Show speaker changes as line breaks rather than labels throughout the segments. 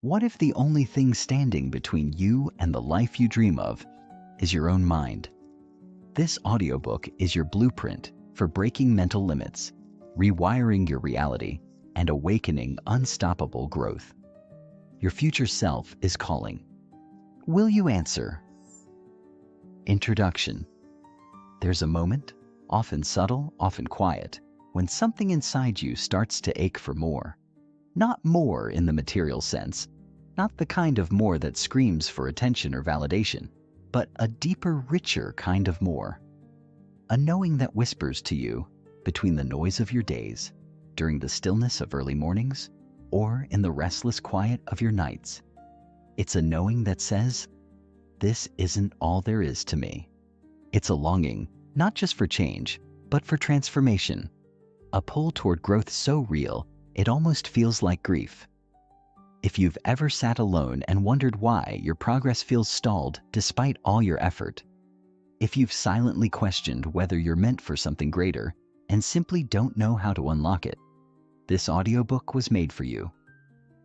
What if the only thing standing between you and the life you dream of is your own mind? This audiobook is your blueprint for breaking mental limits, rewiring your reality, and awakening unstoppable growth. Your future self is calling. Will you answer? Introduction. There's a moment, often subtle, often quiet, when something inside you starts to ache for more. Not more in the material sense, not the kind of more that screams for attention or validation, but a deeper, richer kind of more. A knowing that whispers to you between the noise of your days, during the stillness of early mornings, or in the restless quiet of your nights. It's a knowing that says, this isn't all there is to me. It's a longing, not just for change, but for transformation. A pull toward growth so real, it almost feels like grief. If you've ever sat alone and wondered why your progress feels stalled despite all your effort, if you've silently questioned whether you're meant for something greater and simply don't know how to unlock it, this audiobook was made for you.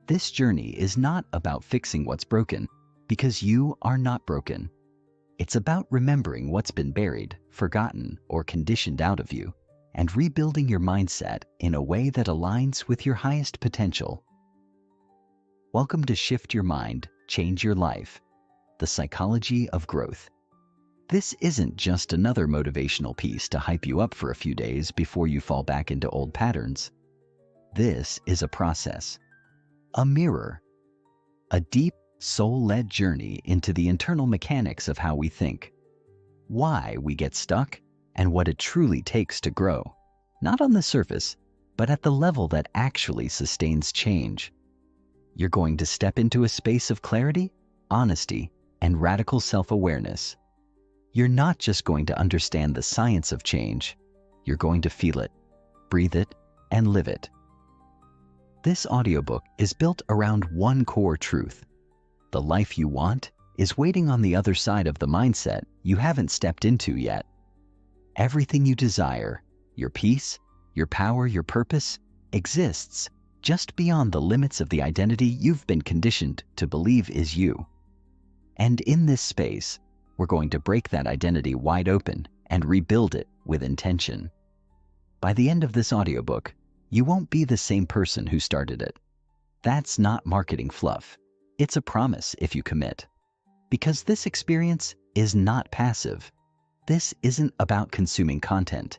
This journey is not about fixing what's broken, because you are not broken. It's about remembering what's been buried, forgotten, or conditioned out of you, and rebuilding your mindset in a way that aligns with your highest potential. Welcome to Shift Your Mind, Change Your Life, the psychology of growth. This isn't just another motivational piece to hype you up for a few days before you fall back into old patterns. This is a process, a mirror, a deep, soul-led journey into the internal mechanics of how we think, why we get stuck, and what it truly takes to grow, not on the surface, but at the level that actually sustains change. You're going to step into a space of clarity, honesty, and radical self-awareness. You're not just going to understand the science of change, you're going to feel it, breathe it, and live it. This audiobook is built around one core truth. The life you want is waiting on the other side of the mindset you haven't stepped into yet. Everything you desire, your peace, your power, your purpose, exists just beyond the limits of the identity you've been conditioned to believe is you. And in this space, we're going to break that identity wide open and rebuild it with intention. By the end of this audiobook, you won't be the same person who started it. That's not marketing fluff. It's a promise if you commit. Because this experience is not passive. This isn't about consuming content.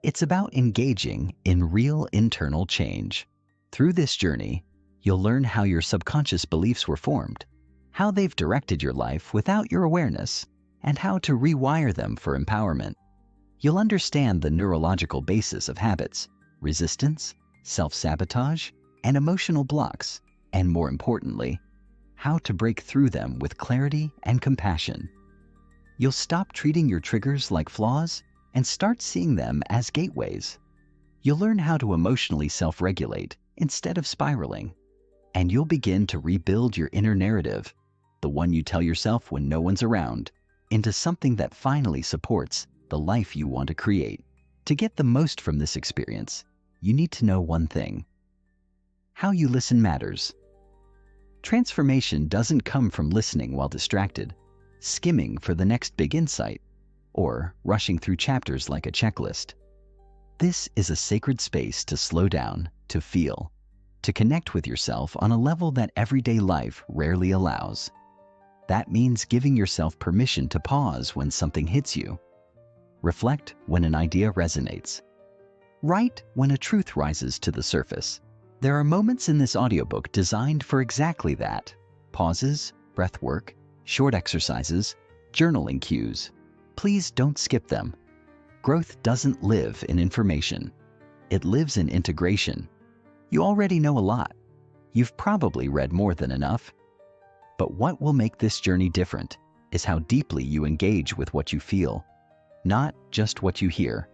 It's about engaging in real internal change. Through this journey, you'll learn how your subconscious beliefs were formed, how they've directed your life without your awareness, and how to rewire them for empowerment. You'll understand the neurological basis of habits, resistance, self-sabotage, and emotional blocks, and more importantly, how to break through them with clarity and compassion. You'll stop treating your triggers like flaws and start seeing them as gateways. You'll learn how to emotionally self-regulate instead of spiraling, and you'll begin to rebuild your inner narrative, the one you tell yourself when no one's around, into something that finally supports the life you want to create. To get the most from this experience, you need to know one thing. How you listen matters. Transformation doesn't come from listening while distracted, skimming for the next big insight, or rushing through chapters like a checklist. This is a sacred space to slow down, to feel, to connect with yourself on a level that everyday life rarely allows. That means giving yourself permission to pause when something hits you, reflect when an idea resonates, write when a truth rises to the surface. There are moments in this audiobook designed for exactly that. Pauses, breath work, short exercises, journaling cues. Please don't skip them. Growth doesn't live in information. It lives in integration. You already know a lot. You've probably read more than enough. But what will make this journey different is how deeply you engage with what you feel, not just what you hear.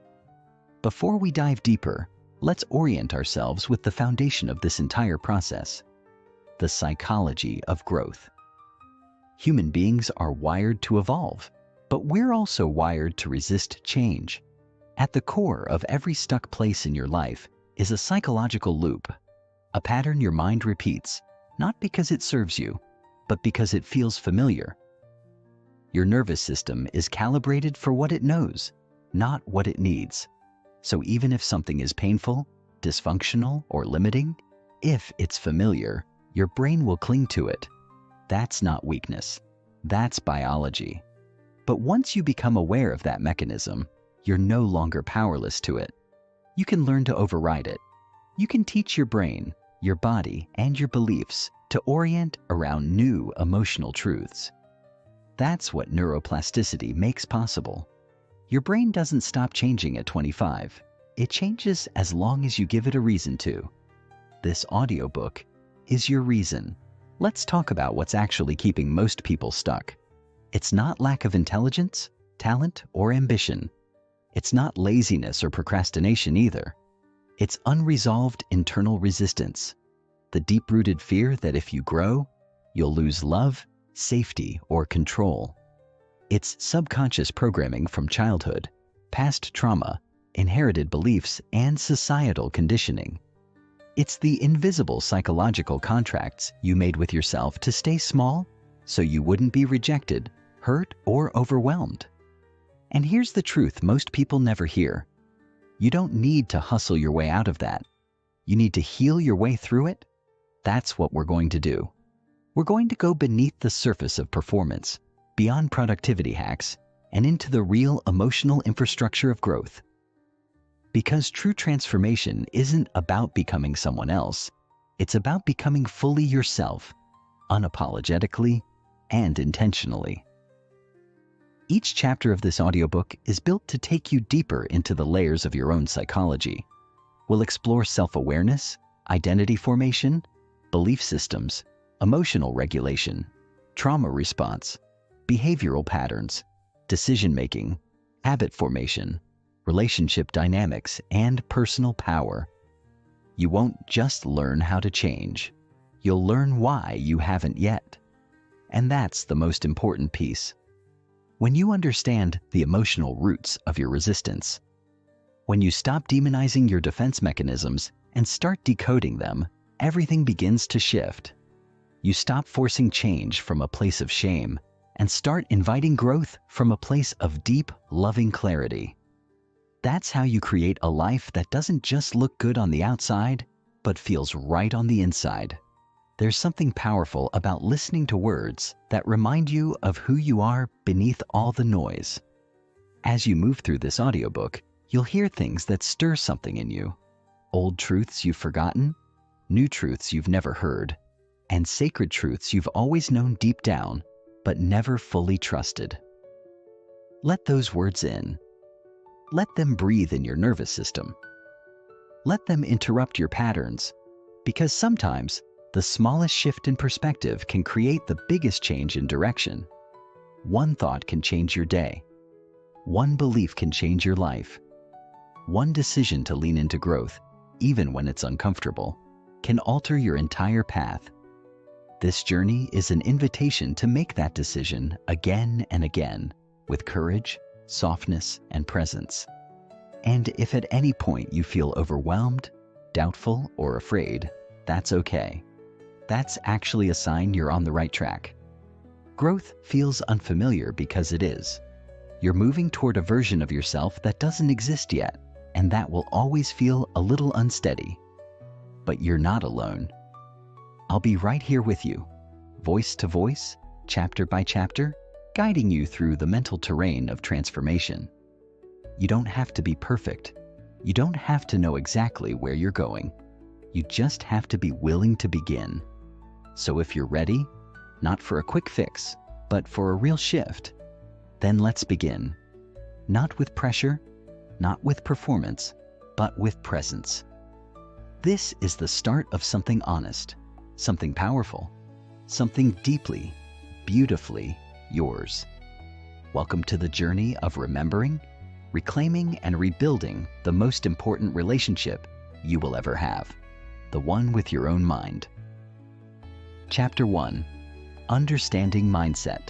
Before we dive deeper, let's orient ourselves with the foundation of this entire process, the psychology of growth. Human beings are wired to evolve, but we're also wired to resist change. At the core of every stuck place in your life is a psychological loop, a pattern your mind repeats, not because it serves you, but because it feels familiar. Your nervous system is calibrated for what it knows, not what it needs. So even if something is painful, dysfunctional, or limiting, if it's familiar, your brain will cling to it. That's not weakness. That's biology. But once you become aware of that mechanism, you're no longer powerless to it. You can learn to override it. You can teach your brain, your body, and your beliefs to orient around new emotional truths. That's what neuroplasticity makes possible. Your brain doesn't stop changing at 25. It changes as long as you give it a reason to. This audiobook is your reason. Let's talk about what's actually keeping most people stuck. It's not lack of intelligence, talent, or ambition. It's not laziness or procrastination either. It's unresolved internal resistance. The deep-rooted fear that if you grow, you'll lose love, safety, or control. It's subconscious programming from childhood, past trauma, inherited beliefs, and societal conditioning. It's the invisible psychological contracts you made with yourself to stay small so you wouldn't be rejected, hurt, or overwhelmed. And here's the truth most people never hear. You don't need to hustle your way out of that. You need to heal your way through it. That's what we're going to do. We're going to go beneath the surface of performance, beyond productivity hacks, and into the real emotional infrastructure of growth. Because true transformation isn't about becoming someone else. It's about becoming fully yourself, unapologetically and intentionally. Each chapter of this audiobook is built to take you deeper into the layers of your own psychology. We'll explore self-awareness, identity formation, belief systems, emotional regulation, trauma response, behavioral patterns, decision-making, habit formation, relationship dynamics, and personal power. You won't just learn how to change. You'll learn why you haven't yet. And that's the most important piece. When you understand the emotional roots of your resistance, when you stop demonizing your defense mechanisms and start decoding them, everything begins to shift. You stop forcing change from a place of shame and start inviting growth from a place of deep, loving clarity. That's how you create a life that doesn't just look good on the outside, but feels right on the inside. There's something powerful about listening to words that remind you of who you are beneath all the noise. As you move through this audiobook, you'll hear things that stir something in you. Old truths you've forgotten, new truths you've never heard, and sacred truths you've always known deep down, but never fully trusted. Let those words in. Let them breathe in your nervous system. Let them interrupt your patterns, because sometimes the smallest shift in perspective can create the biggest change in direction. One thought can change your day. One belief can change your life. One decision to lean into growth, even when it's uncomfortable, can alter your entire path. This journey is an invitation to make that decision again and again, with courage, softness, and presence. And if at any point you feel overwhelmed, doubtful, or afraid, that's okay. That's actually a sign you're on the right track. Growth feels unfamiliar because it is. You're moving toward a version of yourself that doesn't exist yet, and that will always feel a little unsteady. But you're not alone. I'll be right here with you, voice to voice, chapter by chapter, guiding you through the mental terrain of transformation. You don't have to be perfect. You don't have to know exactly where you're going. You just have to be willing to begin. So if you're ready, not for a quick fix, but for a real shift, then let's begin. Not with pressure, not with performance, but with presence. This is the start of something honest, something powerful, something deeply, beautifully yours. Welcome to the journey of remembering, reclaiming, and rebuilding the most important relationship you will ever have, the one with your own mind. Chapter 1. Understanding Mindset.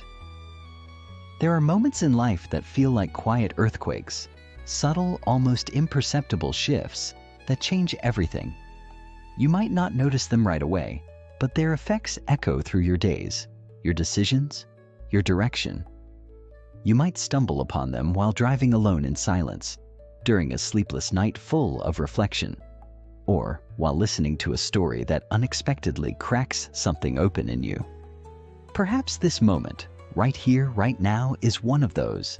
There are moments in life that feel like quiet earthquakes, subtle, almost imperceptible shifts that change everything. You might not notice them right away, but their effects echo through your days, your decisions, your direction. You might stumble upon them while driving alone in silence, during a sleepless night full of reflection, or while listening to a story that unexpectedly cracks something open in you. Perhaps this moment, right here, right now, is one of those.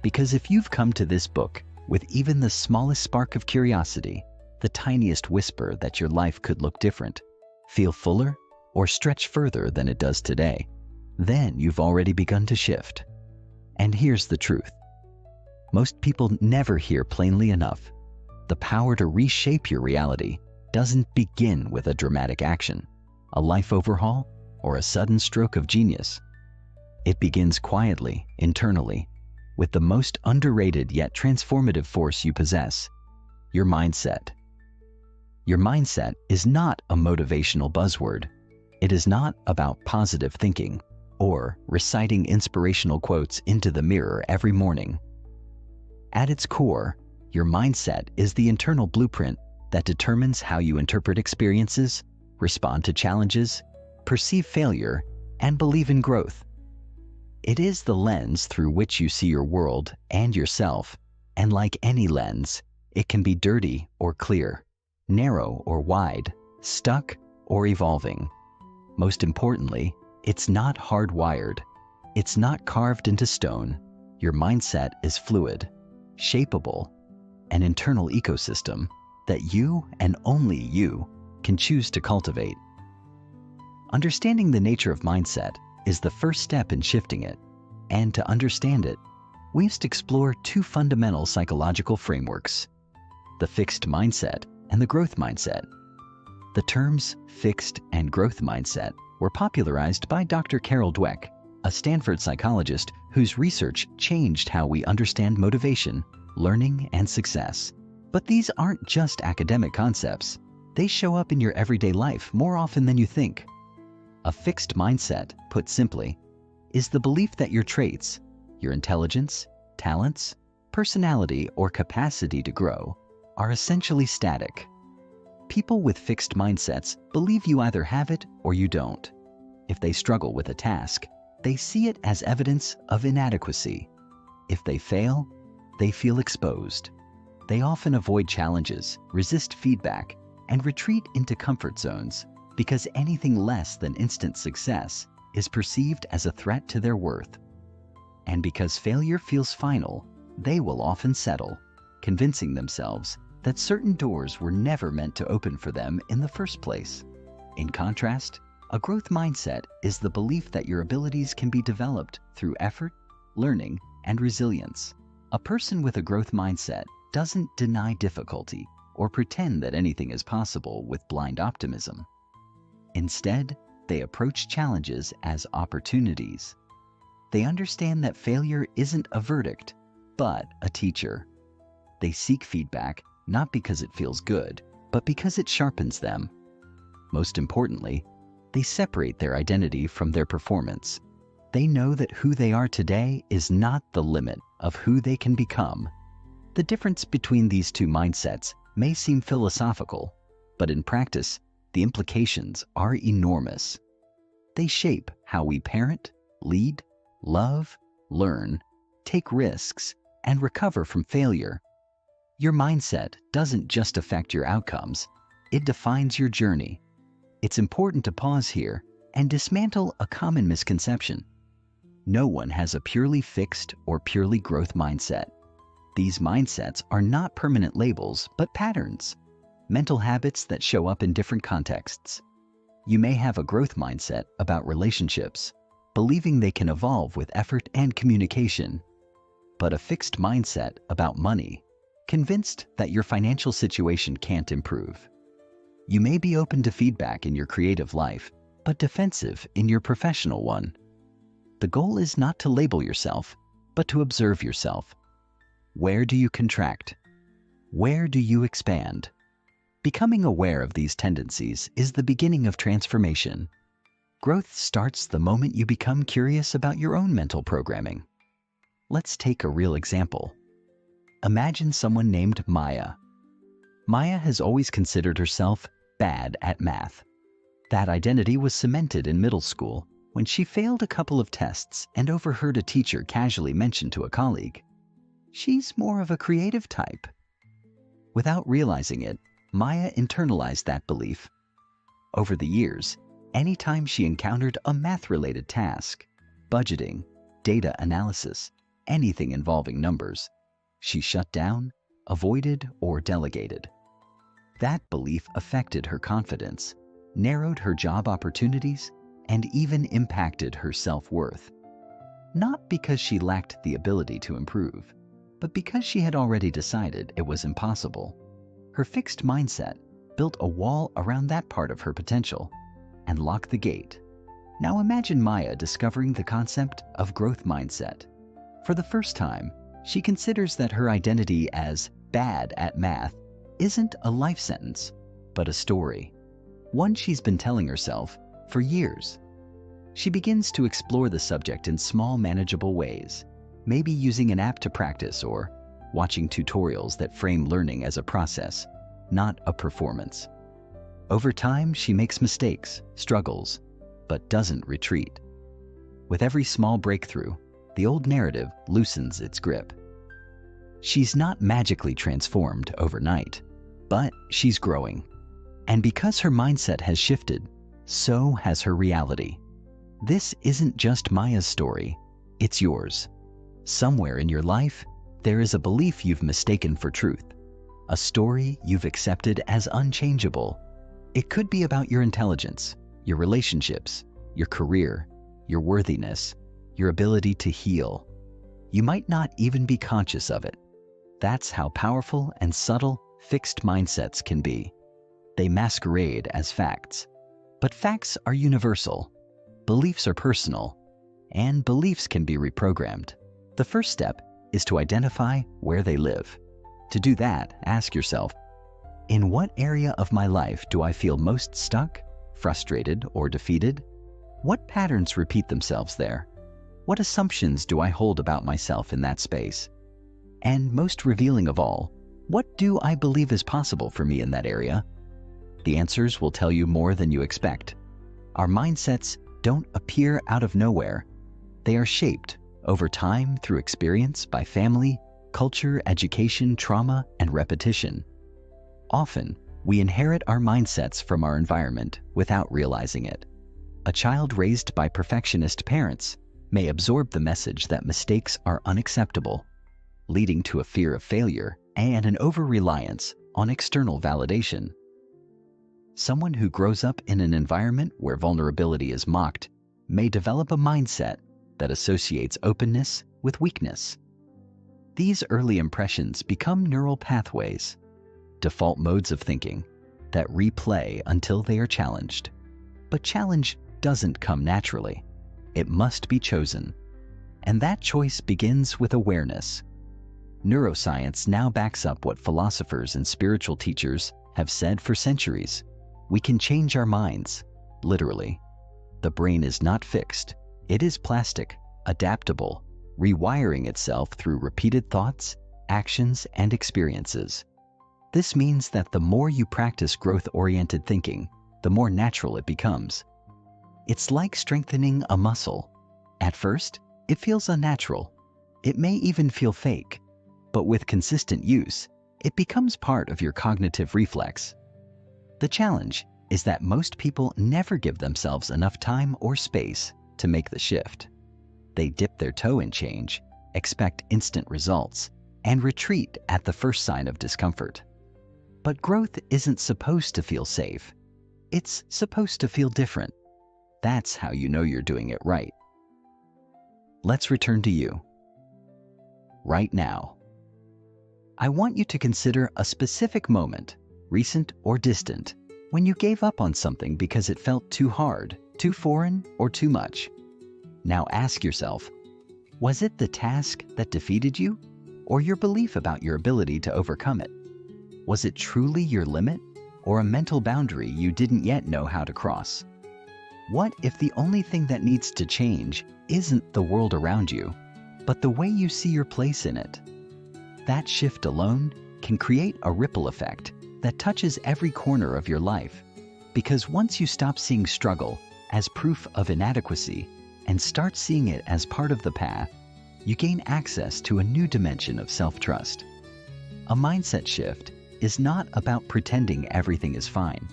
Because if you've come to this book with even the smallest spark of curiosity, the tiniest whisper that your life could look different, feel fuller, or stretch further than it does today, then you've already begun to shift. And here's the truth. Most people never hear plainly enough. The power to reshape your reality doesn't begin with a dramatic action, a life overhaul, or a sudden stroke of genius. It begins quietly, internally, with the most underrated yet transformative force you possess, your mindset. Your mindset is not a motivational buzzword. It is not about positive thinking or reciting inspirational quotes into the mirror every morning. At its core, your mindset is the internal blueprint that determines how you interpret experiences, respond to challenges, perceive failure, and believe in growth. It is the lens through which you see your world and yourself, and like any lens, it can be dirty or clear, narrow or wide, stuck or evolving. Most importantly, it's not hardwired. It's not carved into stone. Your mindset is fluid, shapeable, an internal ecosystem that you and only you can choose to cultivate. Understanding the nature of mindset is the first step in shifting it, and to understand it, we must explore two fundamental psychological frameworks: the fixed mindset and the growth mindset. The terms fixed and growth mindset were popularized by Dr. Carol Dweck, a Stanford psychologist whose research changed how we understand motivation, learning, and success. But these aren't just academic concepts. They show up in your everyday life more often than you think. A fixed mindset, put simply, is the belief that your traits, your intelligence, talents, personality, or capacity to grow are essentially static. People with fixed mindsets believe you either have it or you don't. If they struggle with a task, they see it as evidence of inadequacy. If they fail, they feel exposed. They often avoid challenges, resist feedback, and retreat into comfort zones because anything less than instant success is perceived as a threat to their worth. And because failure feels final, they will often settle, convincing themselves that certain doors were never meant to open for them in the first place. In contrast, a growth mindset is the belief that your abilities can be developed through effort, learning, and resilience. A person with a growth mindset doesn't deny difficulty or pretend that anything is possible with blind optimism. Instead, they approach challenges as opportunities. They understand that failure isn't a verdict, but a teacher. They seek feedback not because it feels good, but because it sharpens them. Most importantly, they separate their identity from their performance. They know that who they are today is not the limit of who they can become. The difference between these two mindsets may seem philosophical, but in practice, the implications are enormous. They shape how we parent, lead, love, learn, take risks, and recover from failure. Your mindset doesn't just affect your outcomes, it defines your journey. It's important to pause here and dismantle a common misconception. No one has a purely fixed or purely growth mindset. These mindsets are not permanent labels, but patterns, mental habits that show up in different contexts. You may have a growth mindset about relationships, believing they can evolve with effort and communication, but a fixed mindset about money, convinced that your financial situation can't improve. You may be open to feedback in your creative life, but defensive in your professional one. The goal is not to label yourself, but to observe yourself. Where do you contract? Where do you expand? Becoming aware of these tendencies is the beginning of transformation. Growth starts the moment you become curious about your own mental programming. Let's take a real example. Imagine someone named Maya. Maya has always considered herself bad at math. That identity was cemented in middle school when she failed a couple of tests and overheard a teacher casually mention to a colleague, "She's more of a creative type." Without realizing it, Maya internalized that belief. Over the years, anytime she encountered a math-related task, budgeting, data analysis, anything involving numbers, she shut down, avoided, or delegated. That belief affected her confidence, narrowed her job opportunities, and even impacted her self-worth. Not because she lacked the ability to improve, but because she had already decided it was impossible. Her fixed mindset built a wall around that part of her potential and locked the gate. Now imagine Maya discovering the concept of growth mindset. For the first time, she considers that her identity as bad at math isn't a life sentence, but a story, one she's been telling herself for years. She begins to explore the subject in small, manageable ways, maybe using an app to practice or watching tutorials that frame learning as a process, not a performance. Over time, she makes mistakes, struggles, but doesn't retreat. With every small breakthrough, the old narrative loosens its grip. She's not magically transformed overnight, but she's growing. And because her mindset has shifted, so has her reality. This isn't just Maya's story, it's yours. Somewhere in your life, there is a belief you've mistaken for truth, a story you've accepted as unchangeable. It could be about your intelligence, your relationships, your career, your worthiness, your ability to heal. You might not even be conscious of it. That's how powerful and subtle fixed mindsets can be. They masquerade as facts. But facts are universal. Beliefs are personal. And beliefs can be reprogrammed. The first step is to identify where they live. To do that, ask yourself, in what area of my life do I feel most stuck, frustrated, or defeated? What patterns repeat themselves there? What assumptions do I hold about myself in that space? And most revealing of all, what do I believe is possible for me in that area? The answers will tell you more than you expect. Our mindsets don't appear out of nowhere. They are shaped over time through experience by family, culture, education, trauma, and repetition. Often, we inherit our mindsets from our environment without realizing it. A child raised by perfectionist parents may absorb the message that mistakes are unacceptable, leading to a fear of failure and an over-reliance on external validation. Someone who grows up in an environment where vulnerability is mocked may develop a mindset that associates openness with weakness. These early impressions become neural pathways, default modes of thinking that replay until they are challenged. But challenge doesn't come naturally. It must be chosen. And that choice begins with awareness. Neuroscience now backs up what philosophers and spiritual teachers have said for centuries. We can change our minds, literally. The brain is not fixed. It is plastic, adaptable, rewiring itself through repeated thoughts, actions, and experiences. This means that the more you practice growth-oriented thinking, the more natural it becomes. It's like strengthening a muscle. At first, it feels unnatural. It may even feel fake. But with consistent use, it becomes part of your cognitive reflex. The challenge is that most people never give themselves enough time or space to make the shift. They dip their toe in change, expect instant results, and retreat at the first sign of discomfort. But growth isn't supposed to feel safe. It's supposed to feel different. That's how you know you're doing it right. Let's return to you. Right now. I want you to consider a specific moment, recent or distant, when you gave up on something because it felt too hard, too foreign, or too much. Now ask yourself, was it the task that defeated you, or your belief about your ability to overcome it? Was it truly your limit, or a mental boundary you didn't yet know how to cross? What if the only thing that needs to change isn't the world around you, but the way you see your place in it? That shift alone can create a ripple effect that touches every corner of your life, Because once you stop seeing struggle as proof of inadequacy and start seeing it as part of the path, you gain access to a new dimension of self-trust. A mindset shift is not about pretending everything is fine.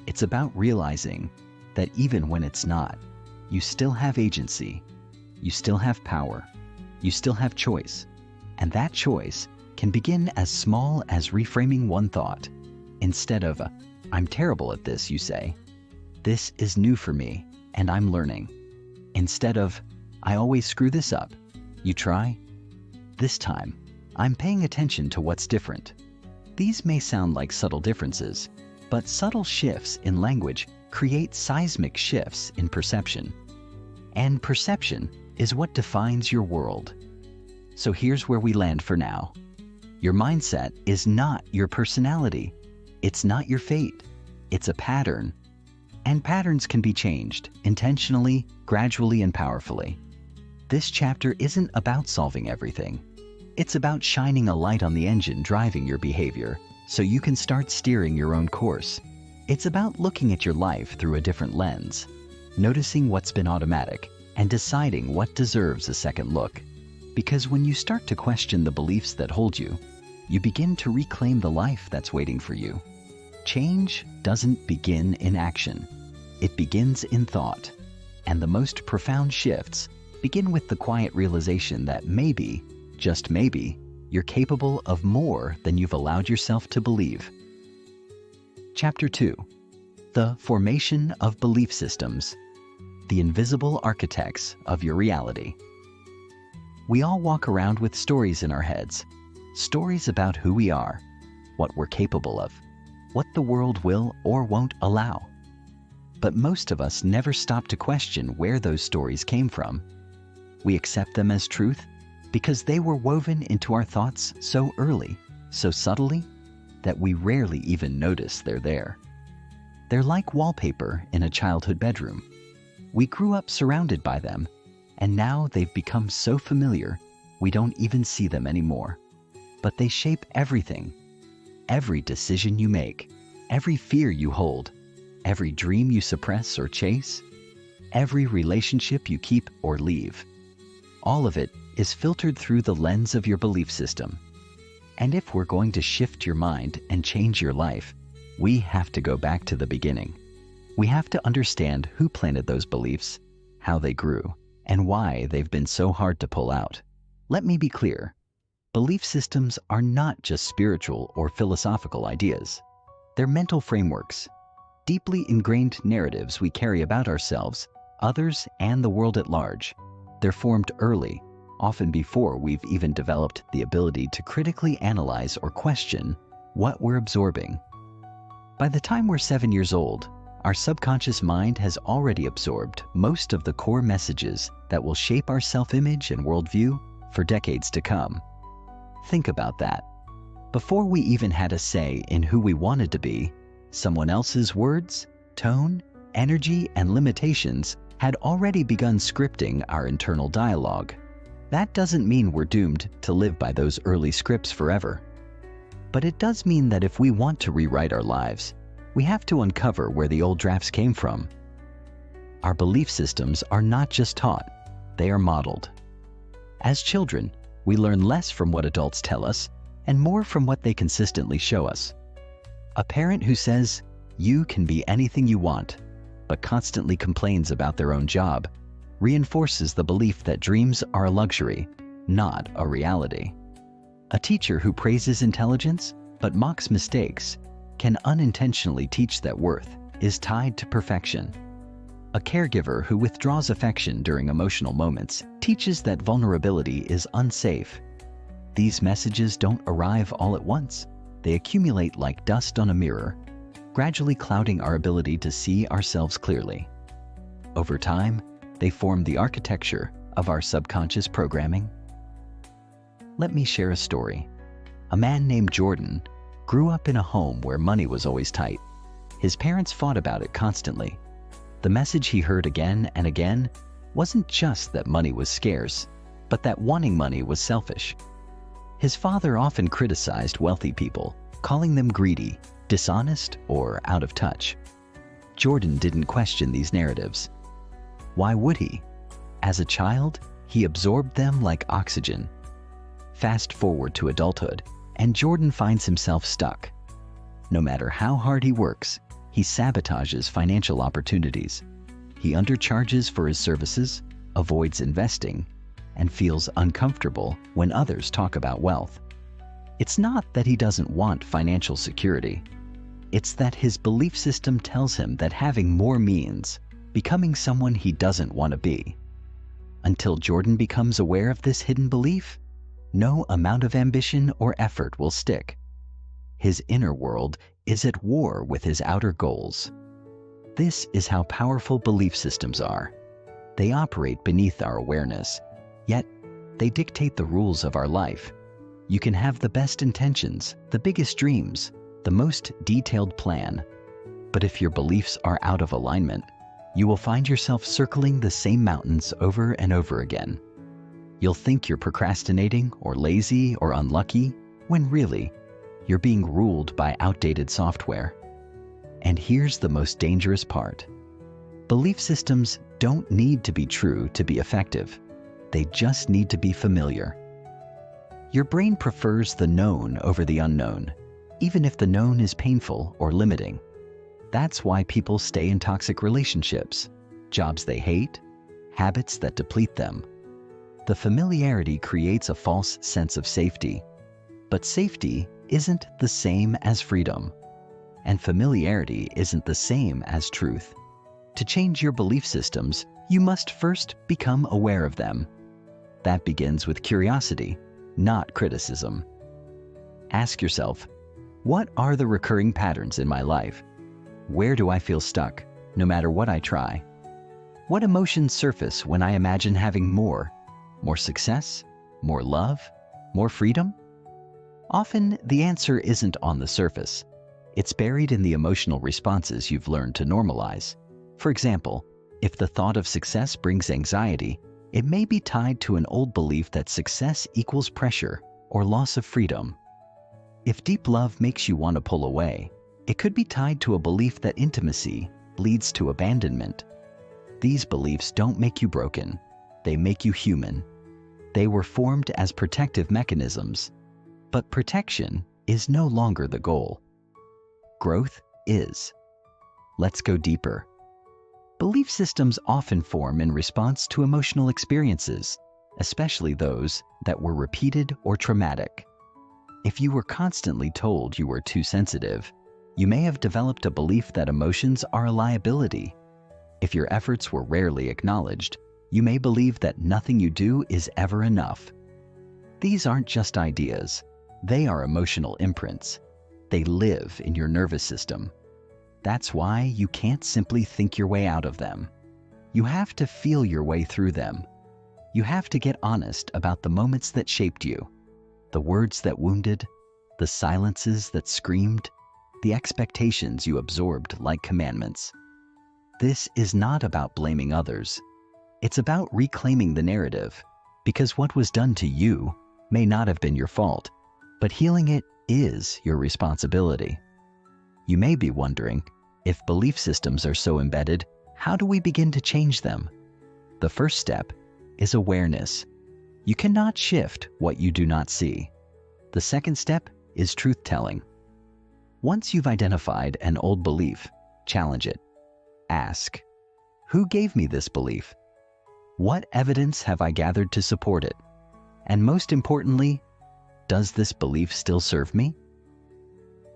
It's about realizing that even when it's not, you still have agency, you still have power, you still have choice, and that choice can begin as small as reframing one thought. Instead of, "I'm terrible at this," you say, "This is new for me, and I'm learning." Instead of, "I always screw this up," you try, "This time, I'm paying attention to what's different." These may sound like subtle differences, but subtle shifts in language create seismic shifts in perception. And perception is what defines your world. So here's where we land for now. Your mindset is not your personality. It's not your fate. It's a pattern. And patterns can be changed intentionally, gradually, and powerfully. This chapter isn't about solving everything. It's about shining a light on the engine driving your behavior so you can start steering your own course. It's about looking at your life through a different lens, noticing what's been automatic, and deciding what deserves a second look. Because when you start to question the beliefs that hold you, you begin to reclaim the life that's waiting for you. Change doesn't begin in action. It begins in thought. And the most profound shifts begin with the quiet realization that maybe, just maybe, you're capable of more than you've allowed yourself to believe. Chapter 2. The Formation of Belief Systems. The Invisible Architects of Your Reality. We all walk around with stories in our heads. Stories about who we are, what we're capable of, what the world will or won't allow. But most of us never stop to question where those stories came from. We accept them as truth because they were woven into our thoughts so early, so subtly, that we rarely even notice they're there. They're like wallpaper in a childhood bedroom. We grew up surrounded by them, and now they've become so familiar we don't even see them anymore. But they shape everything. Every decision you make, every fear you hold, every dream you suppress or chase, every relationship you keep or leave. All of it is filtered through the lens of your belief system. And if we're going to shift your mind and change your life, we have to go back to the beginning. We have to understand who planted those beliefs, how they grew, and why they've been so hard to pull out. Let me be clear. Belief systems are not just spiritual or philosophical ideas. They're mental frameworks, deeply ingrained narratives we carry about ourselves, others, and the world at large. They're formed early, often before we've even developed the ability to critically analyze or question what we're absorbing. By the time we're 7 years old, our subconscious mind has already absorbed most of the core messages that will shape our self-image and worldview for decades to come. Think about that. Before we even had a say in who we wanted to be, someone else's words, tone, energy, and limitations had already begun scripting our internal dialogue. That doesn't mean we're doomed to live by those early scripts forever. But it does mean that if we want to rewrite our lives, we have to uncover where the old drafts came from. Our belief systems are not just taught, they are modeled. As children, we learn less from what adults tell us and more from what they consistently show us. A parent who says, "You can be anything you want," but constantly complains about their own job, reinforces the belief that dreams are a luxury, not a reality. A teacher who praises intelligence but mocks mistakes can unintentionally teach that worth is tied to perfection. A caregiver who withdraws affection during emotional moments teaches that vulnerability is unsafe. These messages don't arrive all at once. They accumulate like dust on a mirror, gradually clouding our ability to see ourselves clearly. Over time, they form the architecture of our subconscious programming. Let me share a story. A man named Jordan grew up in a home where money was always tight. His parents fought about it constantly. The message he heard again and again wasn't just that money was scarce, but that wanting money was selfish. His father often criticized wealthy people, calling them greedy, dishonest, or out of touch. Jordan didn't question these narratives. Why would he? As a child, he absorbed them like oxygen. Fast forward to adulthood, and Jordan finds himself stuck. No matter how hard he works, he sabotages financial opportunities. He undercharges for his services, avoids investing, and feels uncomfortable when others talk about wealth. It's not that he doesn't want financial security. It's that his belief system tells him that having more means becoming someone he doesn't want to be. Until Jordan becomes aware of this hidden belief, no amount of ambition or effort will stick. His inner world is at war with his outer goals. This is how powerful belief systems are. They operate beneath our awareness, yet they dictate the rules of our life. You can have the best intentions, the biggest dreams, the most detailed plan, but if your beliefs are out of alignment, you will find yourself circling the same mountains over and over again. You'll think you're procrastinating or lazy or unlucky, when really, you're being ruled by outdated software. And here's the most dangerous part. Belief systems don't need to be true to be effective. They just need to be familiar. Your brain prefers the known over the unknown, even if the known is painful or limiting. That's why people stay in toxic relationships, jobs they hate, habits that deplete them. The familiarity creates a false sense of safety. But safety isn't the same as freedom. And familiarity isn't the same as truth. To change your belief systems, you must first become aware of them. That begins with curiosity, not criticism. Ask yourself, what are the recurring patterns in my life? Where do I feel stuck, no matter what I try? What emotions surface when I imagine having more? More success? More love? More freedom? Often, the answer isn't on the surface. It's buried in the emotional responses you've learned to normalize. For example, if the thought of success brings anxiety, it may be tied to an old belief that success equals pressure or loss of freedom. If deep love makes you want to pull away, it could be tied to a belief that intimacy leads to abandonment. These beliefs don't make you broken. They make you human. They were formed as protective mechanisms. But protection is no longer the goal. Growth is. Let's go deeper. Belief systems often form in response to emotional experiences, especially those that were repeated or traumatic. If you were constantly told you were too sensitive, you may have developed a belief that emotions are a liability. If your efforts were rarely acknowledged, you may believe that nothing you do is ever enough. These aren't just ideas. They are emotional imprints. They live in your nervous system. That's why you can't simply think your way out of them. You have to feel your way through them. You have to get honest about the moments that shaped you, the words that wounded, the silences that screamed, the expectations you absorbed like commandments. This is not about blaming others. It's about reclaiming the narrative, because what was done to you may not have been your fault, but healing it is your responsibility. You may be wondering, if belief systems are so embedded, how do we begin to change them? The first step is awareness. You cannot shift what you do not see. The second step is truth-telling. Once you've identified an old belief, challenge it. Ask, who gave me this belief? What evidence have I gathered to support it? And most importantly, does this belief still serve me?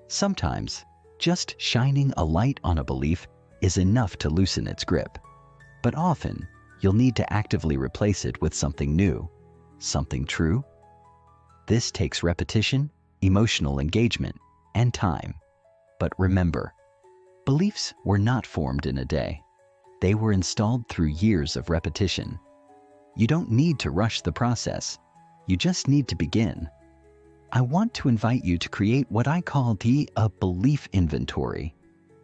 Sometimes, just shining a light on a belief is enough to loosen its grip. But often, you'll need to actively replace it with something new, something true. This takes repetition, emotional engagement, and time. But remember, beliefs were not formed in a day. They were installed through years of repetition. You don't need to rush the process. You just need to begin. I want to invite you to create what I call a belief inventory.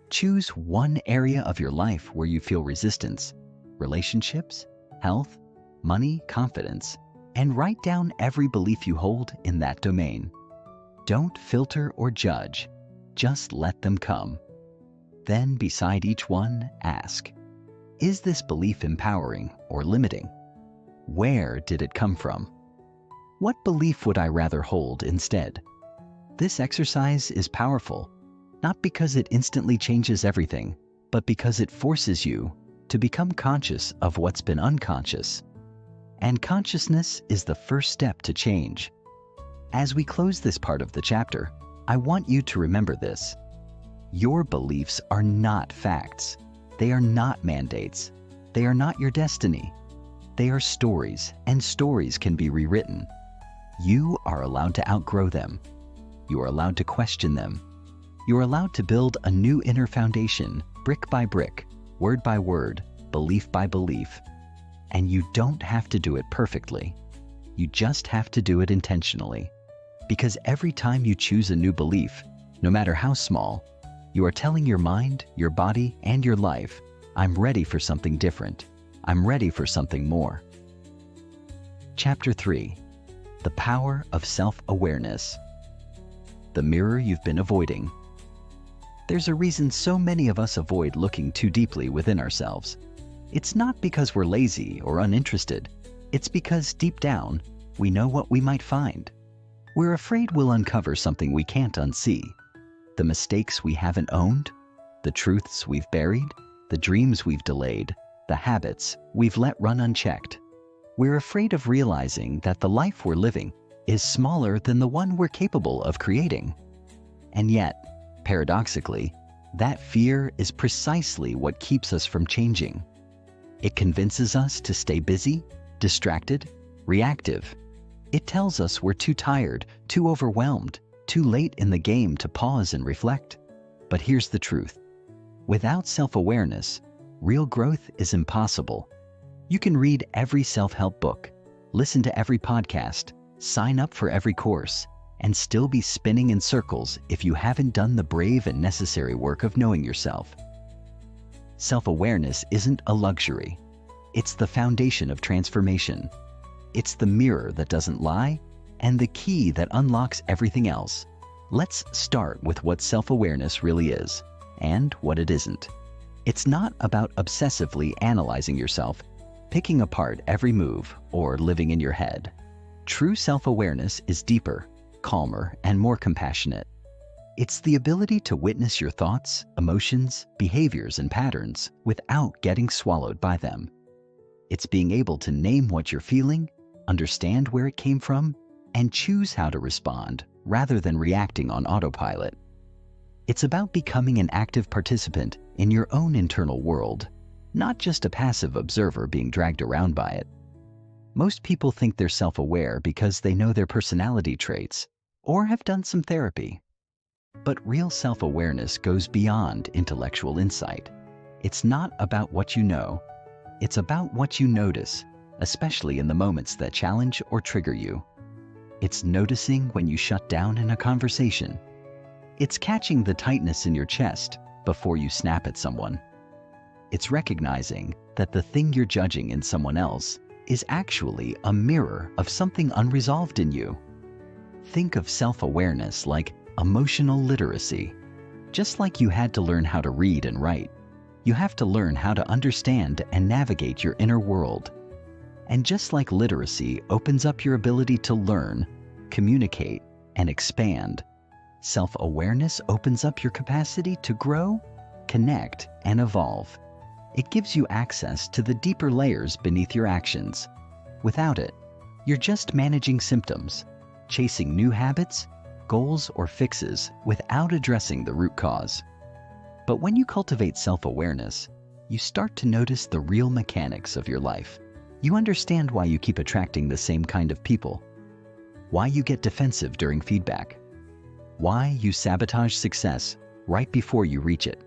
Choose one area of your life where you feel resistance, relationships, health, money, confidence, and write down every belief you hold in that domain. Don't filter or judge, just let them come. Then, beside each one, ask, is this belief empowering or limiting? Where did it come from? What belief would I rather hold instead? This exercise is powerful, not because it instantly changes everything, but because it forces you to become conscious of what's been unconscious. And consciousness is the first step to change. As we close this part of the chapter, I want you to remember this. Your beliefs are not facts. They are not mandates. They are not your destiny. They are stories, and stories can be rewritten. You are allowed to outgrow them. You are allowed to question them. You are allowed to build a new inner foundation, brick by brick, word by word, belief by belief. And you don't have to do it perfectly. You just have to do it intentionally. Because every time you choose a new belief, no matter how small, you are telling your mind, your body, and your life, I'm ready for something different. I'm ready for something more. Chapter 3. The Power of Self-Awareness. The mirror you've been avoiding. There's a reason so many of us avoid looking too deeply within ourselves. It's not because we're lazy or uninterested. It's because deep down, we know what we might find. We're afraid we'll uncover something we can't unsee. The mistakes we haven't owned, the truths we've buried, the dreams we've delayed, the habits we've let run unchecked. We're afraid of realizing that the life we're living is smaller than the one we're capable of creating. And yet, paradoxically, that fear is precisely what keeps us from changing. It convinces us to stay busy, distracted, reactive. It tells us we're too tired, too overwhelmed, too late in the game to pause and reflect. But here's the truth. Without self-awareness, real growth is impossible. You can read every self-help book, listen to every podcast, sign up for every course, and still be spinning in circles if you haven't done the brave and necessary work of knowing yourself. Self-awareness isn't a luxury. It's the foundation of transformation. It's the mirror that doesn't lie, and the key that unlocks everything else. Let's start with what self-awareness really is, and what it isn't. It's not about obsessively analyzing yourself, picking apart every move, or living in your head. True self-awareness is deeper, calmer, and more compassionate. It's the ability to witness your thoughts, emotions, behaviors, and patterns without getting swallowed by them. It's being able to name what you're feeling, understand where it came from, and choose how to respond rather than reacting on autopilot. It's about becoming an active participant in your own internal world, not just a passive observer being dragged around by it. Most people think they're self-aware because they know their personality traits or have done some therapy. But real self-awareness goes beyond intellectual insight. It's not about what you know. It's about what you notice, especially in the moments that challenge or trigger you. It's noticing when you shut down in a conversation. It's catching the tightness in your chest before you snap at someone. It's recognizing that the thing you're judging in someone else is actually a mirror of something unresolved in you. Think of self-awareness like emotional literacy. Just like you had to learn how to read and write, you have to learn how to understand and navigate your inner world. And just like literacy opens up your ability to learn, communicate, and expand, self-awareness opens up your capacity to grow, connect, and evolve. It gives you access to the deeper layers beneath your actions. Without it, you're just managing symptoms, chasing new habits, goals, or fixes without addressing the root cause. But when you cultivate self-awareness, you start to notice the real mechanics of your life. You understand why you keep attracting the same kind of people, why you get defensive during feedback, why you sabotage success right before you reach it.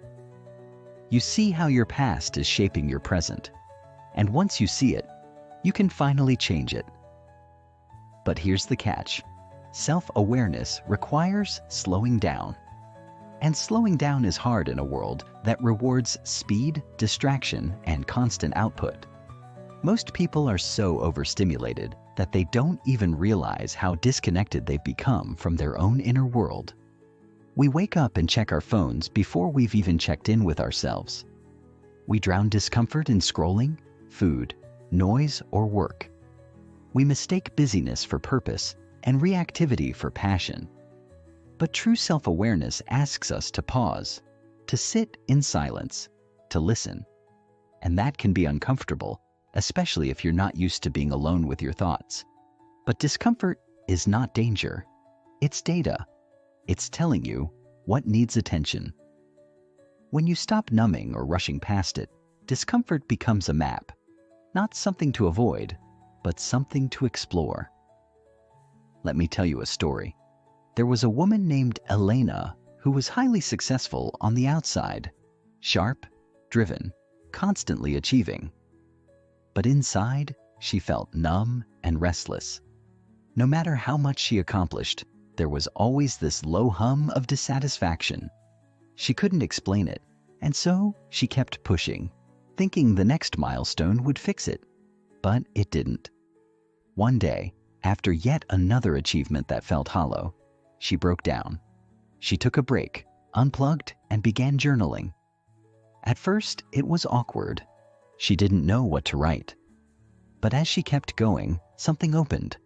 You see how your past is shaping your present, and once you see it, you can finally change it. But here's the catch. Self-awareness requires slowing down. And slowing down is hard in a world that rewards speed, distraction, and constant output. Most people are so overstimulated that they don't even realize how disconnected they've become from their own inner world. We wake up and check our phones before we've even checked in with ourselves. We drown discomfort in scrolling, food, noise, or work. We mistake busyness for purpose and reactivity for passion. But true self-awareness asks us to pause, to sit in silence, to listen. And that can be uncomfortable, especially if you're not used to being alone with your thoughts. But discomfort is not danger. It's data. It's telling you what needs attention. When you stop numbing or rushing past it, discomfort becomes a map, not something to avoid, but something to explore. Let me tell you a story. There was a woman named Elena who was highly successful on the outside, sharp, driven, constantly achieving. But inside, she felt numb and restless. No matter how much she accomplished, there was always this low hum of dissatisfaction. She couldn't explain it, and so she kept pushing, thinking the next milestone would fix it. But it didn't. One day, after yet another achievement that felt hollow, she broke down. She took a break, unplugged, and began journaling. At first, it was awkward. She didn't know what to write. But as she kept going, something opened.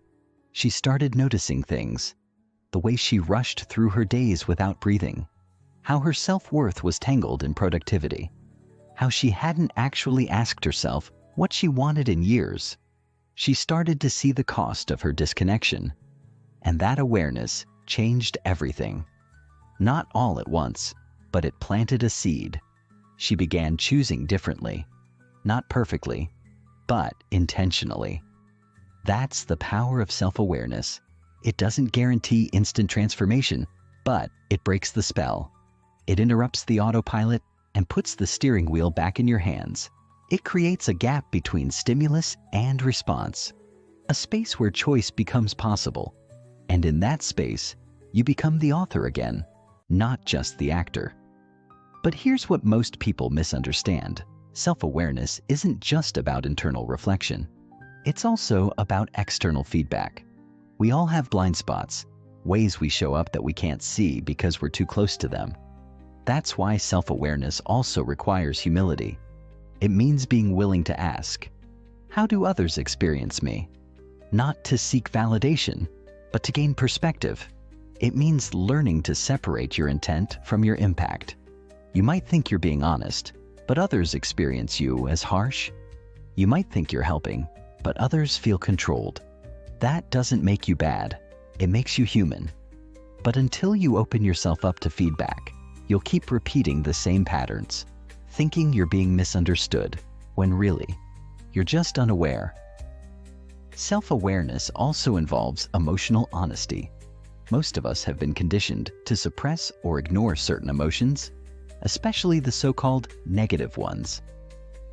She started noticing things. The way she rushed through her days without breathing. How her self-worth was tangled in productivity. How she hadn't actually asked herself what she wanted in years. She started to see the cost of her disconnection. And that awareness changed everything. Not all at once, but it planted a seed. She began choosing differently. Not perfectly, but intentionally. That's the power of self-awareness. It doesn't guarantee instant transformation, but it breaks the spell. It interrupts the autopilot and puts the steering wheel back in your hands. It creates a gap between stimulus and response, a space where choice becomes possible. And in that space, you become the author again, not just the actor. But here's what most people misunderstand. Self-awareness isn't just about internal reflection. It's also about external feedback. We all have blind spots, ways we show up that we can't see because we're too close to them. That's why self-awareness also requires humility. It means being willing to ask, how do others experience me? Not to seek validation, but to gain perspective. It means learning to separate your intent from your impact. You might think you're being honest, but others experience you as harsh. You might think you're helping, but others feel controlled. That doesn't make you bad. It makes you human. But until you open yourself up to feedback, you'll keep repeating the same patterns, thinking you're being misunderstood, when really, you're just unaware. Self-awareness also involves emotional honesty. Most of us have been conditioned to suppress or ignore certain emotions, especially the so-called negative ones.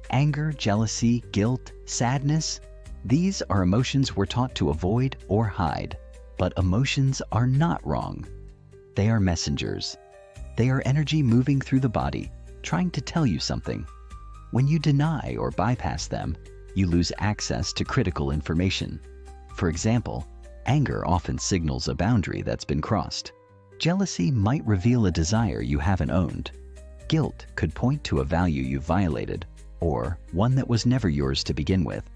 Anger, jealousy, guilt, sadness, these are emotions we're taught to avoid or hide. But emotions are not wrong. They are messengers. They are energy moving through the body, trying to tell you something. When you deny or bypass them, you lose access to critical information. For example, anger often signals a boundary that's been crossed. Jealousy might reveal a desire you haven't owned. Guilt could point to a value you violated, or one that was never yours to begin with.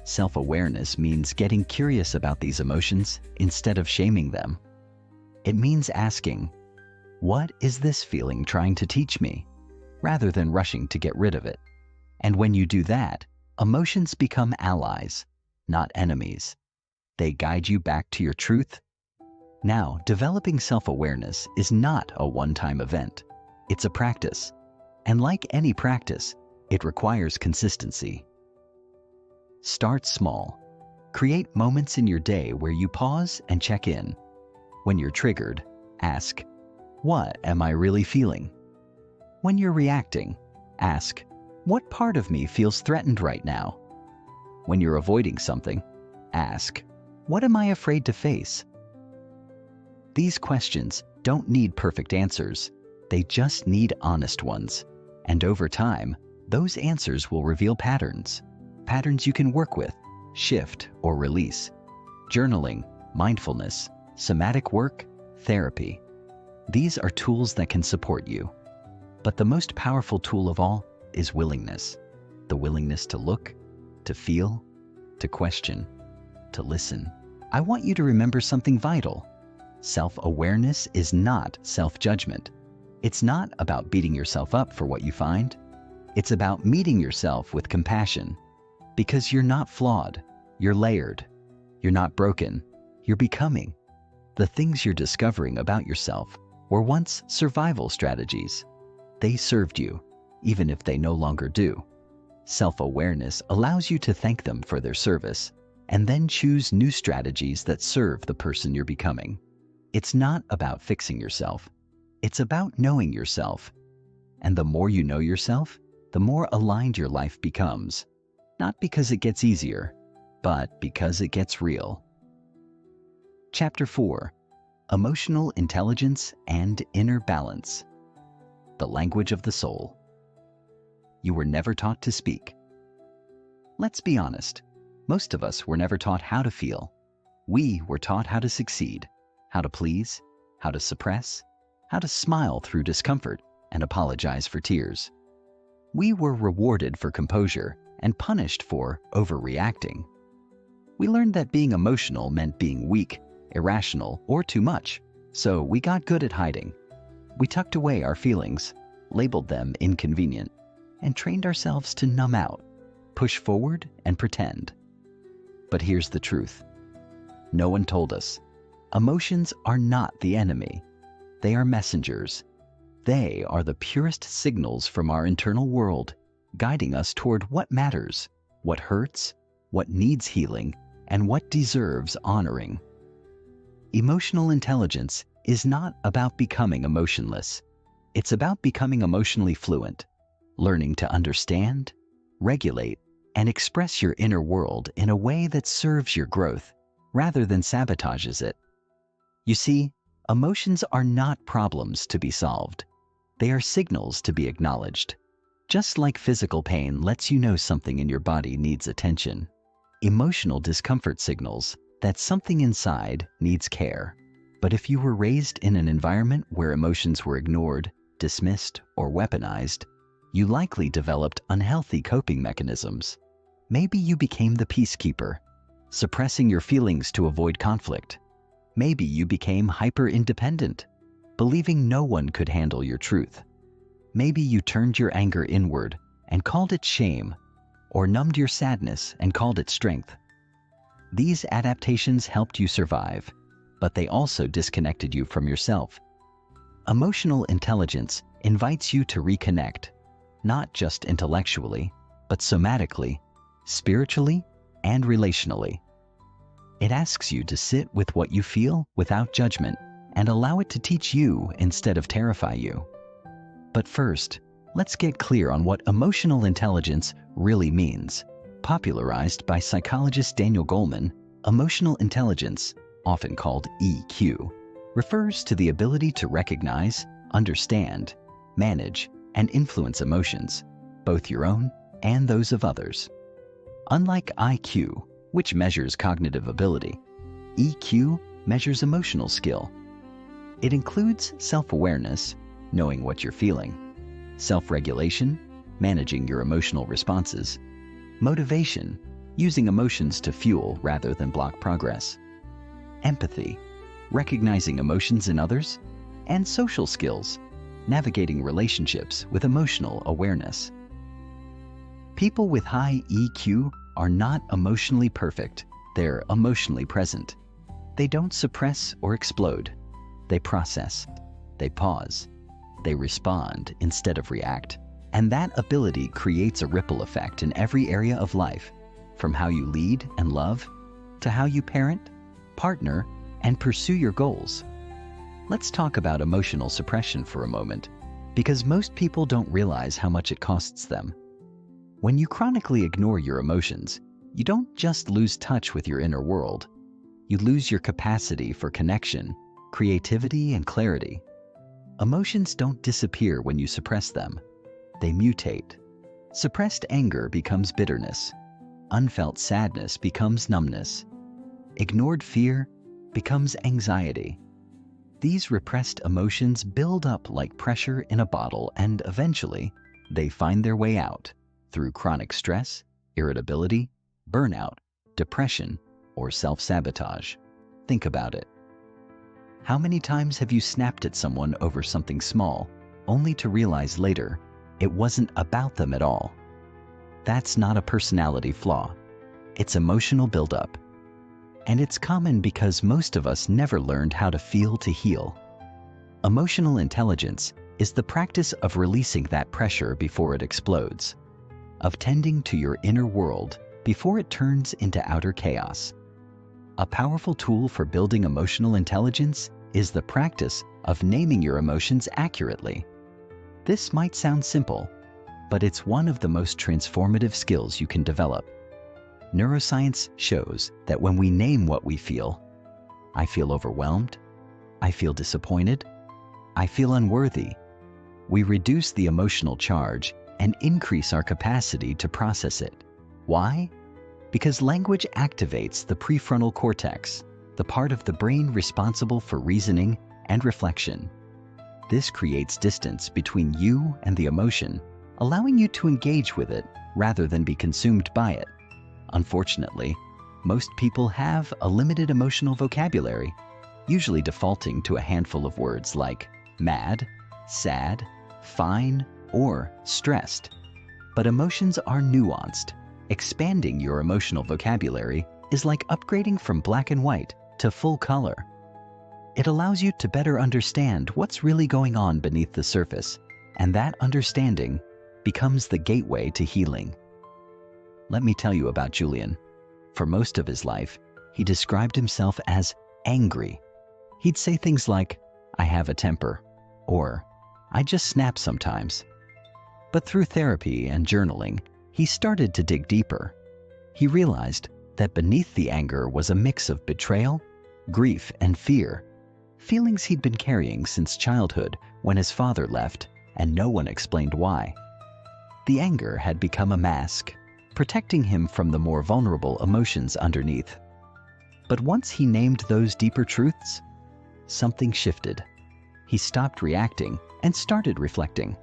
Self-awareness means getting curious about these emotions instead of shaming them. It means asking, what is this feeling trying to teach me? Rather than rushing to get rid of it. And when you do that, emotions become allies, not enemies. They guide you back to your truth. Now, developing self-awareness is not a one-time event. It's a practice. And like any practice, it requires consistency. Start small. Create moments in your day where you pause and check in. When you're triggered, ask, what am I really feeling? When you're reacting, ask, what part of me feels threatened right now? When you're avoiding something, ask, what am I afraid to face? These questions don't need perfect answers. They just need honest ones. And over time, those answers will reveal patterns. Patterns you can work with, shift, or release. Journaling, mindfulness, somatic work, therapy. These are tools that can support you. But the most powerful tool of all is willingness. The willingness to look, to feel, to question, to listen. I want you to remember something vital. Self-awareness is not self-judgment. It's not about beating yourself up for what you find. It's about meeting yourself with compassion. Because you're not flawed, you're layered. You're not broken, you're becoming. The things you're discovering about yourself were once survival strategies. They served you, even if they no longer do. Self-awareness allows you to thank them for their service and then choose new strategies that serve the person you're becoming. It's not about fixing yourself. It's about knowing yourself. And the more you know yourself, the more aligned your life becomes. Not because it gets easier, but because it gets real. Chapter 4: Emotional Intelligence and Inner Balance. The language of the soul. You were never taught to speak. Let's be honest. Most of us were never taught how to feel. We were taught how to succeed, how to please, how to suppress, how to smile through discomfort and apologize for tears. We were rewarded for composure and punished for overreacting. We learned that being emotional meant being weak, irrational, or too much, so we got good at hiding. We tucked away our feelings, labeled them inconvenient, and trained ourselves to numb out, push forward, and pretend. But here's the truth. No one told us. Emotions are not the enemy. They are messengers. They are the purest signals from our internal world, guiding us toward what matters, what hurts, what needs healing, and what deserves honoring. Emotional intelligence is not about becoming emotionless. It's about becoming emotionally fluent, learning to understand, regulate, and express your inner world in a way that serves your growth rather than sabotages it. You see, emotions are not problems to be solved. They are signals to be acknowledged. Just like physical pain lets you know something in your body needs attention, emotional discomfort signals that something inside needs care. But if you were raised in an environment where emotions were ignored, dismissed, or weaponized, you likely developed unhealthy coping mechanisms. Maybe you became the peacekeeper, suppressing your feelings to avoid conflict. Maybe you became hyper-independent, believing no one could handle your truth. Maybe you turned your anger inward and called it shame, or numbed your sadness and called it strength. These adaptations helped you survive, but they also disconnected you from yourself. Emotional intelligence invites you to reconnect, not just intellectually, but somatically, spiritually, and relationally. It asks you to sit with what you feel without judgment and allow it to teach you instead of terrify you. But first, let's get clear on what emotional intelligence really means. Popularized by psychologist Daniel Goleman, emotional intelligence, often called EQ, refers to the ability to recognize, understand, manage, and influence emotions, both your own and those of others. Unlike IQ, which measures cognitive ability, EQ measures emotional skill. It includes self-awareness, knowing what you're feeling, self-regulation, managing your emotional responses, motivation, using emotions to fuel rather than block progress, empathy, recognizing emotions in others, and social skills, navigating relationships with emotional awareness. People with high EQ are not emotionally perfect, they're emotionally present. They don't suppress or explode. They process, they pause, they respond instead of react. And that ability creates a ripple effect in every area of life, from how you lead and love, to how you parent, partner, and pursue your goals. Let's talk about emotional suppression for a moment, because most people don't realize how much it costs them. When you chronically ignore your emotions, you don't just lose touch with your inner world. You lose your capacity for connection, creativity, and clarity. Emotions don't disappear when you suppress them. They mutate. Suppressed anger becomes bitterness. Unfelt sadness becomes numbness. Ignored fear becomes anxiety. These repressed emotions build up like pressure in a bottle, and eventually they find their way out through chronic stress, irritability, burnout, depression, or self-sabotage. Think about it. How many times have you snapped at someone over something small, only to realize later it wasn't about them at all? That's not a personality flaw. It's emotional buildup. And it's common because most of us never learned how to feel to heal. Emotional intelligence is the practice of releasing that pressure before it explodes, of tending to your inner world before it turns into outer chaos. A powerful tool for building emotional intelligence is the practice of naming your emotions accurately. This might sound simple, but it's one of the most transformative skills you can develop. Neuroscience shows that when we name what we feel, I feel overwhelmed, I feel disappointed, I feel unworthy, we reduce the emotional charge and increase our capacity to process it. Why? Because language activates the prefrontal cortex, the part of the brain responsible for reasoning and reflection. This creates distance between you and the emotion, allowing you to engage with it rather than be consumed by it. Unfortunately, most people have a limited emotional vocabulary, usually defaulting to a handful of words like mad, sad, fine, or stressed. But emotions are nuanced. Expanding your emotional vocabulary is like upgrading from black and white to full color. It allows you to better understand what's really going on beneath the surface, and that understanding becomes the gateway to healing. Let me tell you about Julian. For most of his life, he described himself as angry. He'd say things like, "I have a temper," or "I just snap sometimes." But through therapy and journaling, he started to dig deeper. He realized that beneath the anger was a mix of betrayal, grief, and fear, feelings he'd been carrying since childhood when his father left and no one explained why. The anger had become a mask, protecting him from the more vulnerable emotions underneath. But once he named those deeper truths, something shifted. He stopped reacting and started reflecting.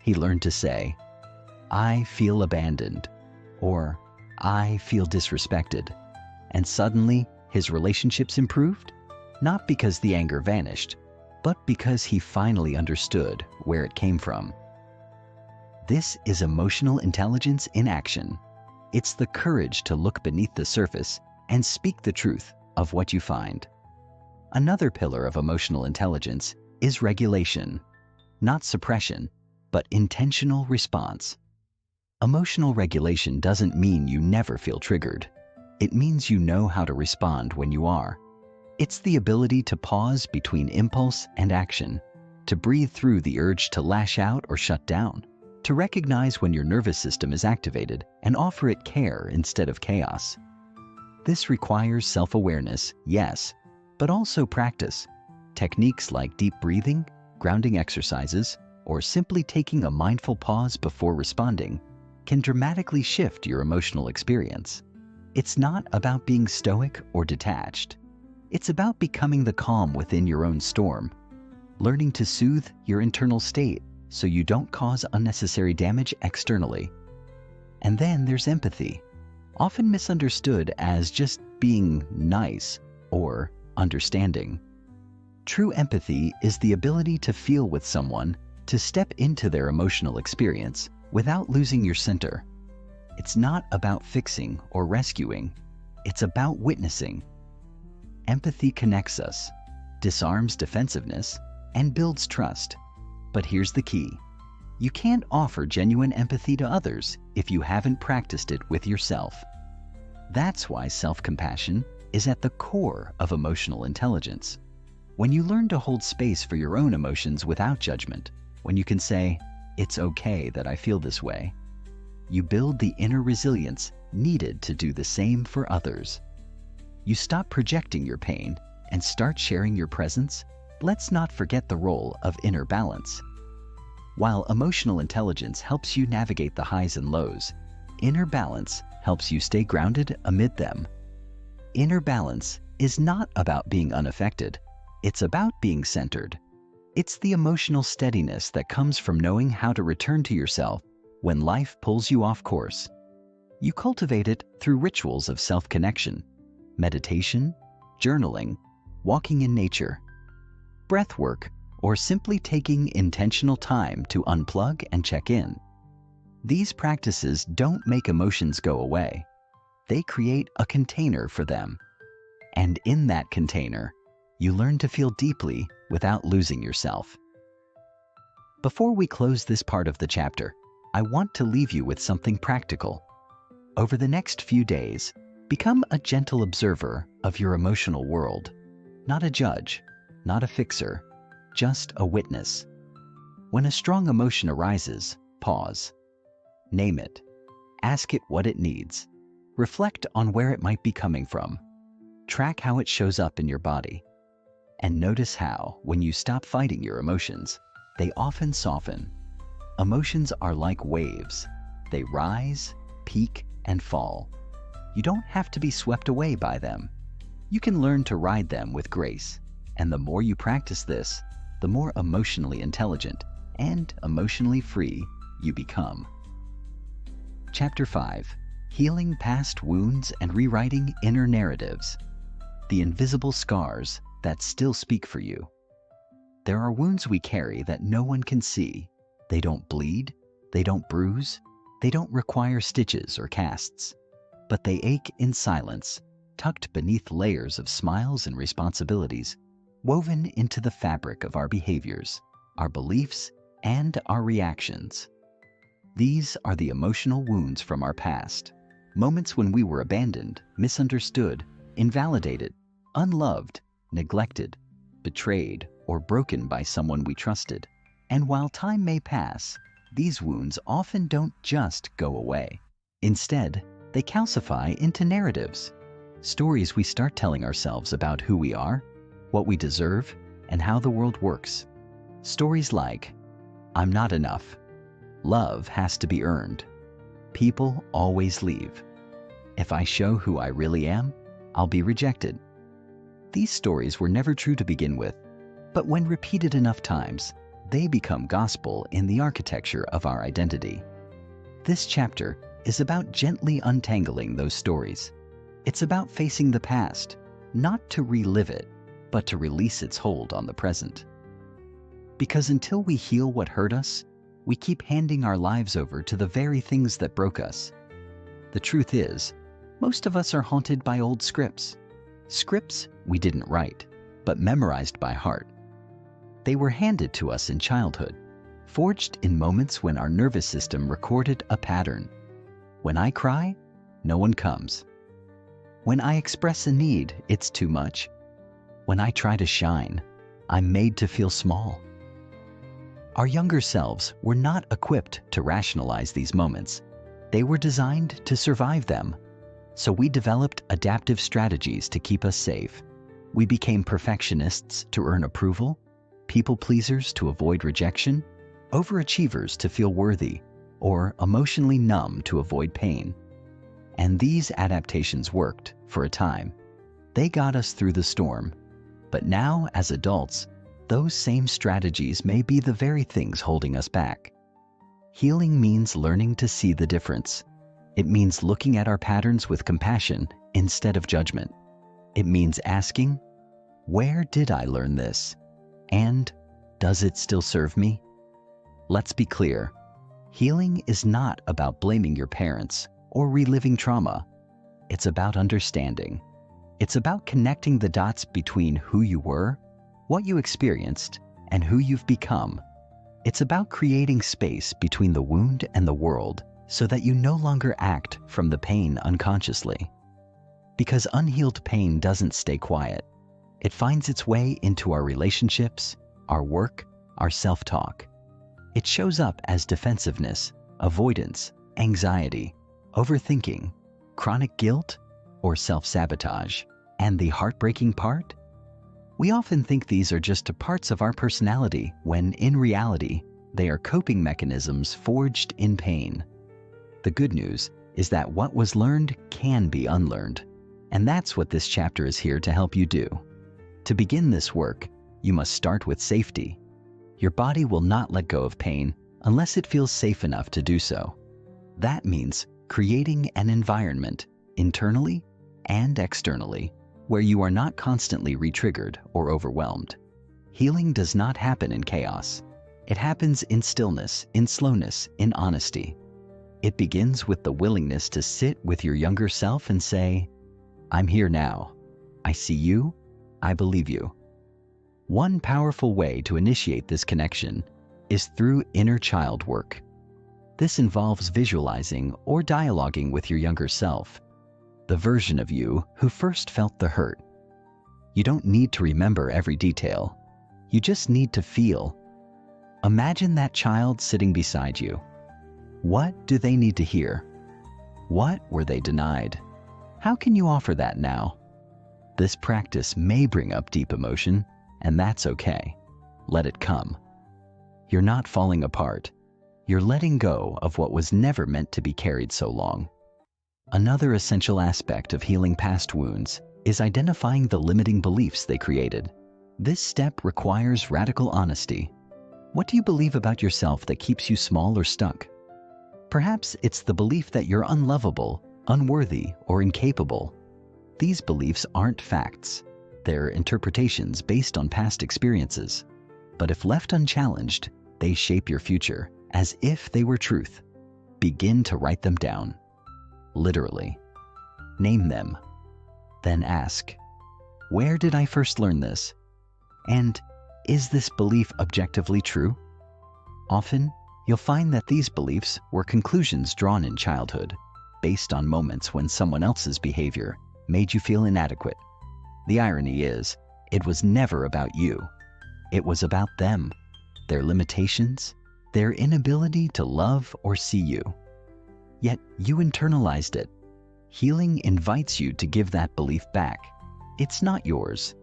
He learned to say, "I feel abandoned," or "I feel disrespected." And suddenly, his relationships improved, not because the anger vanished, but because he finally understood where it came from. This is emotional intelligence in action. It's the courage to look beneath the surface and speak the truth of what you find. Another pillar of emotional intelligence is regulation, not suppression, but intentional response. Emotional regulation doesn't mean you never feel triggered. It means you know how to respond when you are. It's the ability to pause between impulse and action, to breathe through the urge to lash out or shut down, to recognize when your nervous system is activated and offer it care instead of chaos. This requires self-awareness, yes, but also practice. Techniques like deep breathing, grounding exercises, or simply taking a mindful pause before responding can dramatically shift your emotional experience. It's not about being stoic or detached. It's about becoming the calm within your own storm, learning to soothe your internal state so you don't cause unnecessary damage externally. And then there's empathy, often misunderstood as just being nice or understanding. True empathy is the ability to feel with someone, to step into their emotional experience without losing your center. It's not about fixing or rescuing. It's about witnessing. Empathy connects us, disarms defensiveness, and builds trust. But here's the key. You can't offer genuine empathy to others if you haven't practiced it with yourself. That's why self-compassion is at the core of emotional intelligence. When you learn to hold space for your own emotions without judgment, when you can say, "It's okay that I feel this way," you build the inner resilience needed to do the same for others. You stop projecting your pain and start sharing your presence. Let's not forget the role of inner balance. While emotional intelligence helps you navigate the highs and lows, inner balance helps you stay grounded amid them. Inner balance is not about being unaffected. It's about being centered. It's the emotional steadiness that comes from knowing how to return to yourself when life pulls you off course. You cultivate it through rituals of self-connection, meditation, journaling, walking in nature, breath work, or simply taking intentional time to unplug and check in. These practices don't make emotions go away. They create a container for them. And in that container, you learn to feel deeply without losing yourself. Before we close this part of the chapter, I want to leave you with something practical. Over the next few days, become a gentle observer of your emotional world. Not a judge, not a fixer, just a witness. When a strong emotion arises, pause. Name it. Ask it what it needs. Reflect on where it might be coming from. Track how it shows up in your body. And notice how, when you stop fighting your emotions, they often soften. Emotions are like waves. They rise, peak, and fall. You don't have to be swept away by them. You can learn to ride them with grace. And the more you practice this, the more emotionally intelligent and emotionally free you become. Chapter 5. Healing Past Wounds and Rewriting Inner Narratives. The invisible scars that still speak for you. There are wounds we carry that no one can see. They don't bleed, they don't bruise, they don't require stitches or casts. But they ache in silence, tucked beneath layers of smiles and responsibilities, woven into the fabric of our behaviors, our beliefs, and our reactions. These are the emotional wounds from our past, moments when we were abandoned, misunderstood, invalidated, unloved, neglected, betrayed, or broken by someone we trusted. And while time may pass, these wounds often don't just go away. Instead, they calcify into narratives, stories we start telling ourselves about who we are, what we deserve, and how the world works. Stories like, I'm not enough. Love has to be earned. People always leave. If I show who I really am, I'll be rejected. These stories were never true to begin with, but when repeated enough times, they become gospel in the architecture of our identity. This chapter is about gently untangling those stories. It's about facing the past, not to relive it, but to release its hold on the present. Because until we heal what hurt us, we keep handing our lives over to the very things that broke us. The truth is, most of us are haunted by old scripts. Scripts we didn't write, but memorized by heart. They were handed to us in childhood, forged in moments when our nervous system recorded a pattern. When I cry, no one comes. When I express a need, it's too much. When I try to shine, I'm made to feel small. Our younger selves were not equipped to rationalize these moments. They were designed to survive them. So we developed adaptive strategies to keep us safe. We became perfectionists to earn approval, people pleasers to avoid rejection, overachievers to feel worthy, or emotionally numb to avoid pain. And these adaptations worked for a time. They got us through the storm. But now, as adults, those same strategies may be the very things holding us back. Healing means learning to see the difference. It means looking at our patterns with compassion instead of judgment. It means asking, where did I learn this? And does it still serve me? Let's be clear. Healing is not about blaming your parents or reliving trauma. It's about understanding. It's about connecting the dots between who you were, what you experienced, and who you've become. It's about creating space between the wound and the world so that you no longer act from the pain unconsciously. Because unhealed pain doesn't stay quiet. It finds its way into our relationships, our work, our self-talk. It shows up as defensiveness, avoidance, anxiety, overthinking, chronic guilt, or self-sabotage. And the heartbreaking part? We often think these are just parts of our personality when, in reality, they are coping mechanisms forged in pain. The good news is that what was learned can be unlearned, and that's what this chapter is here to help you do. To begin this work, you must start with safety. Your body will not let go of pain unless it feels safe enough to do so. That means creating an environment, internally and externally, where you are not constantly re-triggered or overwhelmed. Healing does not happen in chaos. It happens in stillness, in slowness, in honesty. It begins with the willingness to sit with your younger self and say, "I'm here now. I see you. I believe you." One powerful way to initiate this connection is through inner child work. This involves visualizing or dialoguing with your younger self, the version of you who first felt the hurt. You don't need to remember every detail. You just need to feel. Imagine that child sitting beside you. What do they need to hear? What were they denied? How can you offer that now? This practice may bring up deep emotion, and that's okay. Let it come. You're not falling apart. You're letting go of what was never meant to be carried so long. Another essential aspect of healing past wounds is identifying the limiting beliefs they created. This step requires radical honesty. What do you believe about yourself that keeps you small or stuck? Perhaps it's the belief that you're unlovable, unworthy, or incapable. These beliefs aren't facts. They're interpretations based on past experiences. But if left unchallenged, they shape your future as if they were truth. Begin to write them down. Literally. Name them. Then ask, where did I first learn this? And is this belief objectively true? Often, you'll find that these beliefs were conclusions drawn in childhood, based on moments when someone else's behavior made you feel inadequate. The irony is, it was never about you. It was about them, their limitations, their inability to love or see you. Yet you internalized it. Healing invites you to give that belief back. It's not yours.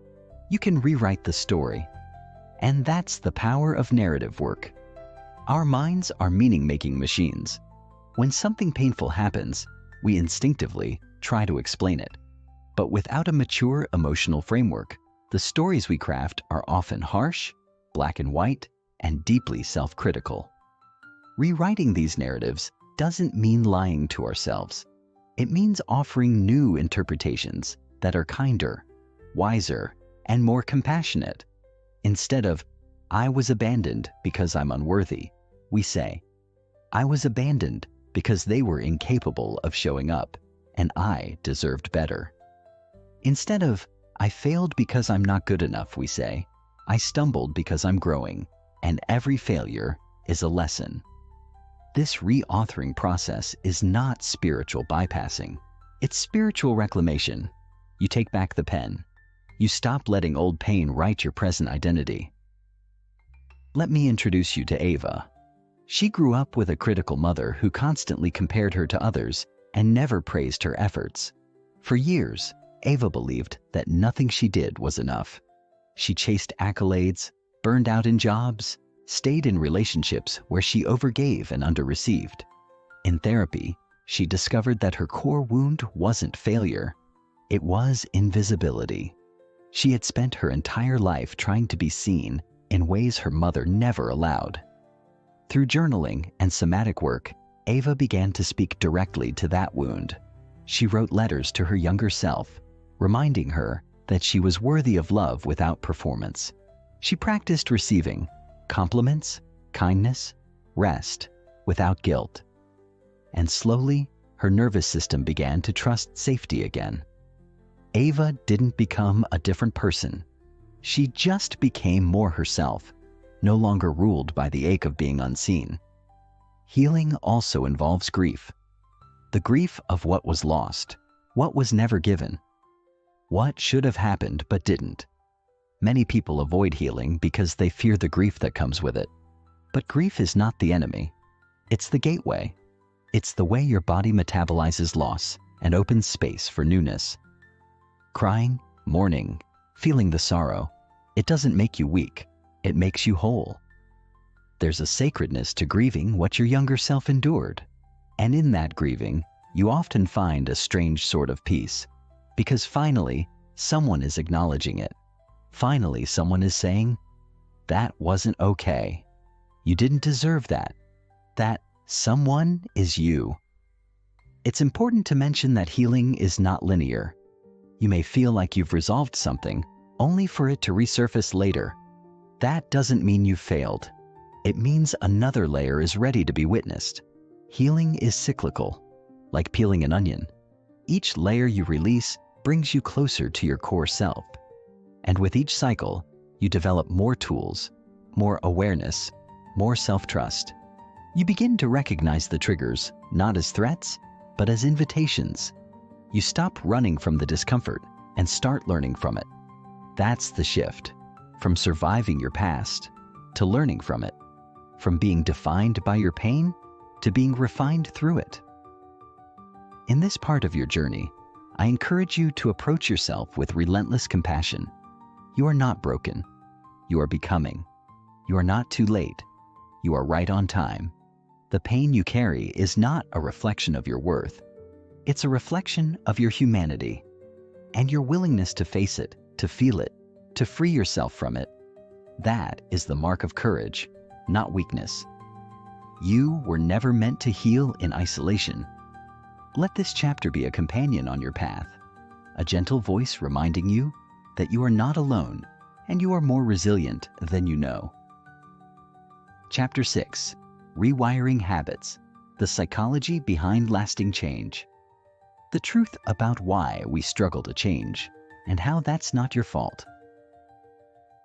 You can rewrite the story. And that's the power of narrative work. Our minds are meaning-making machines. When something painful happens, we instinctively try to explain it. But without a mature emotional framework, the stories we craft are often harsh, black and white, and deeply self-critical. Rewriting these narratives doesn't mean lying to ourselves. It means offering new interpretations that are kinder, wiser, and more compassionate. Instead of, "I was abandoned because I'm unworthy," we say, "I was abandoned because they were incapable of showing up, and I deserved better." Instead of, "I failed because I'm not good enough," we say, "I stumbled because I'm growing, and every failure is a lesson." This reauthoring process is not spiritual bypassing. It's spiritual reclamation. You take back the pen. You stop letting old pain write your present identity. Let me introduce you to Ava. She grew up with a critical mother who constantly compared her to others and never praised her efforts. For years, Ava believed that nothing she did was enough. She chased accolades, burned out in jobs, stayed in relationships where she overgave and underreceived. In therapy, she discovered that her core wound wasn't failure. It was invisibility. She had spent her entire life trying to be seen in ways her mother never allowed. Through journaling and somatic work, Ava began to speak directly to that wound. She wrote letters to her younger self, reminding her that she was worthy of love without performance. She practiced receiving compliments, kindness, rest, without guilt. And slowly, her nervous system began to trust safety again. Ava didn't become a different person. She just became more herself, no longer ruled by the ache of being unseen. Healing also involves grief. The grief of what was lost, what was never given, what should have happened but didn't. Many people avoid healing because they fear the grief that comes with it. But grief is not the enemy. It's the gateway. It's the way your body metabolizes loss and opens space for newness. Crying, mourning, feeling the sorrow, it doesn't make you weak. It makes you whole. There's a sacredness to grieving what your younger self endured. And in that grieving, you often find a strange sort of peace, because finally, someone is acknowledging it. Finally, someone is saying, that wasn't okay. You didn't deserve that. That someone is you. It's important to mention that healing is not linear. You may feel like you've resolved something, only for it to resurface later. That doesn't mean you've failed. It means another layer is ready to be witnessed. Healing is cyclical, like peeling an onion. Each layer you release brings you closer to your core self. And with each cycle, you develop more tools, more awareness, more self-trust. You begin to recognize the triggers, not as threats, but as invitations. You stop running from the discomfort and start learning from it. That's the shift, from surviving your past to learning from it, from being defined by your pain to being refined through it. In this part of your journey, I encourage you to approach yourself with relentless compassion. You are not broken. You are becoming. You are not too late. You are right on time. The pain you carry is not a reflection of your worth. It's a reflection of your humanity and your willingness to face it, to feel it, to free yourself from it. That is the mark of courage, not weakness. You were never meant to heal in isolation. Let this chapter be a companion on your path, a gentle voice reminding you that you are not alone and you are more resilient than you know. Chapter 6: Rewiring Habits, the Psychology Behind Lasting Change. The truth about why we struggle to change and how that's not your fault.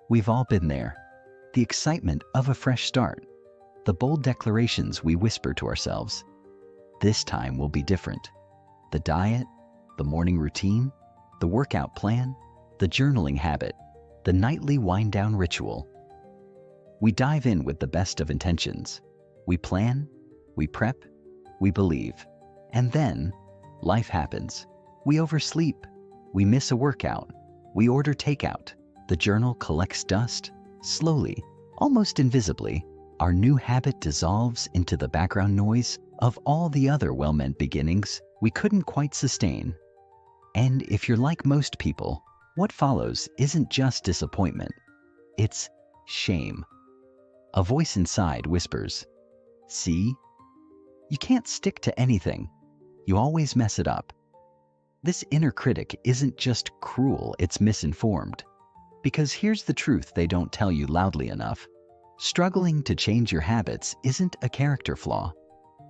We've all been there. The excitement of a fresh start, the bold declarations we whisper to ourselves. This time will be different. The diet, the morning routine, the workout plan, the journaling habit, the nightly wind-down ritual. We dive in with the best of intentions. We plan, we prep, we believe. And then, life happens. We oversleep. We miss a workout. We order takeout. The journal collects dust. Slowly, almost invisibly, our new habit dissolves into the background noise of all the other well-meant beginnings we couldn't quite sustain. And if you're like most people, what follows isn't just disappointment. It's shame. A voice inside whispers, "See? You can't stick to anything. You always mess it up." This inner critic isn't just cruel, it's misinformed. Because here's the truth they don't tell you loudly enough. Struggling to change your habits isn't a character flaw.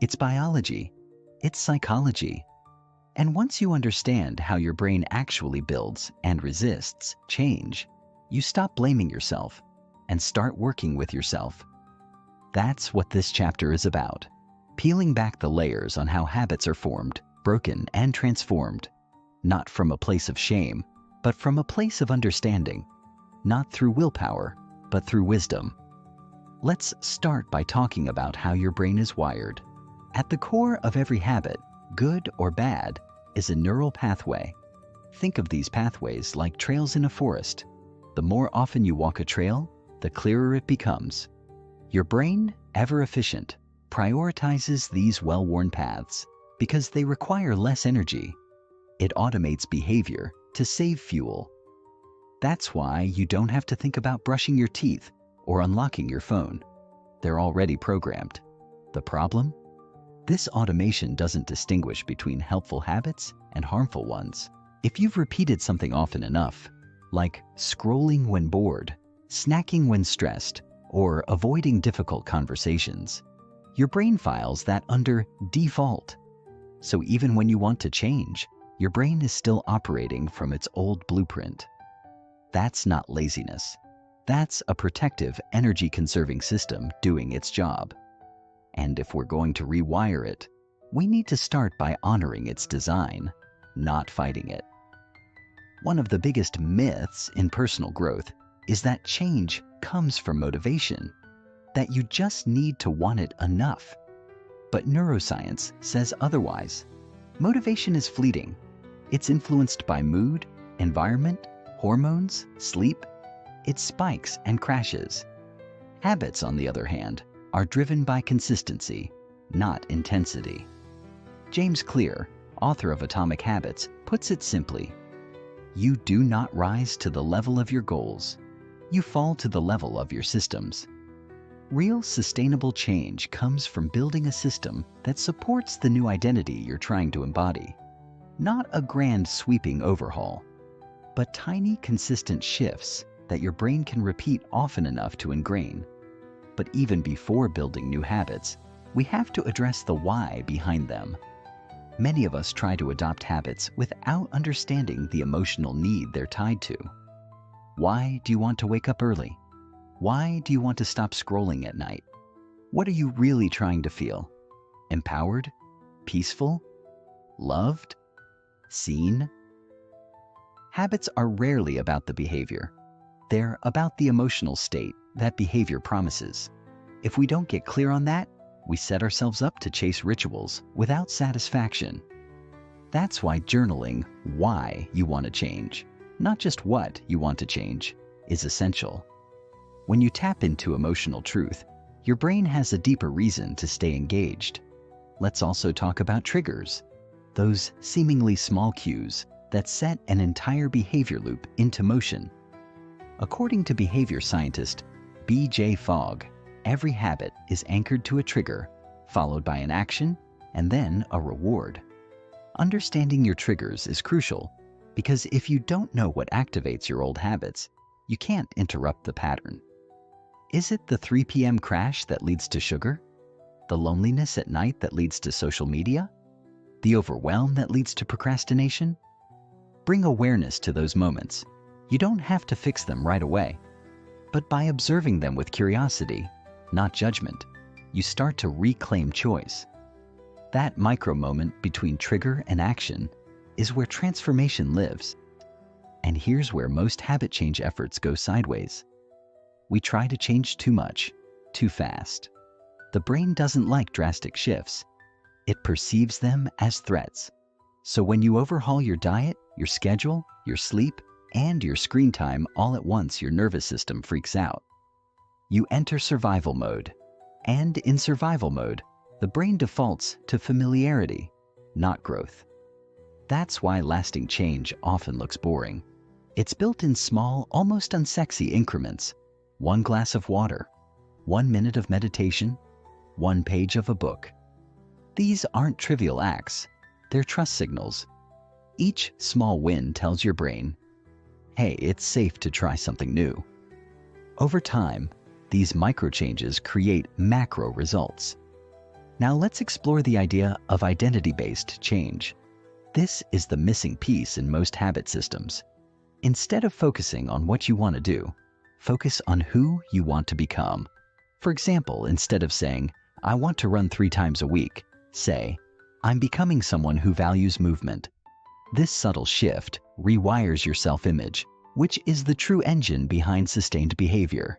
It's biology. It's psychology. And once you understand how your brain actually builds and resists change, you stop blaming yourself and start working with yourself. That's what this chapter is about. Peeling back the layers on how habits are formed, broken, and transformed. Not from a place of shame, but from a place of understanding. Not through willpower, but through wisdom. Let's start by talking about how your brain is wired. At the core of every habit, good or bad, is a neural pathway. Think of these pathways like trails in a forest. The more often you walk a trail, the clearer it becomes. Your brain, ever efficient, prioritizes these well-worn paths because they require less energy. It automates behavior to save fuel. That's why you don't have to think about brushing your teeth or unlocking your phone. They're already programmed. The problem? This automation doesn't distinguish between helpful habits and harmful ones. If you've repeated something often enough, like scrolling when bored, snacking when stressed, or avoiding difficult conversations, your brain files that under default. So even when you want to change, your brain is still operating from its old blueprint. That's not laziness. That's a protective, energy-conserving system doing its job. And if we're going to rewire it, we need to start by honoring its design, not fighting it. One of the biggest myths in personal growth is that change comes from motivation, that you just need to want it enough. But neuroscience says otherwise. Motivation is fleeting. It's influenced by mood, environment, hormones, sleep. It spikes and crashes. Habits, on the other hand, are driven by consistency, not intensity. James Clear, author of Atomic Habits, puts it simply: You do not rise to the level of your goals. You fall to the level of your systems. Real sustainable change comes from building a system that supports the new identity you're trying to embody. Not a grand sweeping overhaul, but tiny consistent shifts that your brain can repeat often enough to ingrain. But even before building new habits, we have to address the why behind them. Many of us try to adopt habits without understanding the emotional need they're tied to. Why do you want to wake up early? Why do you want to stop scrolling at night? What are you really trying to feel? Empowered? Peaceful? Loved? Seen? Habits are rarely about the behavior. They're about the emotional state that behavior promises. If we don't get clear on that, we set ourselves up to chase rituals without satisfaction. That's why journaling why you want to change, not just what you want to change, is essential. When you tap into emotional truth, your brain has a deeper reason to stay engaged. Let's also talk about triggers, those seemingly small cues that set an entire behavior loop into motion. According to behavior scientist B.J. Fogg, every habit is anchored to a trigger, followed by an action, and then a reward. Understanding your triggers is crucial because if you don't know what activates your old habits, you can't interrupt the pattern. Is it the 3 p.m. crash that leads to sugar? The loneliness at night that leads to social media? The overwhelm that leads to procrastination? Bring awareness to those moments. You don't have to fix them right away. But by observing them with curiosity, not judgment, you start to reclaim choice. That micro moment between trigger and action is where transformation lives. And here's where most habit change efforts go sideways. We try to change too much, too fast. The brain doesn't like drastic shifts. It perceives them as threats. So when you overhaul your diet, your schedule, your sleep, and your screen time all at once, your nervous system freaks out. You enter survival mode. And in survival mode, the brain defaults to familiarity, not growth. That's why lasting change often looks boring. It's built in small, almost unsexy increments. 1 glass of water, 1 minute of meditation, 1 page of a book. These aren't trivial acts. They're trust signals. Each small win tells your brain, hey, it's safe to try something new. Over time, these micro changes create macro results. Now let's explore the idea of identity-based change. This is the missing piece in most habit systems. Instead of focusing on what you want to do, focus on who you want to become. For example, instead of saying, I want to run 3 times a week, say, I'm becoming someone who values movement. This subtle shift rewires your self-image, which is the true engine behind sustained behavior.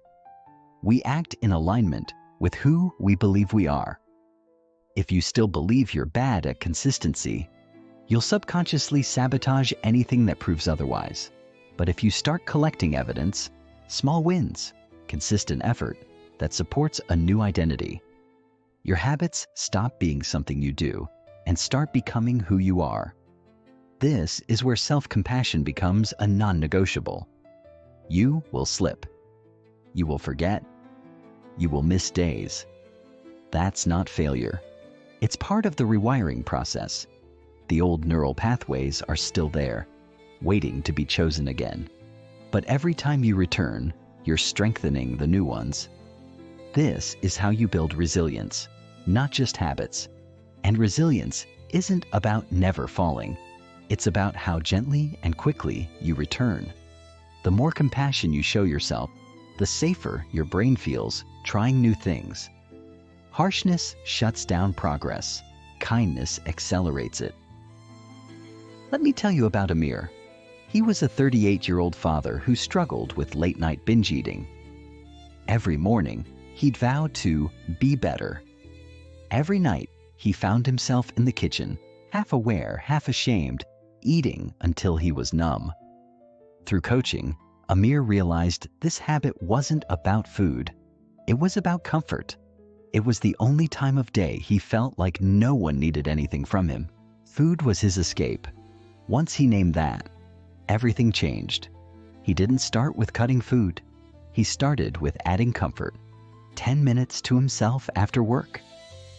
We act in alignment with who we believe we are. If you still believe you're bad at consistency, you'll subconsciously sabotage anything that proves otherwise. But if you start collecting evidence, small wins, consistent effort that supports a new identity, your habits stop being something you do and start becoming who you are. This is where self-compassion becomes a non-negotiable. You will slip. You will forget. You will miss days. That's not failure. It's part of the rewiring process. The old neural pathways are still there, waiting to be chosen again. But every time you return, you're strengthening the new ones. This is how you build resilience, not just habits. And resilience isn't about never falling. It's about how gently and quickly you return. The more compassion you show yourself, the safer your brain feels trying new things. Harshness shuts down progress. Kindness accelerates it. Let me tell you about Amir. He was a 38-year-old father who struggled with late-night binge eating. Every morning, he'd vow to be better. Every night, he found himself in the kitchen, half aware, half ashamed, eating until he was numb. Through coaching, Amir realized this habit wasn't about food. It was about comfort. It was the only time of day he felt like no one needed anything from him. Food was his escape. Once he named that, everything changed. He didn't start with cutting food. He started with adding comfort. 10 minutes to himself after work.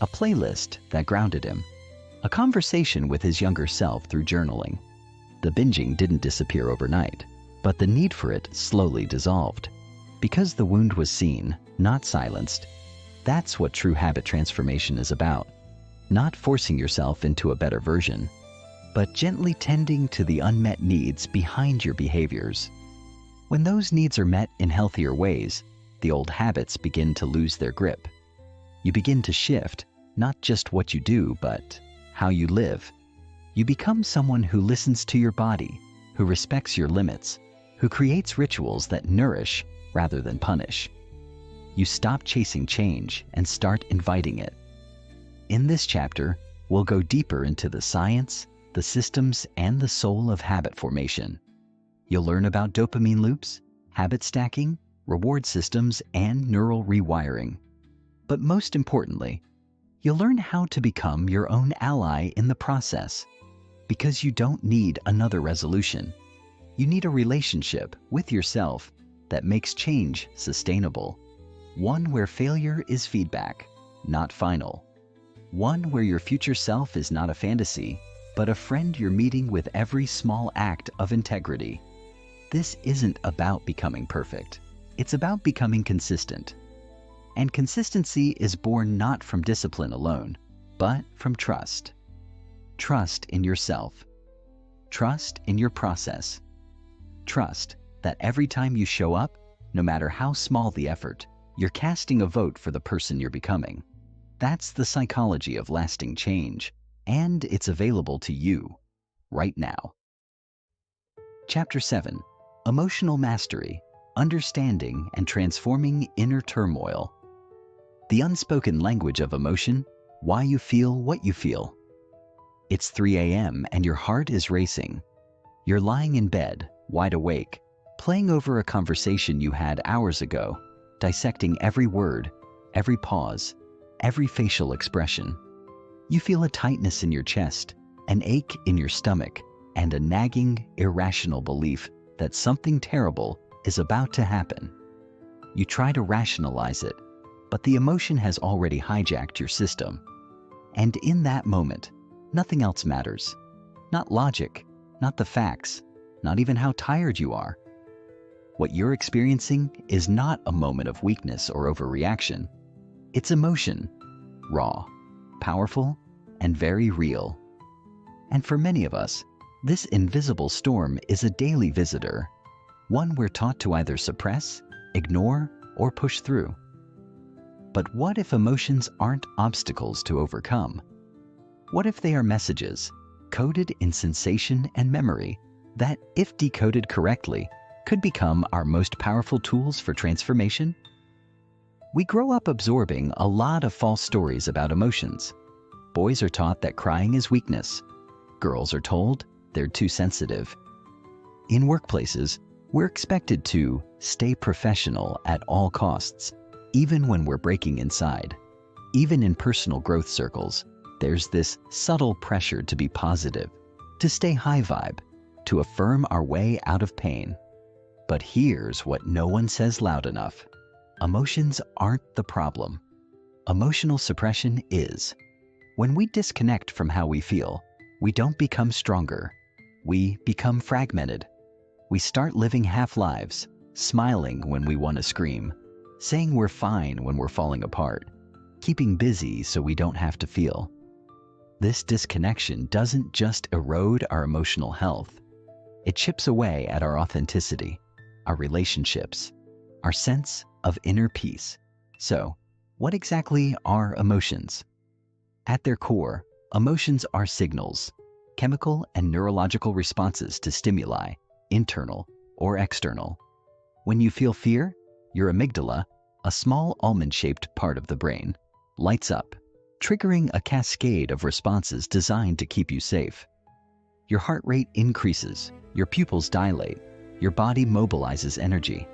A playlist that grounded him. A conversation with his younger self through journaling. The binging didn't disappear overnight, but the need for it slowly dissolved. Because the wound was seen, not silenced. That's what true habit transformation is about. Not forcing yourself into a better version, but gently tending to the unmet needs behind your behaviors. When those needs are met in healthier ways, the old habits begin to lose their grip. You begin to shift, not just what you do, but how you live. You become someone who listens to your body, who respects your limits, who creates rituals that nourish rather than punish. You stop chasing change and start inviting it. In this chapter, we'll go deeper into the science, the systems, and the soul of habit formation. You'll learn about dopamine loops, habit stacking, reward systems, and neural rewiring. But most importantly, you'll learn how to become your own ally in the process. Because you don't need another resolution. You need a relationship with yourself that makes change sustainable. One where failure is feedback, not final. One where your future self is not a fantasy, but a friend you're meeting with every small act of integrity. This isn't about becoming perfect. It's about becoming consistent. And consistency is born not from discipline alone, but from trust. Trust in yourself. Trust in your process. Trust that every time you show up, no matter how small the effort, you're casting a vote for the person you're becoming. That's the psychology of lasting change, and it's available to you right now. Chapter 7: Emotional Mastery, Understanding and Transforming Inner Turmoil. The unspoken language of emotion, why you feel what you feel. It's 3 a.m. and your heart is racing. You're lying in bed, wide awake, playing over a conversation you had hours ago, dissecting every word, every pause, every facial expression. You feel a tightness in your chest, an ache in your stomach, and a nagging, irrational belief that something terrible is about to happen. You try to rationalize it, but the emotion has already hijacked your system. And in that moment, nothing else matters. Not logic, not the facts, not even how tired you are. What you're experiencing is not a moment of weakness or overreaction. It's emotion, raw, powerful, and very real. And for many of us, this invisible storm is a daily visitor, one we're taught to either suppress, ignore, or push through. But what if emotions aren't obstacles to overcome? What if they are messages, coded in sensation and memory, that, if decoded correctly, could become our most powerful tools for transformation? We grow up absorbing a lot of false stories about emotions. Boys are taught that crying is weakness. Girls are told they're too sensitive. In workplaces, we're expected to stay professional at all costs, even when we're breaking inside. Even in personal growth circles, there's this subtle pressure to be positive, to stay high vibe, to affirm our way out of pain. But here's what no one says loud enough. Emotions aren't the problem. Emotional suppression is. When we disconnect from how we feel, we don't become stronger. We become fragmented. We start living half lives, smiling when we want to scream, saying we're fine when we're falling apart, keeping busy so we don't have to feel. This disconnection doesn't just erode our emotional health. It chips away at our authenticity, our relationships, our sense of inner peace. So, what exactly are emotions? At their core, emotions are signals, chemical and neurological responses to stimuli, internal or external. When you feel fear, your amygdala, a small almond-shaped part of the brain, lights up, triggering a cascade of responses designed to keep you safe. Your heart rate increases, your pupils dilate, your body mobilizes energy.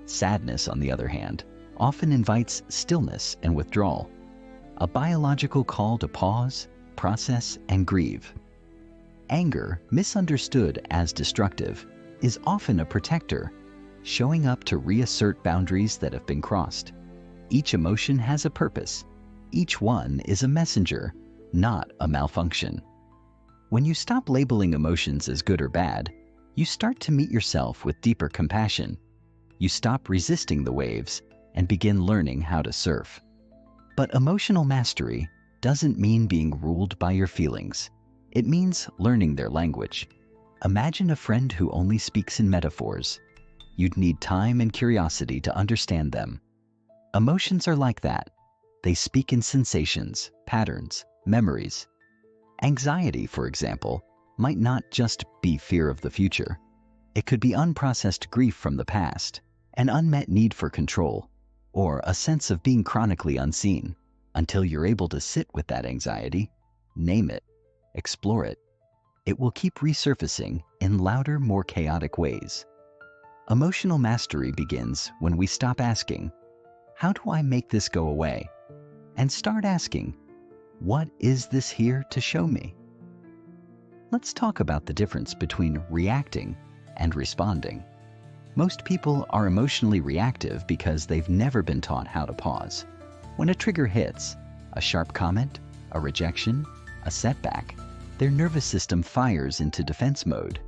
Sadness, on the other hand, often invites stillness and withdrawal, a biological call to pause, process, and grieve. anger, misunderstood as destructive, is often a protector, showing up to reassert boundaries that have been crossed. Each emotion has a purpose. Each one is a messenger, not a malfunction. When you stop labeling emotions as good or bad, you start to meet yourself with deeper compassion. You stop resisting the waves and begin learning how to surf. But emotional mastery doesn't mean being ruled by your feelings. It means learning their language. Imagine a friend who only speaks in metaphors. You'd need time and curiosity to understand them. Emotions are like that. They speak in sensations, patterns, memories. Anxiety, for example, might not just be fear of the future. It could be unprocessed grief from the past, an unmet need for control, or a sense of being chronically unseen. Until you're able to sit with that anxiety, name it, explore it, it will keep resurfacing in louder, more chaotic ways. Emotional mastery begins when we stop asking, "How do I make this go away?" and start asking, "What is this here to show me?" Let's talk about the difference between reacting and responding. Most people are emotionally reactive because they've never been taught how to pause. When a trigger hits, a sharp comment, a rejection, a setback, their nervous system fires into defense mode.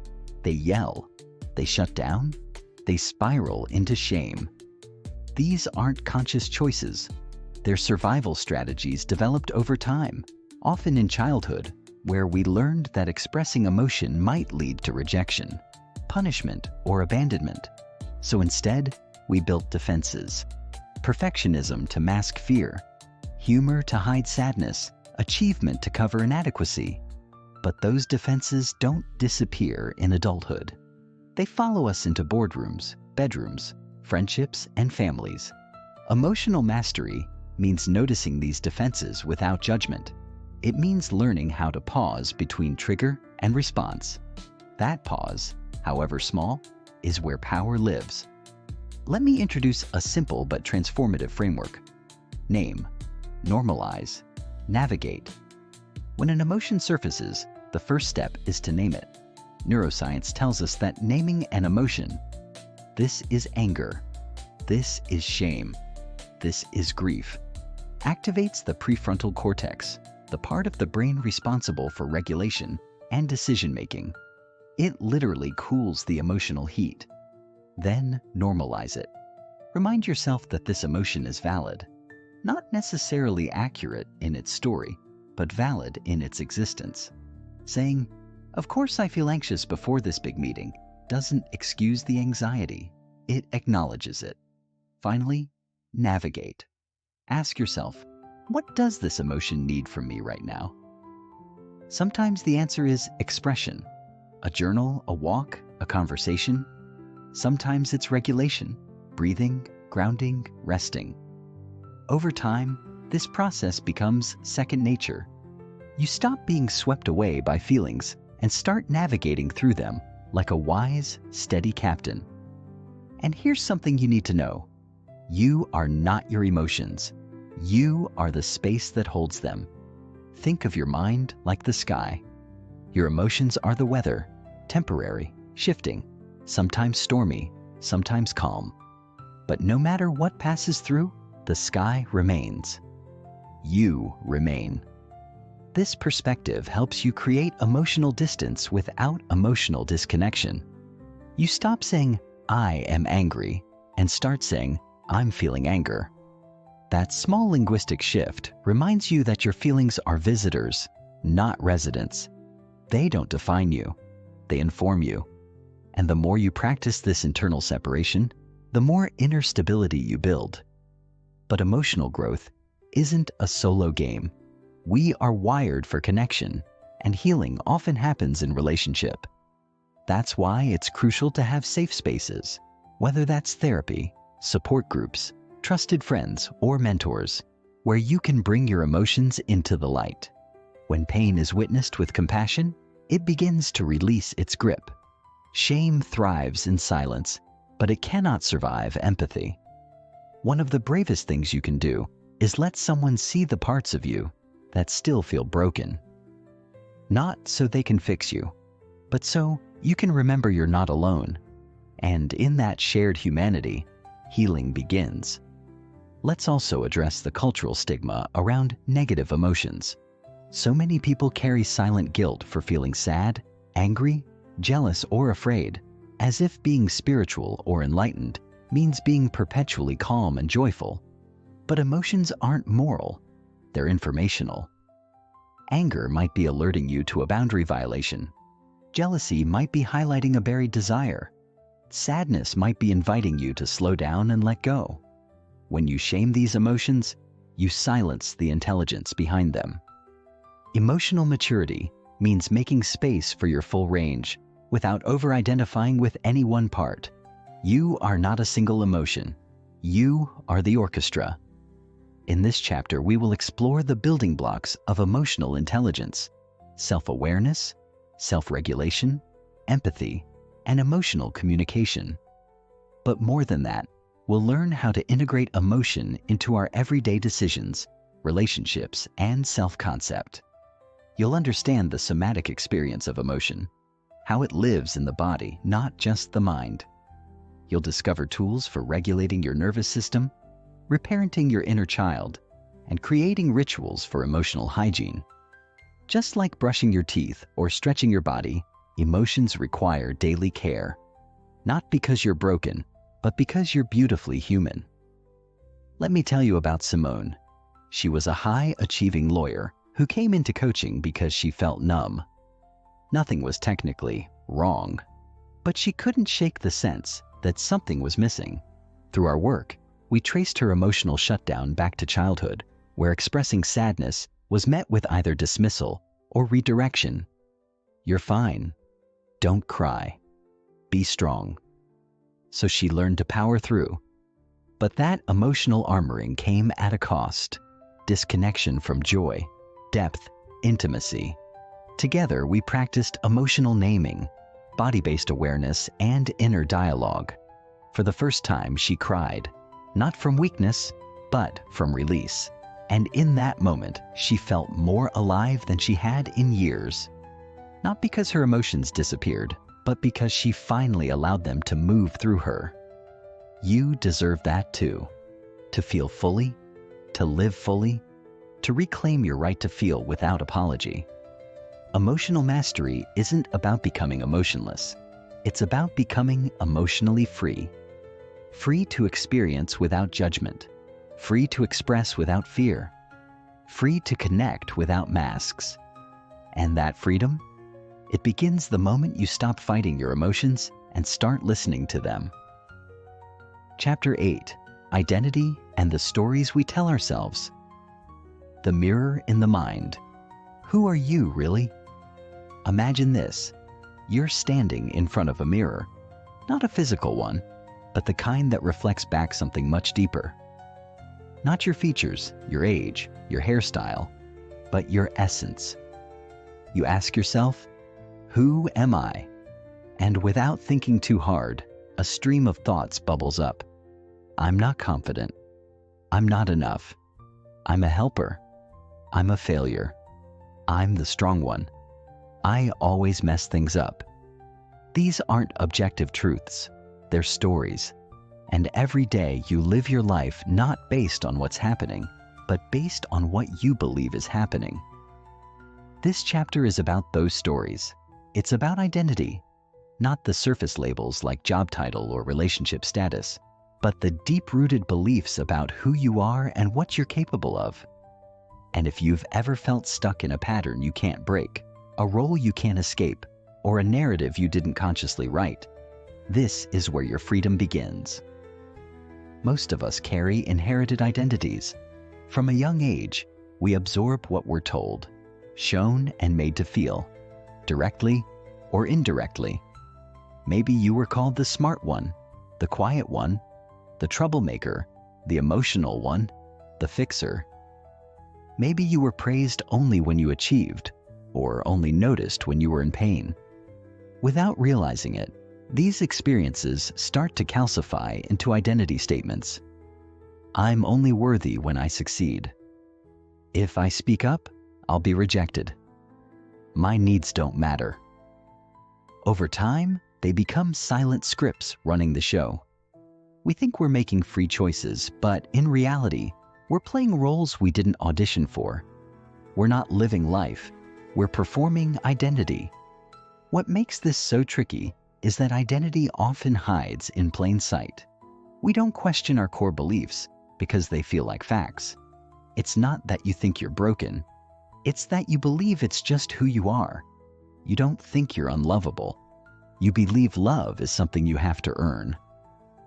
They yell, they shut down, they spiral into shame. These aren't conscious choices. They're survival strategies developed over time, often in childhood, where we learned that expressing emotion might lead to rejection, punishment, or abandonment. So instead, we built defenses. Perfectionism to mask fear, humor to hide sadness, achievement to cover inadequacy. But those defenses don't disappear in adulthood. They follow us into boardrooms, bedrooms, friendships, and families. Emotional mastery means noticing these defenses without judgment. It means learning how to pause between trigger and response. That pause, however small, is where power lives. Let me introduce a simple but transformative framework. Name, normalize, navigate. When an emotion surfaces, the first step is to name it. Neuroscience tells us that naming an emotion, this is anger, this is shame, this is grief, activates the prefrontal cortex, the part of the brain responsible for regulation and decision-making. It literally cools the emotional heat. Then normalize it. Remind yourself that this emotion is valid, not necessarily accurate in its story, but valid in its existence. Saying, "Of course I feel anxious before this big meeting," doesn't excuse the anxiety. It acknowledges it. Finally, navigate. Ask yourself, what does this emotion need from me right now? Sometimes the answer is expression. A journal, a walk, a conversation. Sometimes it's regulation, breathing, grounding, resting. Over time, this process becomes second nature. You stop being swept away by feelings and start navigating through them like a wise, steady captain. And here's something you need to know. You are not your emotions. You are the space that holds them. Think of your mind like the sky. Your emotions are the weather, temporary, shifting, sometimes stormy, sometimes calm. But no matter what passes through, the sky remains. You remain. This perspective helps you create emotional distance without emotional disconnection. You stop saying, "I am angry," and start saying, "I'm feeling anger." That small linguistic shift reminds you that your feelings are visitors, not residents. They don't define you, they inform you. And the more you practice this internal separation, the more inner stability you build. But emotional growth isn't a solo game. We are wired for connection, and healing often happens in relationship. That's why it's crucial to have safe spaces, whether that's therapy, support groups, trusted friends, or mentors, where you can bring your emotions into the light. When pain is witnessed with compassion, it begins to release its grip. Shame thrives in silence, but it cannot survive empathy. One of the bravest things you can do is let someone see the parts of you that still feel broken. Not so they can fix you, but so you can remember you're not alone. And in that shared humanity, healing begins. Let's also address the cultural stigma around negative emotions. So many people carry silent guilt for feeling sad, angry, jealous, or afraid, as if being spiritual or enlightened means being perpetually calm and joyful. But emotions aren't moral, they're informational. Anger might be alerting you to a boundary violation. Jealousy might be highlighting a buried desire. Sadness might be inviting you to slow down and let go. When you shame these emotions, you silence the intelligence behind them. Emotional maturity means making space for your full range without over-identifying with any one part. You are not a single emotion. You are the orchestra. In this chapter, we will explore the building blocks of emotional intelligence: self-awareness, self-regulation, empathy, and emotional communication. But more than that, we'll learn how to integrate emotion into our everyday decisions, relationships, and self-concept. You'll understand the somatic experience of emotion, how it lives in the body, not just the mind. You'll discover tools for regulating your nervous system, reparenting your inner child, and creating rituals for emotional hygiene. Just like brushing your teeth or stretching your body, emotions require daily care. Not because you're broken, but because you're beautifully human. Let me tell you about Simone. She was a high-achieving lawyer who came into coaching because she felt numb. Nothing was technically wrong, but she couldn't shake the sense that something was missing. Through our work, we traced her emotional shutdown back to childhood, where expressing sadness was met with either dismissal or redirection. "You're fine. Don't cry. Be strong." So she learned to power through. But that emotional armoring came at a cost: disconnection from joy, depth, intimacy. Together, we practiced emotional naming, body-based awareness, and inner dialogue. For the first time, she cried, not from weakness, but from release. And in that moment, she felt more alive than she had in years. Not because her emotions disappeared, but because she finally allowed them to move through her. You deserve that too. To feel fully, to live fully, to reclaim your right to feel without apology. Emotional mastery isn't about becoming emotionless. It's about becoming emotionally free. Free to experience without judgment. Free to express without fear. Free to connect without masks. And that freedom? It begins the moment you stop fighting your emotions and start listening to them. Chapter 8: Identity and the Stories We Tell Ourselves. The mirror in the mind. Who are you, really? Imagine this. You're standing in front of a mirror. Not a physical one, but the kind that reflects back something much deeper. Not your features, your age, your hairstyle, but your essence. You ask yourself, who am I? And without thinking too hard, a stream of thoughts bubbles up. I'm not confident. I'm not enough. I'm a helper. I'm a failure. I'm the strong one. I always mess things up. These aren't objective truths. They're stories. And every day you live your life not based on what's happening, but based on what you believe is happening. This chapter is about those stories. It's about identity, not the surface labels like job title or relationship status, but the deep-rooted beliefs about who you are and what you're capable of. And if you've ever felt stuck in a pattern you can't break, a role you can't escape, or a narrative you didn't consciously write, this is where your freedom begins. Most of us carry inherited identities. From a young age, we absorb what we're told, shown and made to feel, directly or indirectly. Maybe you were called the smart one, the quiet one, the troublemaker, the emotional one, the fixer. Maybe you were praised only when you achieved, or only noticed when you were in pain. Without realizing it, these experiences start to calcify into identity statements. I'm only worthy when I succeed. If I speak up, I'll be rejected. My needs don't matter. Over time, they become silent scripts running the show. We think we're making free choices, but in reality, we're playing roles we didn't audition for. We're not living life, we're performing identity. What makes this so tricky is that identity often hides in plain sight. We don't question our core beliefs because they feel like facts. It's not that you think you're broken, it's that you believe it's just who you are. You don't think you're unlovable. You believe love is something you have to earn.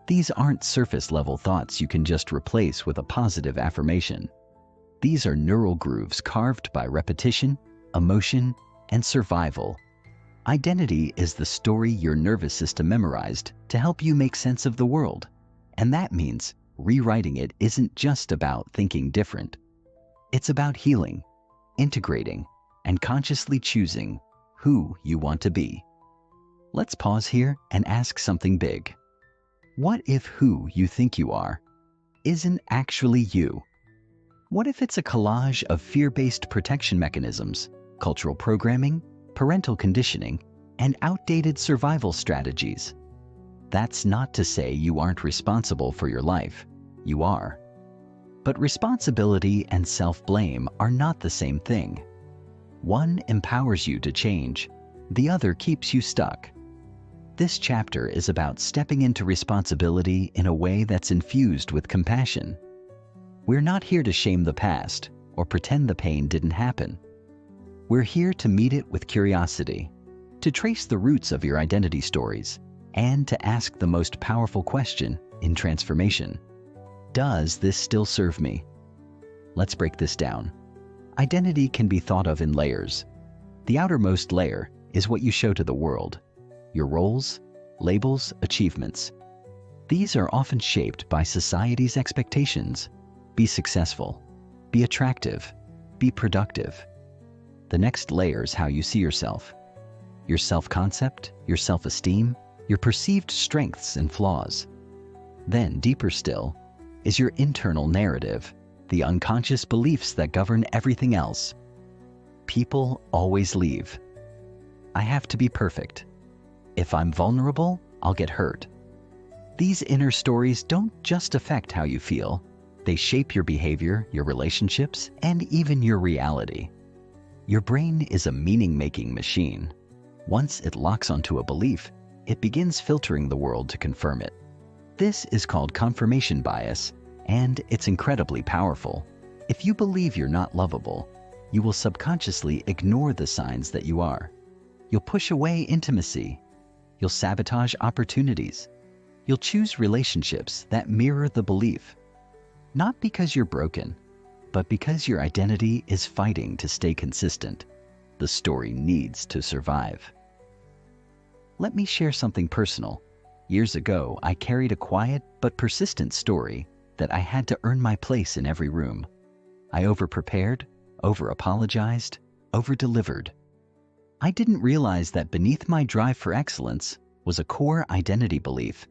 These aren't surface-level thoughts you can just replace with a positive affirmation. These are neural grooves carved by repetition, emotion, and survival. Identity is the story your nervous system memorized to help you make sense of the world. And that means rewriting it isn't just about thinking different. It's about healing, integrating, and consciously choosing who you want to be. Let's pause here and ask something big. What if who you think you are isn't actually you? What if it's a collage of fear-based protection mechanisms, cultural programming, parental conditioning, and outdated survival strategies? That's not to say you aren't responsible for your life. You are. But responsibility and self-blame are not the same thing. One empowers you to change, the other keeps you stuck. This chapter is about stepping into responsibility in a way that's infused with compassion. We're not here to shame the past or pretend the pain didn't happen. We're here to meet it with curiosity, to trace the roots of your identity stories, and to ask the most powerful question in transformation. Does this still serve me? Let's break this down. Identity can be thought of in layers. The outermost layer is what you show to the world. Your roles, labels, achievements. These are often shaped by society's expectations. Be successful, be attractive, be productive. The next layer is how you see yourself. Your self-concept, your self-esteem, your perceived strengths and flaws. Then, deeper still, is your internal narrative, the unconscious beliefs that govern everything else. People always leave. I have to be perfect. If I'm vulnerable, I'll get hurt. These inner stories don't just affect how you feel. They shape your behavior, your relationships, and even your reality. Your brain is a meaning-making machine. Once it locks onto a belief, it begins filtering the world to confirm it. This is called confirmation bias, and it's incredibly powerful. If you believe you're not lovable, you will subconsciously ignore the signs that you are. You'll push away intimacy. You'll sabotage opportunities. You'll choose relationships that mirror the belief. Not because you're broken, but because your identity is fighting to stay consistent. The story needs to survive. Let me share something personal. Years ago, I carried a quiet but persistent story that I had to earn my place in every room. I over-prepared, over-apologized, over-delivered. I didn't realize that beneath my drive for excellence was a core identity belief.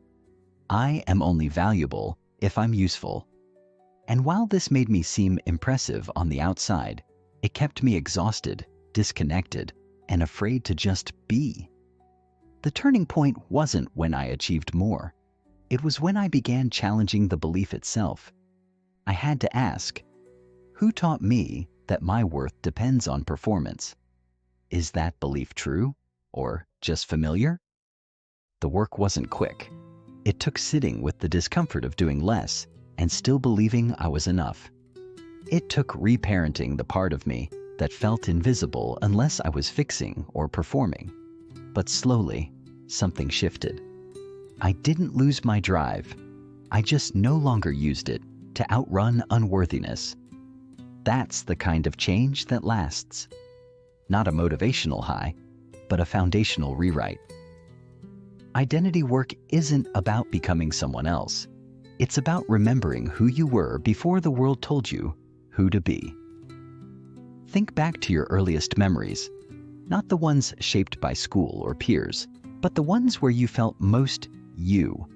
I am only valuable if I'm useful. And while this made me seem impressive on the outside, it kept me exhausted, disconnected, and afraid to just be. The turning point wasn't when I achieved more. It was when I began challenging the belief itself. I had to ask, who taught me that my worth depends on performance? Is that belief true or just familiar? The work wasn't quick. It took sitting with the discomfort of doing less and still believing I was enough. It took reparenting the part of me that felt invisible unless I was fixing or performing. But slowly, something shifted. I didn't lose my drive. I just no longer used it to outrun unworthiness. That's the kind of change that lasts. Not a motivational high, but a foundational rewrite. Identity work isn't about becoming someone else. It's about remembering who you were before the world told you who to be. Think back to your earliest memories, not the ones shaped by school or peers, but the ones where you felt most you.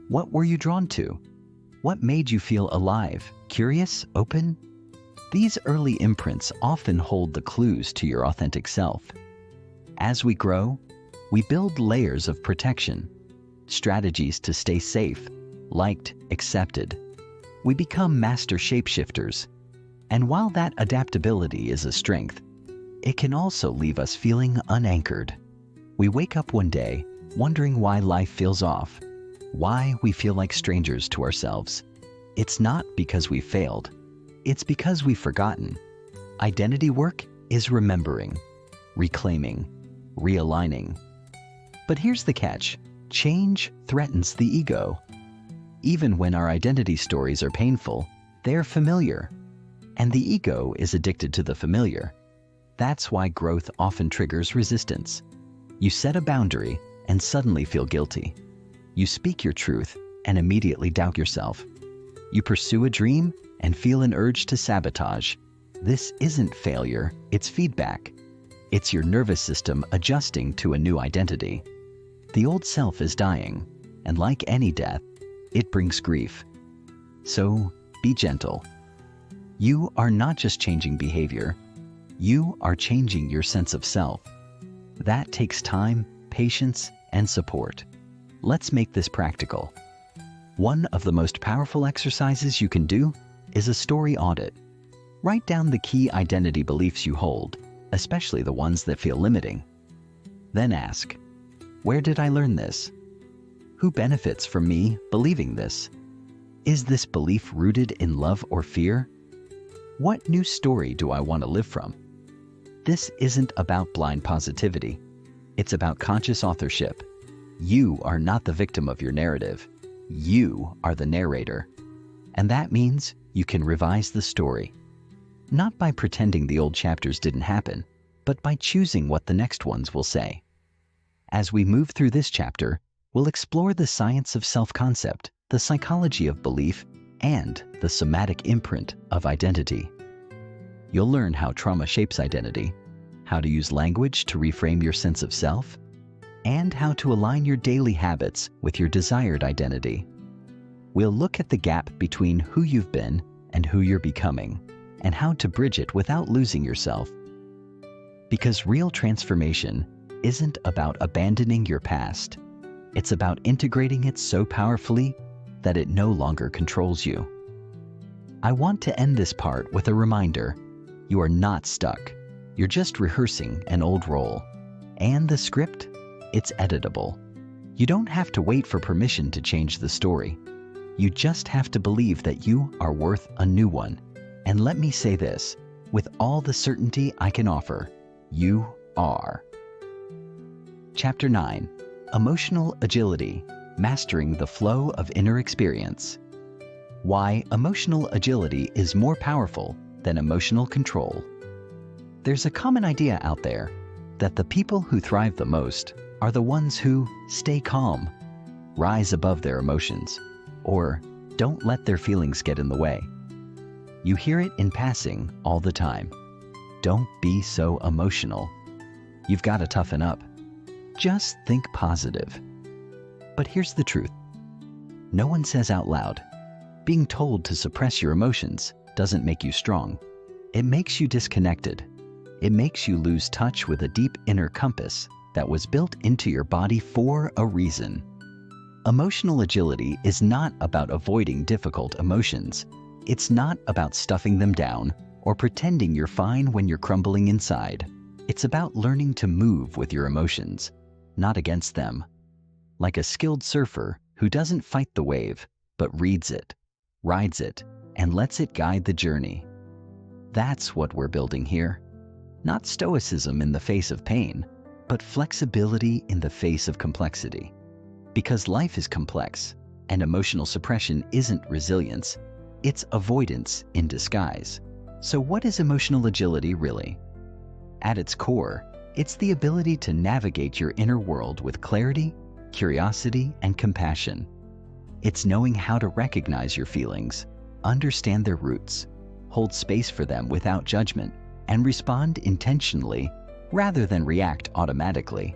What were you drawn to? What made you feel alive, curious, open? These early imprints often hold the clues to your authentic self. As we grow, we build layers of protection, strategies to stay safe, liked, accepted. We become master shapeshifters. And while that adaptability is a strength, it can also leave us feeling unanchored. We wake up one day wondering why life feels off, why we feel like strangers to ourselves. It's not because we failed. It's because we've forgotten. Identity work is remembering, reclaiming, realigning. But here's the catch. Change threatens the ego. Even when our identity stories are painful, they're familiar. And the ego is addicted to the familiar. That's why growth often triggers resistance. You set a boundary and suddenly feel guilty. You speak your truth and immediately doubt yourself. You pursue a dream and feel an urge to sabotage. This isn't failure, it's feedback. It's your nervous system adjusting to a new identity. The old self is dying, and like any death, it brings grief. So, be gentle. You are not just changing behavior, you are changing your sense of self. That takes time, patience, and support. Let's make this practical. One of the most powerful exercises you can do is a story audit. Write down the key identity beliefs you hold, especially the ones that feel limiting. Then ask, where did I learn this? Who benefits from me believing this? Is this belief rooted in love or fear? What new story do I want to live from? This isn't about blind positivity. It's about conscious authorship. You are not the victim of your narrative. You are the narrator. And that means you can revise the story. Not by pretending the old chapters didn't happen, but by choosing what the next ones will say. As we move through this chapter, we'll explore the science of self-concept, the psychology of belief, and the somatic imprint of identity. You'll learn how trauma shapes identity, how to use language to reframe your sense of self, and how to align your daily habits with your desired identity. We'll look at the gap between who you've been and who you're becoming, and how to bridge it without losing yourself. Because real transformation isn't about abandoning your past. It's about integrating it so powerfully that it no longer controls you. I want to end this part with a reminder. You are not stuck. You're just rehearsing an old role. And the script? It's editable. You don't have to wait for permission to change the story. You just have to believe that you are worth a new one. And let me say this, with all the certainty I can offer, you are. Chapter 9, Emotional Agility, Mastering the Flow of Inner Experience. Why emotional agility is more powerful than emotional control. There's a common idea out there that the people who thrive the most are the ones who stay calm, rise above their emotions, or don't let their feelings get in the way. You hear it in passing all the time. Don't be so emotional. You've got to toughen up. Just think positive. But here's the truth. No one says out loud, being told to suppress your emotions doesn't make you strong. It makes you disconnected. It makes you lose touch with a deep inner compass that was built into your body for a reason. Emotional agility is not about avoiding difficult emotions. It's not about stuffing them down or pretending you're fine when you're crumbling inside. It's about learning to move with your emotions, not against them. Like a skilled surfer who doesn't fight the wave, but reads it, rides it, and lets it guide the journey. That's what we're building here. Not stoicism in the face of pain, but flexibility in the face of complexity. Because life is complex, and emotional suppression isn't resilience, it's avoidance in disguise. So what is emotional agility really? At its core, it's the ability to navigate your inner world with clarity, curiosity, and compassion. It's knowing how to recognize your feelings, understand their roots, hold space for them without judgment, and respond intentionally rather than react automatically.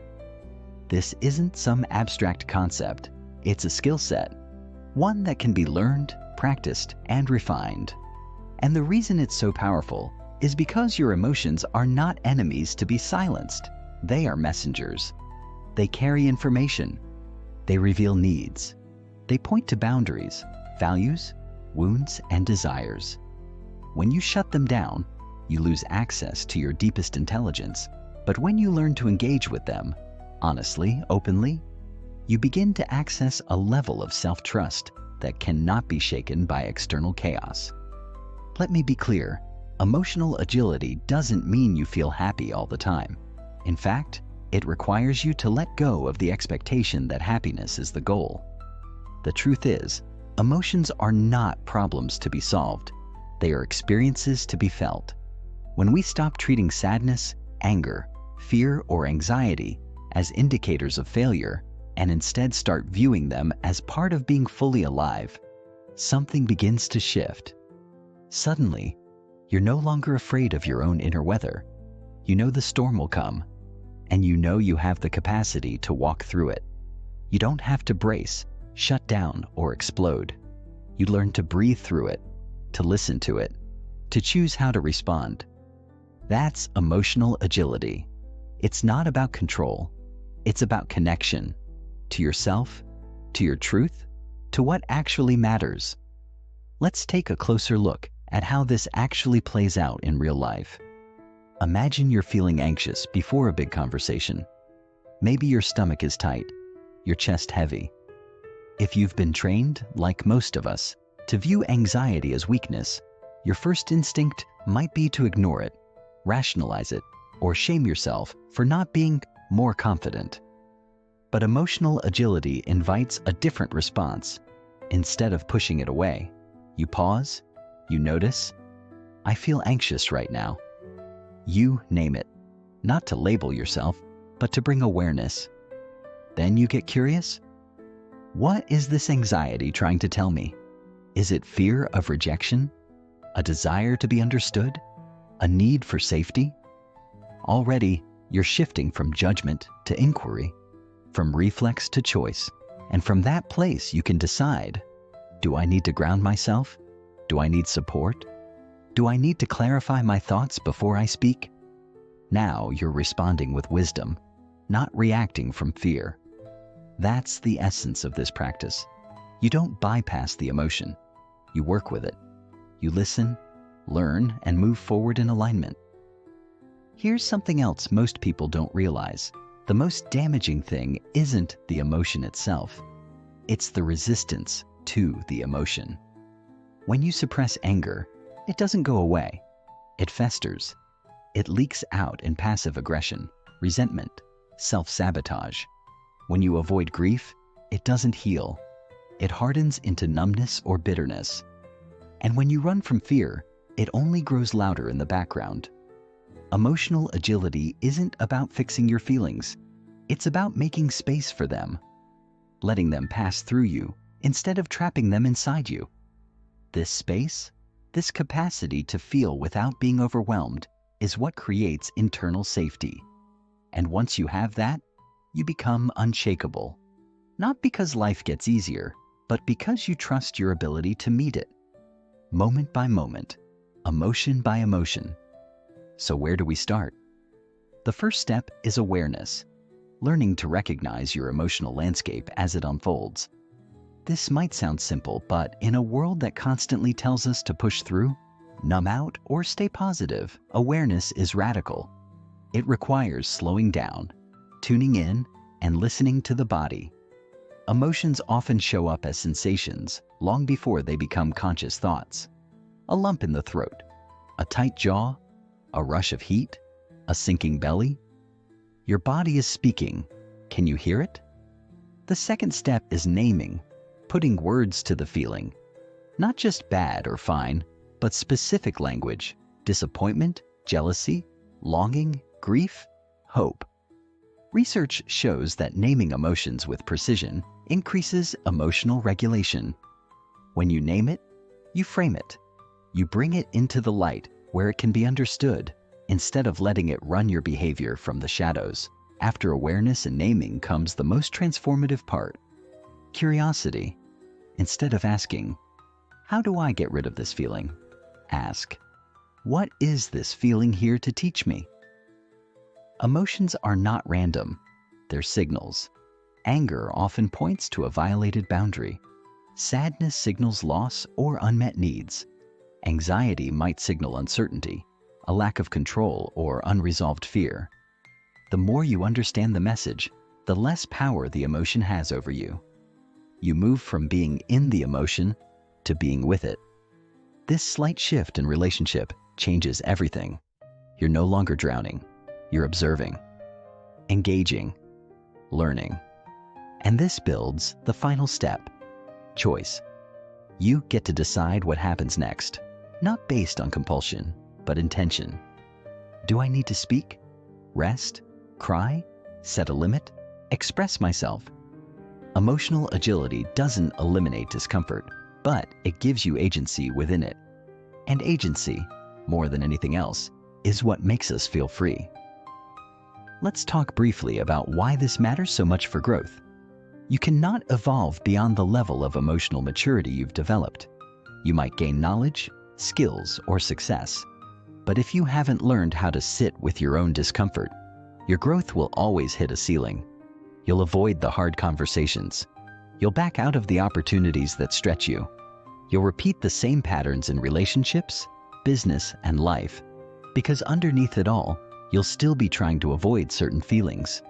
This isn't some abstract concept. It's a skill set, one that can be learned, practiced, and refined. And the reason it's so powerful is because your emotions are not enemies to be silenced. They are messengers. They carry information. They reveal needs. They point to boundaries, values, wounds, and desires. When you shut them down, you lose access to your deepest intelligence. But when you learn to engage with them, honestly, openly, you begin to access a level of self-trust that cannot be shaken by external chaos. Let me be clear, emotional agility doesn't mean you feel happy all the time. In fact, it requires you to let go of the expectation that happiness is the goal. The truth is, emotions are not problems to be solved. They are experiences to be felt. When we stop treating sadness, anger, fear, or anxiety as indicators of failure, and instead start viewing them as part of being fully alive, something begins to shift. Suddenly, you're no longer afraid of your own inner weather. You know the storm will come, and you know you have the capacity to walk through it. You don't have to brace, shut down, or explode. You learn to breathe through it, to listen to it, to choose how to respond. That's emotional agility. It's not about control. It's about connection to yourself, to your truth, to what actually matters. Let's take a closer look at how this actually plays out in real life. Imagine you're feeling anxious before a big conversation. Maybe your stomach is tight, your chest heavy. If you've been trained, like most of us, to view anxiety as weakness, your first instinct might be to ignore it, rationalize it, or shame yourself for not being more confident. But emotional agility invites a different response. Instead of pushing it away, you pause, you notice, I feel anxious right now. You name it, not to label yourself, but to bring awareness. Then you get curious. What is this anxiety trying to tell me? Is it fear of rejection? A desire to be understood? A need for safety? Already, you're shifting from judgment to inquiry, from reflex to choice. And from that place, you can decide, do I need to ground myself? Do I need support? Do I need to clarify my thoughts before I speak? Now you're responding with wisdom, not reacting from fear. That's the essence of this practice. You don't bypass the emotion. You work with it. You listen, learn, and move forward in alignment. Here's something else most people don't realize. The most damaging thing isn't the emotion itself. It's the resistance to the emotion. When you suppress anger, it doesn't go away. It festers. It leaks out in passive aggression, resentment, self-sabotage. When you avoid grief, it doesn't heal. It hardens into numbness or bitterness. And when you run from fear, it only grows louder in the background. Emotional agility isn't about fixing your feelings. It's about making space for them, letting them pass through you instead of trapping them inside you. This space, this capacity to feel without being overwhelmed, is what creates internal safety. And once you have that, you become unshakable. Not because life gets easier, but because you trust your ability to meet it. Moment by moment, emotion by emotion. So where do we start? The first step is awareness, learning to recognize your emotional landscape as it unfolds. This might sound simple, but in a world that constantly tells us to push through, numb out, or stay positive, awareness is radical. It requires slowing down, tuning in, and listening to the body. Emotions often show up as sensations long before they become conscious thoughts. A lump in the throat, a tight jaw, a rush of heat, a sinking belly. Your body is speaking. Can you hear it? The second step is naming, putting words to the feeling. Not just bad or fine, but specific language: disappointment, jealousy, longing, grief, hope. Research shows that naming emotions with precision increases emotional regulation. When you name it, you frame it. You bring it into the light where it can be understood, instead of letting it run your behavior from the shadows. After awareness and naming comes the most transformative part: curiosity. Instead of asking, how do I get rid of this feeling? Ask, what is this feeling here to teach me? Emotions are not random. They're signals. Anger often points to a violated boundary. Sadness signals loss or unmet needs. Anxiety might signal uncertainty, a lack of control, or unresolved fear. The more you understand the message, the less power the emotion has over you. You move from being in the emotion to being with it. This slight shift in relationship changes everything. You're no longer drowning. You're observing, engaging, learning. And this builds the final step, choice. You get to decide what happens next, not based on compulsion, but intention. Do I need to speak, rest, cry, set a limit, express myself? Emotional agility doesn't eliminate discomfort, but it gives you agency within it. And agency, more than anything else, is what makes us feel free. Let's talk briefly about why this matters so much for growth. You cannot evolve beyond the level of emotional maturity you've developed. You might gain knowledge, skills, or success, but if you haven't learned how to sit with your own discomfort, your growth will always hit a ceiling. You'll avoid the hard conversations. You'll back out of the opportunities that stretch you. You'll repeat the same patterns in relationships, business, and life, because underneath it all, you'll still be trying to avoid certain feelings.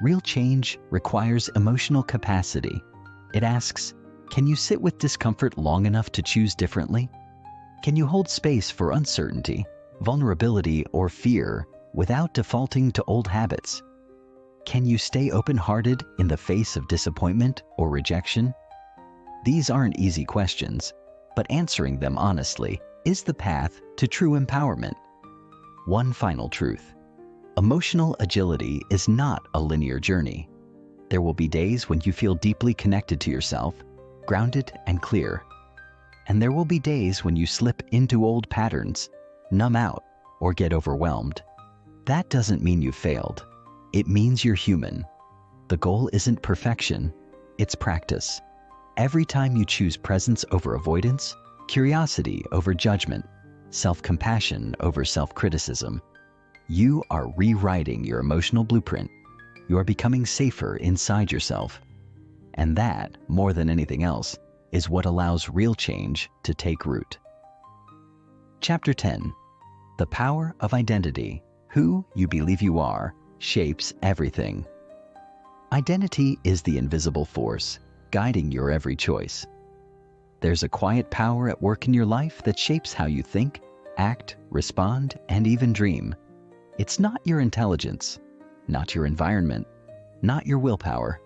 Real change requires emotional capacity. It asks, can you sit with discomfort long enough to choose differently? Can you hold space for uncertainty, vulnerability, or fear without defaulting to old habits? Can you stay open-hearted in the face of disappointment or rejection? These aren't easy questions, but answering them honestly is the path to true empowerment. One final truth. Emotional agility is not a linear journey. There will be days when you feel deeply connected to yourself, grounded and clear. And there will be days when you slip into old patterns, numb out, or get overwhelmed. That doesn't mean you failed. It means you're human. The goal isn't perfection, it's practice. Every time you choose presence over avoidance, curiosity over judgment, self-compassion over self-criticism, you are rewriting your emotional blueprint. You are becoming safer inside yourself. And that, more than anything else, is what allows real change to take root. Chapter 10. The Power of Identity. Who you believe you are shapes everything. Identity is the invisible force guiding your every choice. There's a quiet power at work in your life that shapes how you think, act, respond, and even dream. It's not your intelligence, not your environment, not your willpower.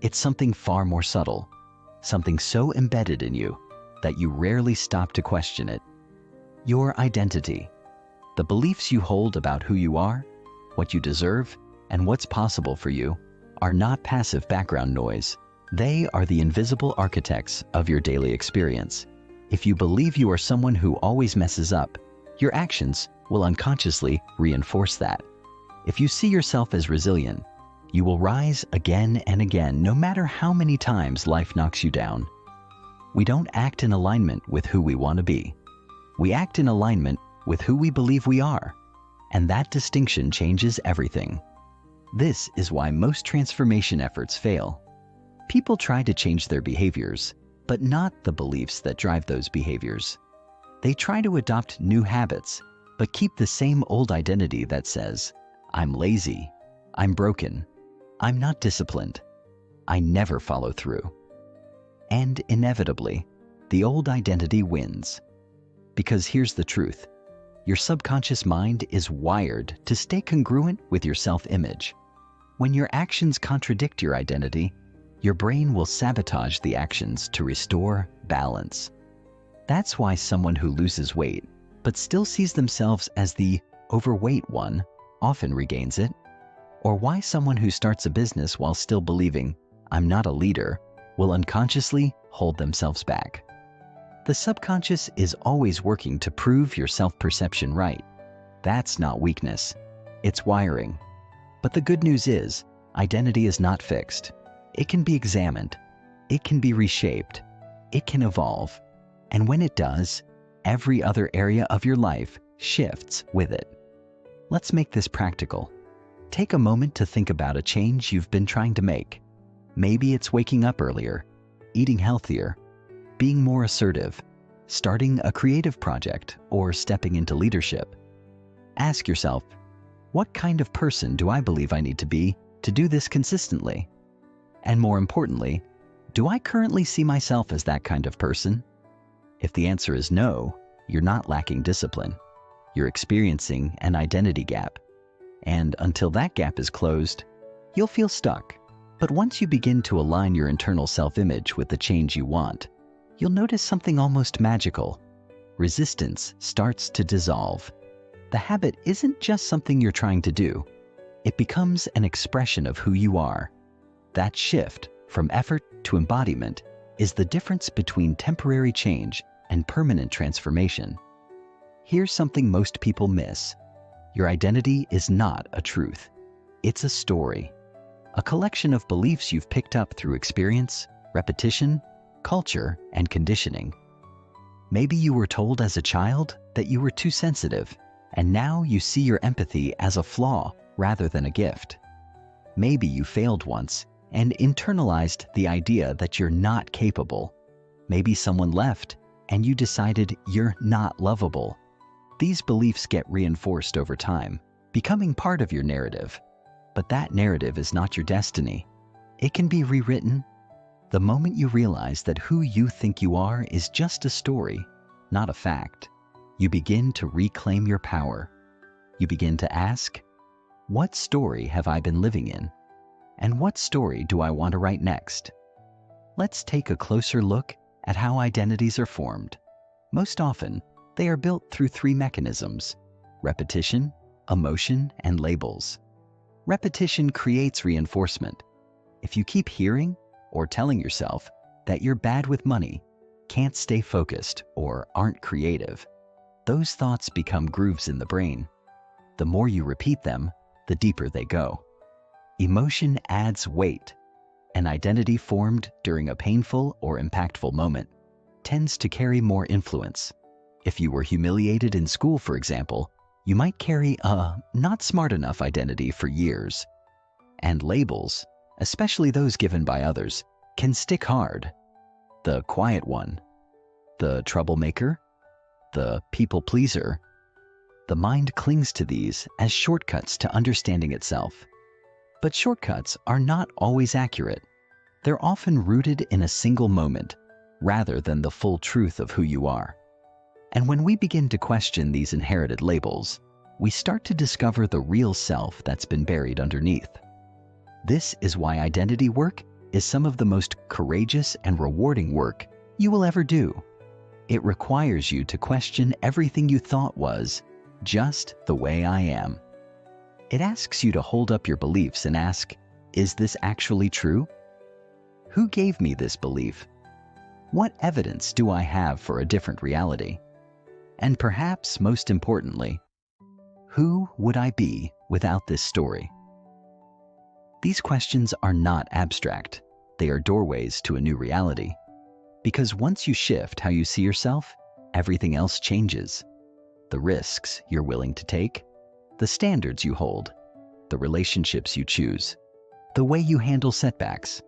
It's something far more subtle, something so embedded in you that you rarely stop to question it. Your identity. The beliefs you hold about who you are, what you deserve, and what's possible for you are not passive background noise. They are the invisible architects of your daily experience. If you believe you are someone who always messes up, your actions will unconsciously reinforce that. If you see yourself as resilient, you will rise again and again, no matter how many times life knocks you down. We don't act in alignment with who we want to be. We act in alignment with who we believe we are, and that distinction changes everything. This is why most transformation efforts fail. People try to change their behaviors, but not the beliefs that drive those behaviors. They try to adopt new habits, but keep the same old identity that says, I'm lazy, I'm broken, I'm not disciplined, I never follow through. And inevitably, the old identity wins. Because here's the truth. Your subconscious mind is wired to stay congruent with your self-image. When your actions contradict your identity, your brain will sabotage the actions to restore balance. That's why someone who loses weight, but still sees themselves as the overweight one, often regains it. Or why someone who starts a business while still believing, I'm not a leader, will unconsciously hold themselves back. The subconscious is always working to prove your self-perception right. That's not weakness, it's wiring. But the good news is, identity is not fixed. It can be examined, it can be reshaped, it can evolve. And when it does, every other area of your life shifts with it. Let's make this practical. Take a moment to think about a change you've been trying to make. Maybe it's waking up earlier, eating healthier, being more assertive, starting a creative project, or stepping into leadership. Ask yourself, what kind of person do I believe I need to be to do this consistently? And more importantly, do I currently see myself as that kind of person? If the answer is no, you're not lacking discipline. You're experiencing an identity gap. And until that gap is closed, you'll feel stuck. But once you begin to align your internal self-image with the change you want, you'll notice something almost magical. Resistance starts to dissolve. The habit isn't just something you're trying to do. It becomes an expression of who you are. That shift from effort to embodiment is the difference between temporary change and permanent transformation. Here's something most people miss. Your identity is not a truth. It's a story. A collection of beliefs you've picked up through experience, repetition, culture, and conditioning. Maybe you were told as a child that you were too sensitive, and now you see your empathy as a flaw rather than a gift. Maybe you failed once and internalized the idea that you're not capable. Maybe someone left and you decided you're not lovable. These beliefs get reinforced over time, becoming part of your narrative. But that narrative is not your destiny. It can be rewritten. The moment you realize that who you think you are is just a story, not a fact, you begin to reclaim your power. You begin to ask, what story have I been living in? And what story do I want to write next? Let's take a closer look at how identities are formed. Most often, they are built through three mechanisms: repetition, emotion, and labels. Repetition creates reinforcement. If you keep hearing or telling yourself that you're bad with money, can't stay focused, or aren't creative, those thoughts become grooves in the brain. The more you repeat them, the deeper they go. Emotion adds weight. An identity formed during a painful or impactful moment tends to carry more influence. If you were humiliated in school, for example, you might carry a not smart enough identity for years. And labels, especially those given by others, can stick hard. The quiet one, the troublemaker, the people pleaser. The mind clings to these as shortcuts to understanding itself. But shortcuts are not always accurate. They're often rooted in a single moment, rather than the full truth of who you are. And when we begin to question these inherited labels, we start to discover the real self that's been buried underneath. This is why identity work is some of the most courageous and rewarding work you will ever do. It requires you to question everything you thought was just the way I am. It asks you to hold up your beliefs and ask, is this actually true? Who gave me this belief? What evidence do I have for a different reality? And perhaps most importantly, who would I be without this story? These questions are not abstract. They are doorways to a new reality. Because once you shift how you see yourself, everything else changes. The risks you're willing to take, the standards you hold, the relationships you choose, the way you handle setbacks.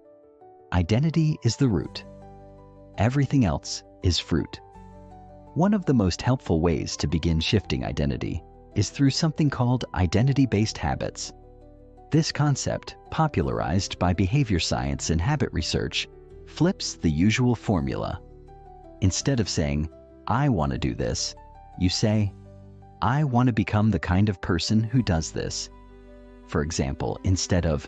Identity is the root. Everything else is fruit. One of the most helpful ways to begin shifting identity is through something called identity-based habits. This concept, popularized by behavior science and habit research, flips the usual formula. Instead of saying, I want to do this, you say, I want to become the kind of person who does this. For example, instead of,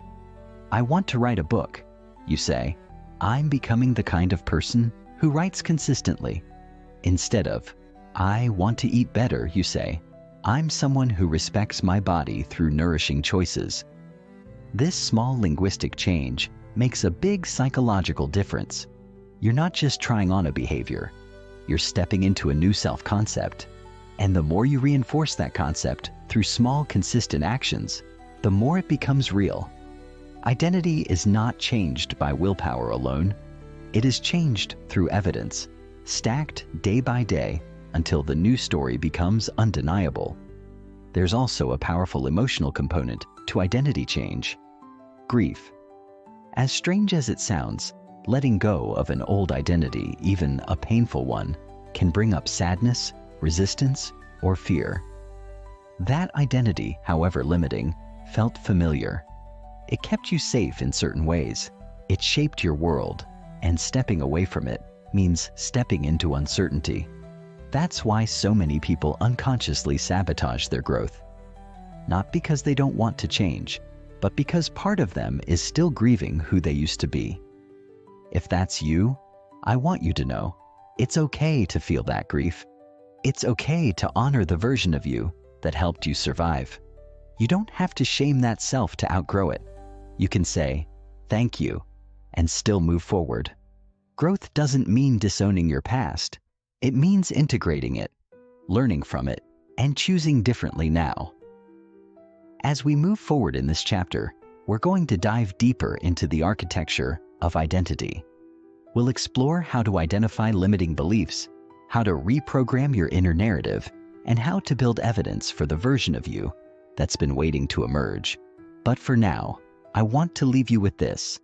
I want to write a book, you say, I'm becoming the kind of person who writes consistently. Instead of, I want to eat better, you say, I'm someone who respects my body through nourishing choices. This small linguistic change makes a big psychological difference. You're not just trying on a behavior, you're stepping into a new self-concept. And the more you reinforce that concept through small, consistent actions, the more it becomes real. Identity is not changed by willpower alone. It is changed through evidence, stacked day by day until the new story becomes undeniable. There's also a powerful emotional component to identity change: grief. As strange as it sounds, letting go of an old identity, even a painful one, can bring up sadness, resistance, or fear. That identity, however limiting, felt familiar. It kept you safe in certain ways. It shaped your world, and stepping away from it means stepping into uncertainty. That's why so many people unconsciously sabotage their growth. Not because they don't want to change, but because part of them is still grieving who they used to be. If that's you, I want you to know, it's okay to feel that grief. It's okay to honor the version of you that helped you survive. You don't have to shame that self to outgrow it. You can say, "Thank you," and still move forward. Growth doesn't mean disowning your past. It means integrating it, learning from it, and choosing differently now. As we move forward in this chapter, we're going to dive deeper into the architecture of identity. We'll explore how to identify limiting beliefs, how to reprogram your inner narrative, and how to build evidence for the version of you that's been waiting to emerge. But for now, I want to leave you with this.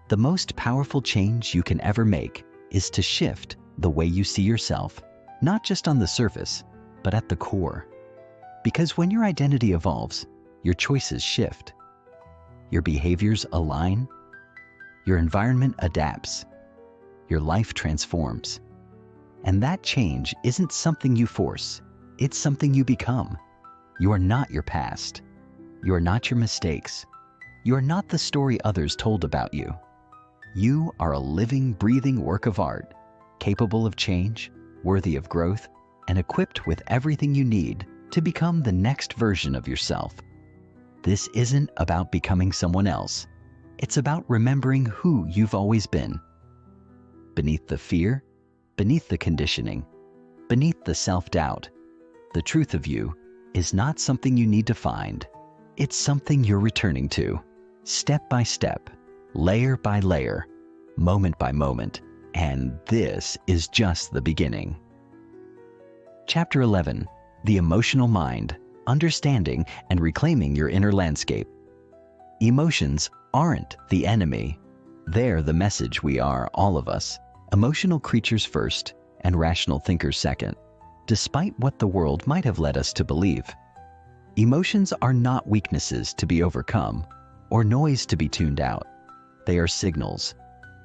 The most powerful change you can ever make is to shift the way you see yourself, not just on the surface, but at the core. Because when your identity evolves, your choices shift. Your behaviors align. Your environment adapts. Your life transforms. And that change isn't something you force. It's something you become. You are not your past. You are not your mistakes. You are not the story others told about you. You are a living, breathing work of art, capable of change, worthy of growth, and equipped with everything you need to become the next version of yourself. This isn't about becoming someone else. It's about remembering who you've always been. Beneath the fear, beneath the conditioning, beneath the self-doubt, the truth of you is not something you need to find. It's something you're returning to, step by step, layer by layer, moment by moment, and this is just the beginning. Chapter 11, The Emotional Mind, Understanding and Reclaiming Your Inner Landscape. Emotions aren't the enemy. They're the message we are, all of us, emotional creatures first and rational thinkers second, despite what the world might have led us to believe. Emotions are not weaknesses to be overcome or noise to be tuned out. They are signals,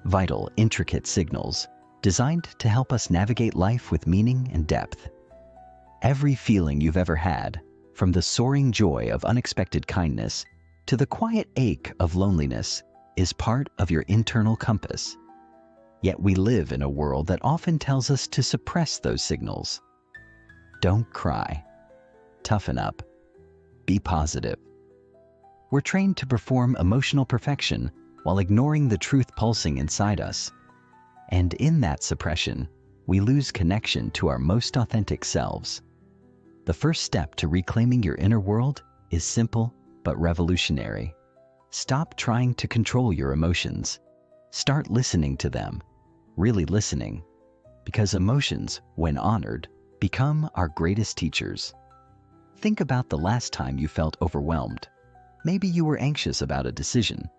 vital, intricate signals, designed to help us navigate life with meaning and depth. Every feeling you've ever had, from the soaring joy of unexpected kindness to the quiet ache of loneliness, is part of your internal compass. Yet we live in a world that often tells us to suppress those signals. Don't cry. Toughen up. Be positive. We're trained to perform emotional perfection while ignoring the truth pulsing inside us. And in that suppression, we lose connection to our most authentic selves. The first step to reclaiming your inner world is simple but revolutionary. Stop trying to control your emotions. Start listening to them, really listening, because emotions, when honored, become our greatest teachers. Think about the last time you felt overwhelmed. Maybe you were anxious about a decision,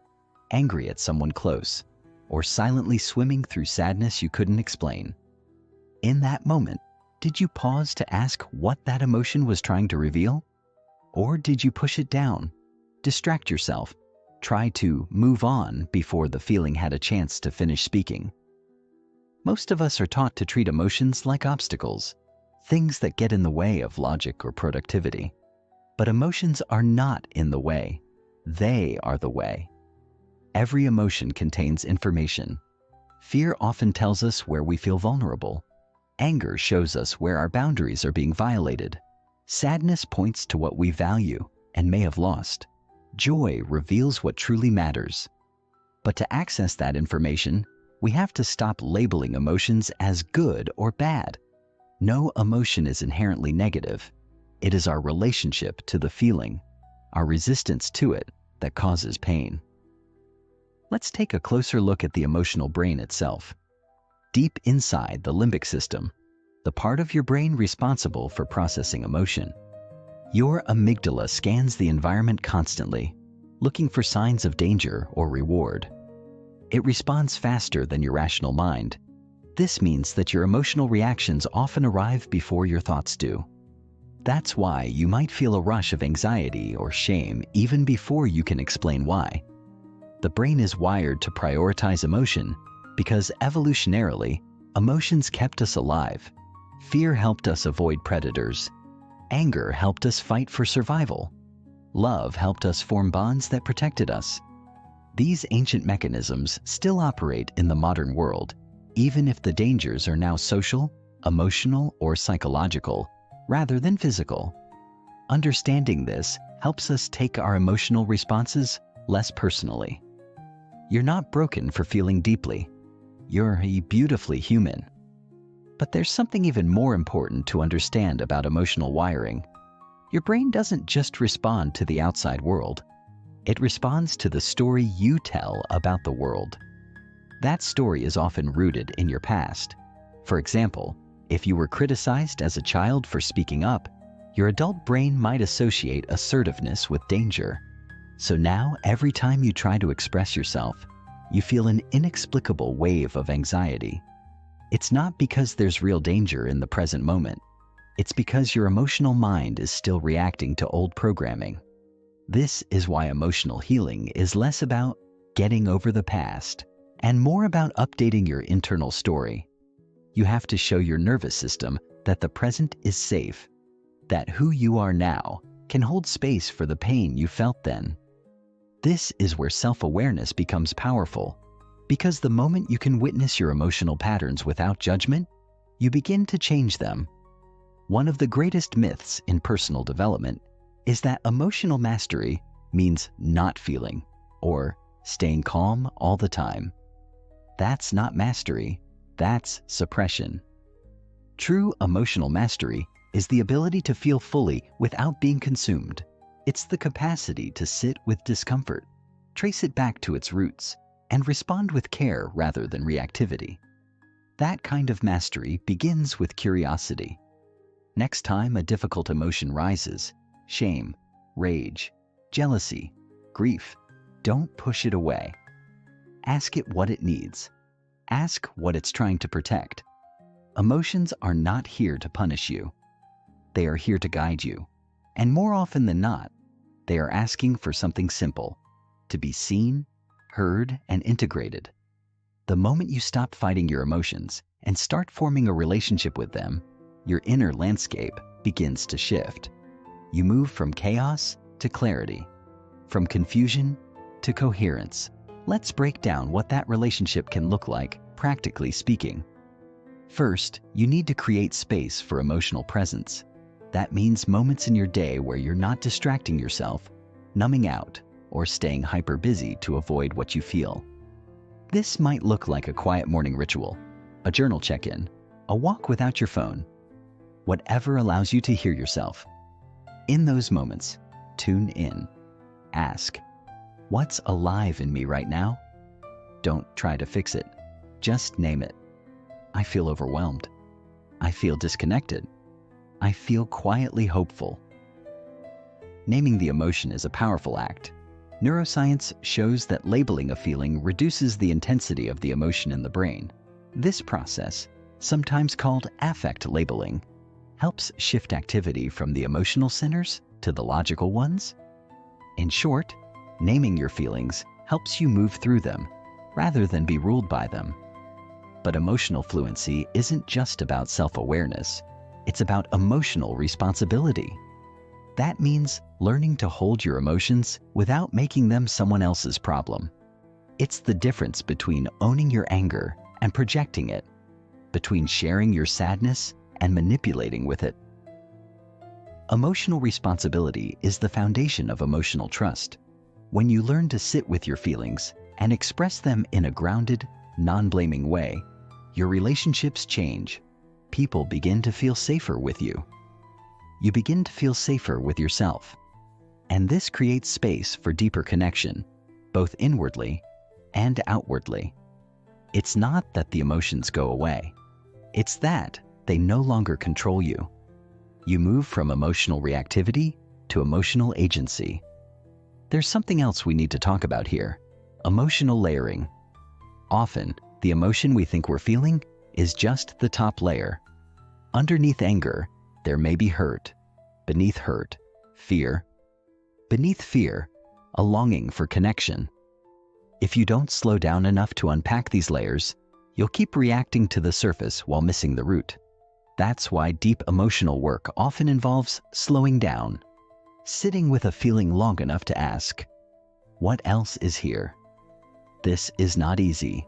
angry at someone close, or silently swimming through sadness you couldn't explain. In that moment, did you pause to ask what that emotion was trying to reveal? Or did you push it down, distract yourself, try to move on before the feeling had a chance to finish speaking? Most of us are taught to treat emotions like obstacles, things that get in the way of logic or productivity. But emotions are not in the way. They are the way. Every emotion contains information. Fear often tells us where we feel vulnerable. Anger shows us where our boundaries are being violated. Sadness points to what we value and may have lost. Joy reveals what truly matters. But to access that information, we have to stop labeling emotions as good or bad. No emotion is inherently negative. It is our relationship to the feeling, our resistance to it, that causes pain. Let's take a closer look at the emotional brain itself. Deep inside the limbic system, the part of your brain responsible for processing emotion. Your amygdala scans the environment constantly, looking for signs of danger or reward. It responds faster than your rational mind. This means that your emotional reactions often arrive before your thoughts do. That's why you might feel a rush of anxiety or shame even before you can explain why. The brain is wired to prioritize emotion because evolutionarily, emotions kept us alive. Fear helped us avoid predators. Anger helped us fight for survival. Love helped us form bonds that protected us. These ancient mechanisms still operate in the modern world, even if the dangers are now social, emotional, or psychological, rather than physical. Understanding this helps us take our emotional responses less personally. You're not broken for feeling deeply. You're beautifully human. But there's something even more important to understand about emotional wiring. Your brain doesn't just respond to the outside world. It responds to the story you tell about the world. That story is often rooted in your past. For example, if you were criticized as a child for speaking up, your adult brain might associate assertiveness with danger. So now, every time you try to express yourself, you feel an inexplicable wave of anxiety. It's not because there's real danger in the present moment. It's because your emotional mind is still reacting to old programming. This is why emotional healing is less about getting over the past and more about updating your internal story. You have to show your nervous system that the present is safe, that who you are now can hold space for the pain you felt then. This is where self-awareness becomes powerful, because the moment you can witness your emotional patterns without judgment, you begin to change them. One of the greatest myths in personal development is that emotional mastery means not feeling or staying calm all the time. That's not mastery, that's suppression. True emotional mastery is the ability to feel fully without being consumed. It's the capacity to sit with discomfort, trace it back to its roots, and respond with care rather than reactivity. That kind of mastery begins with curiosity. Next time a difficult emotion rises, shame, rage, jealousy, grief, don't push it away. Ask it what it needs. Ask what it's trying to protect. Emotions are not here to punish you. They are here to guide you. And more often than not, they are asking for something simple: to be seen, heard, and integrated. The moment you stop fighting your emotions and start forming a relationship with them, your inner landscape begins to shift. You move from chaos to clarity, from confusion to coherence. Let's break down what that relationship can look like, practically speaking. First, you need to create space for emotional presence. That means moments in your day where you're not distracting yourself, numbing out, or staying hyper busy to avoid what you feel. This might look like a quiet morning ritual, a journal check-in, a walk without your phone, whatever allows you to hear yourself. In those moments, tune in. Ask, what's alive in me right now? Don't try to fix it. Just name it. I feel overwhelmed. I feel disconnected. I feel quietly hopeful. Naming the emotion is a powerful act. Neuroscience shows that labeling a feeling reduces the intensity of the emotion in the brain. This process, sometimes called affect labeling, helps shift activity from the emotional centers to the logical ones. In short, naming your feelings helps you move through them rather than be ruled by them. But emotional fluency isn't just about self-awareness. It's about emotional responsibility. That means learning to hold your emotions without making them someone else's problem. It's the difference between owning your anger and projecting it, between sharing your sadness and manipulating with it. Emotional responsibility is the foundation of emotional trust. When you learn to sit with your feelings and express them in a grounded, non-blaming way, your relationships change. People begin to feel safer with you. You begin to feel safer with yourself. And this creates space for deeper connection, both inwardly and outwardly. It's not that the emotions go away. It's that they no longer control you. You move from emotional reactivity to emotional agency. There's something else we need to talk about here: emotional layering. Often, the emotion we think we're feeling is just the top layer. Underneath anger, there may be hurt. Beneath hurt, fear. Beneath fear, a longing for connection. If you don't slow down enough to unpack these layers, you'll keep reacting to the surface while missing the root. That's why deep emotional work often involves slowing down, sitting with a feeling long enough to ask, what else is here? This is not easy.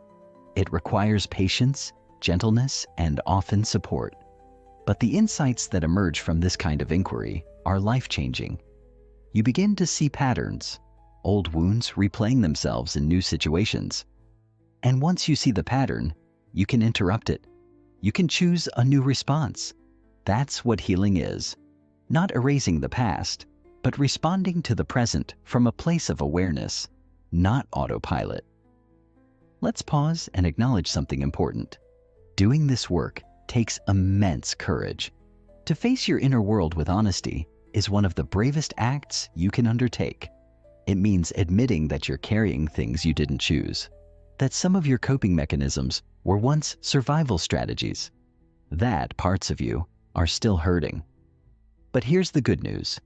It requires patience, gentleness, and often support. But the insights that emerge from this kind of inquiry are life-changing. You begin to see patterns, old wounds replaying themselves in new situations. And once you see the pattern, you can interrupt it. You can choose a new response. That's what healing is. Not erasing the past, but responding to the present from a place of awareness, not autopilot. Let's pause and acknowledge something important. Doing this work takes immense courage. To face your inner world with honesty is one of the bravest acts you can undertake. It means admitting that you're carrying things you didn't choose, that some of your coping mechanisms were once survival strategies, that parts of you are still hurting. But here's the good news.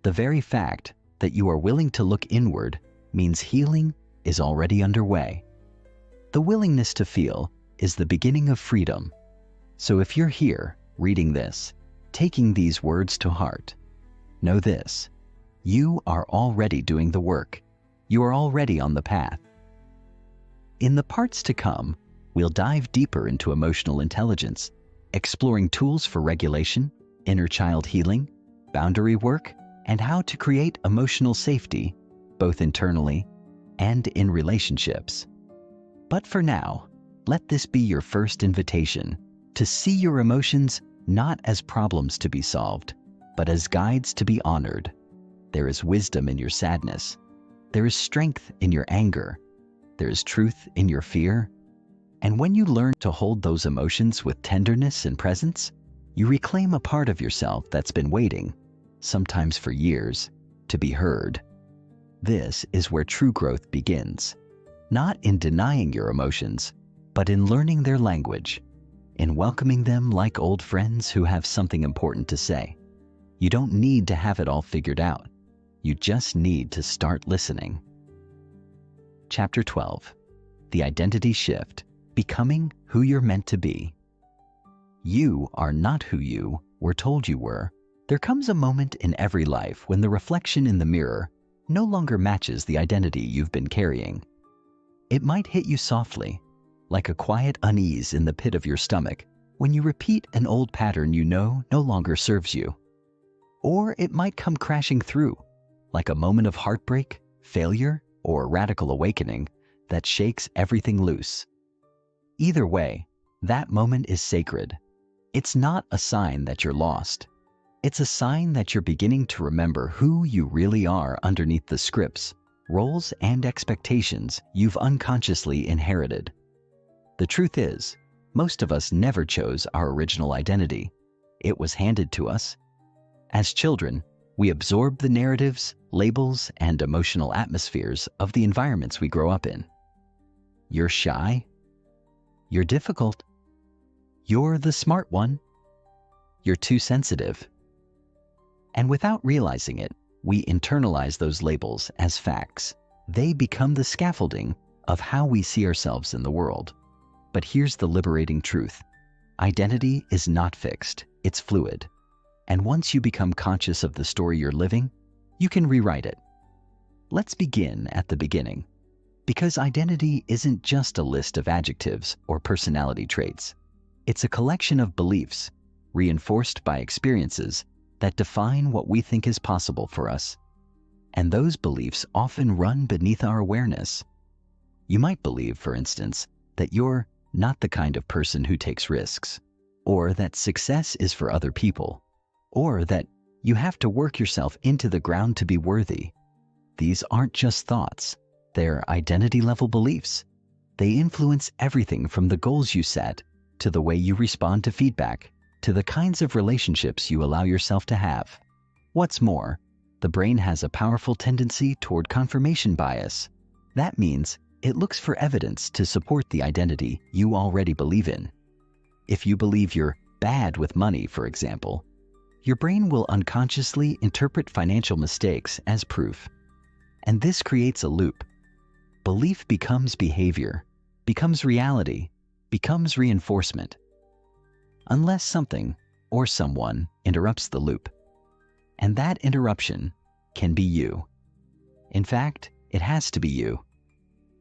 The very fact that you are willing to look inward means healing is already underway. The willingness to feel is the beginning of freedom. So if you're here, reading this, taking these words to heart, know this: you are already doing the work. You are already on the path. In the parts to come, we'll dive deeper into emotional intelligence, exploring tools for regulation, inner child healing, boundary work, and how to create emotional safety, both internally and in relationships. But for now, let this be your first invitation to see your emotions not as problems to be solved, but as guides to be honored. There is wisdom in your sadness. There is strength in your anger. There is truth in your fear. And when you learn to hold those emotions with tenderness and presence, you reclaim a part of yourself that's been waiting, sometimes for years, to be heard. This is where true growth begins, not in denying your emotions, but in learning their language, in welcoming them like old friends who have something important to say. You don't need to have it all figured out. You just need to start listening. Chapter 12. The Identity Shift. Becoming who you're meant to be. You are not who you were told you were. There comes a moment in every life when the reflection in the mirror no longer matches the identity you've been carrying. It might hit you softly, like a quiet unease in the pit of your stomach when you repeat an old pattern you know no longer serves you. Or it might come crashing through, like a moment of heartbreak, failure, or radical awakening that shakes everything loose. Either way, that moment is sacred. It's not a sign that you're lost. It's a sign that you're beginning to remember who you really are underneath the scripts, roles, and expectations you've unconsciously inherited. The truth is, most of us never chose our original identity. It was handed to us. As children, we absorb the narratives, labels, and emotional atmospheres of the environments we grow up in. You're shy. You're difficult. You're the smart one. You're too sensitive. And without realizing it, we internalize those labels as facts. They become the scaffolding of how we see ourselves in the world. But here's the liberating truth. Identity is not fixed, it's fluid. And once you become conscious of the story you're living, you can rewrite it. Let's begin at the beginning. Because identity isn't just a list of adjectives or personality traits. It's a collection of beliefs, reinforced by experiences, that define what we think is possible for us. And those beliefs often run beneath our awareness. You might believe, for instance, that you're not the kind of person who takes risks, or that success is for other people, or that you have to work yourself into the ground to be worthy. These aren't just thoughts. They're identity-level beliefs. They influence everything from the goals you set to the way you respond to feedback. to the kinds of relationships you allow yourself to have. What's more, the brain has a powerful tendency toward confirmation bias. That means it looks for evidence to support the identity you already believe in. If you believe you're bad with money, for example, your brain will unconsciously interpret financial mistakes as proof. And this creates a loop. Belief becomes behavior, becomes reality, becomes reinforcement. Unless something or someone interrupts the loop. And that interruption can be you. In fact, it has to be you.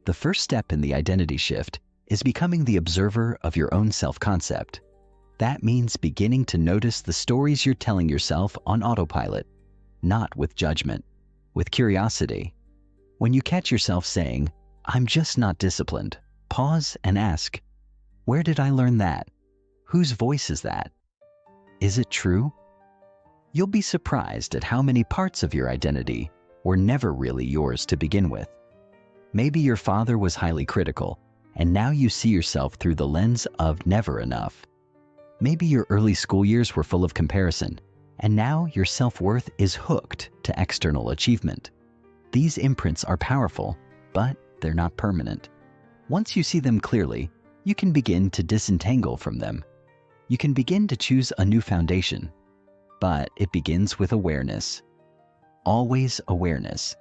The first step in the identity shift is becoming the observer of your own self-concept. That means beginning to notice the stories you're telling yourself on autopilot, not with judgment, with curiosity. When you catch yourself saying, "I'm just not disciplined," pause and ask, "Where did I learn that? Whose voice is that? Is it true?" You'll be surprised at how many parts of your identity were never really yours to begin with. Maybe your father was highly critical, and now you see yourself through the lens of never enough. Maybe your early school years were full of comparison, and now your self-worth is hooked to external achievement. These imprints are powerful, but they're not permanent. Once you see them clearly, you can begin to disentangle from them. You can begin to choose a new foundation. But it begins with awareness. Always awareness.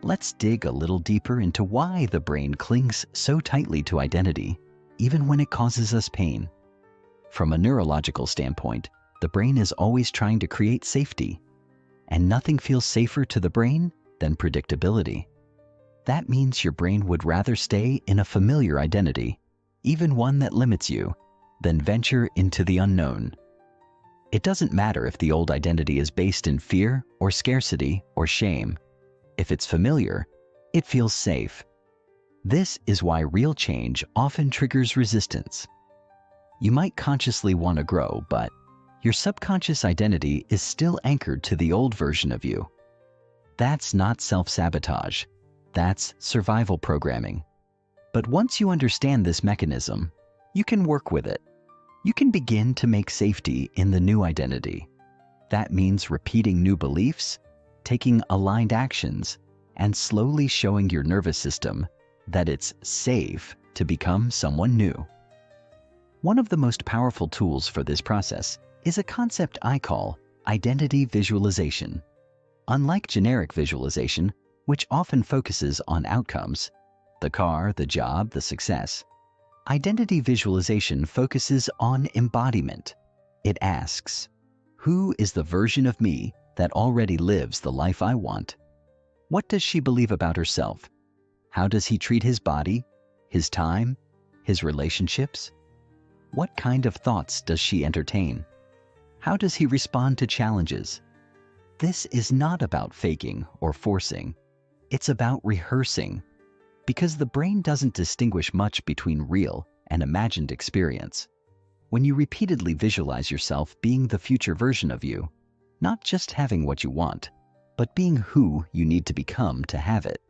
Let's dig a little deeper into why the brain clings so tightly to identity, even when it causes us pain. From a neurological standpoint, the brain is always trying to create safety, and nothing feels safer to the brain than predictability. That means your brain would rather stay in a familiar identity, even one that limits you, than venture into the unknown. It doesn't matter if the old identity is based in fear or scarcity or shame. If it's familiar, it feels safe. This is why real change often triggers resistance. You might consciously want to grow, but your subconscious identity is still anchored to the old version of you. That's not self-sabotage. That's survival programming. But once you understand this mechanism, you can work with it. You can begin to make safety in the new identity. That means repeating new beliefs, taking aligned actions, and slowly showing your nervous system that it's safe to become someone new. One of the most powerful tools for this process is a concept I call identity visualization. Unlike generic visualization, which often focuses on outcomes, the car, the job, the success, identity visualization focuses on embodiment. It asks, who is the version of me that already lives the life I want? What does she believe about herself? How does he treat his body, his time, his relationships? What kind of thoughts does she entertain? How does he respond to challenges? This is not about faking or forcing. It's about rehearsing, because the brain doesn't distinguish much between real and imagined experience. When you repeatedly visualize yourself being the future version of you, not just having what you want, but being who you need to become to have it,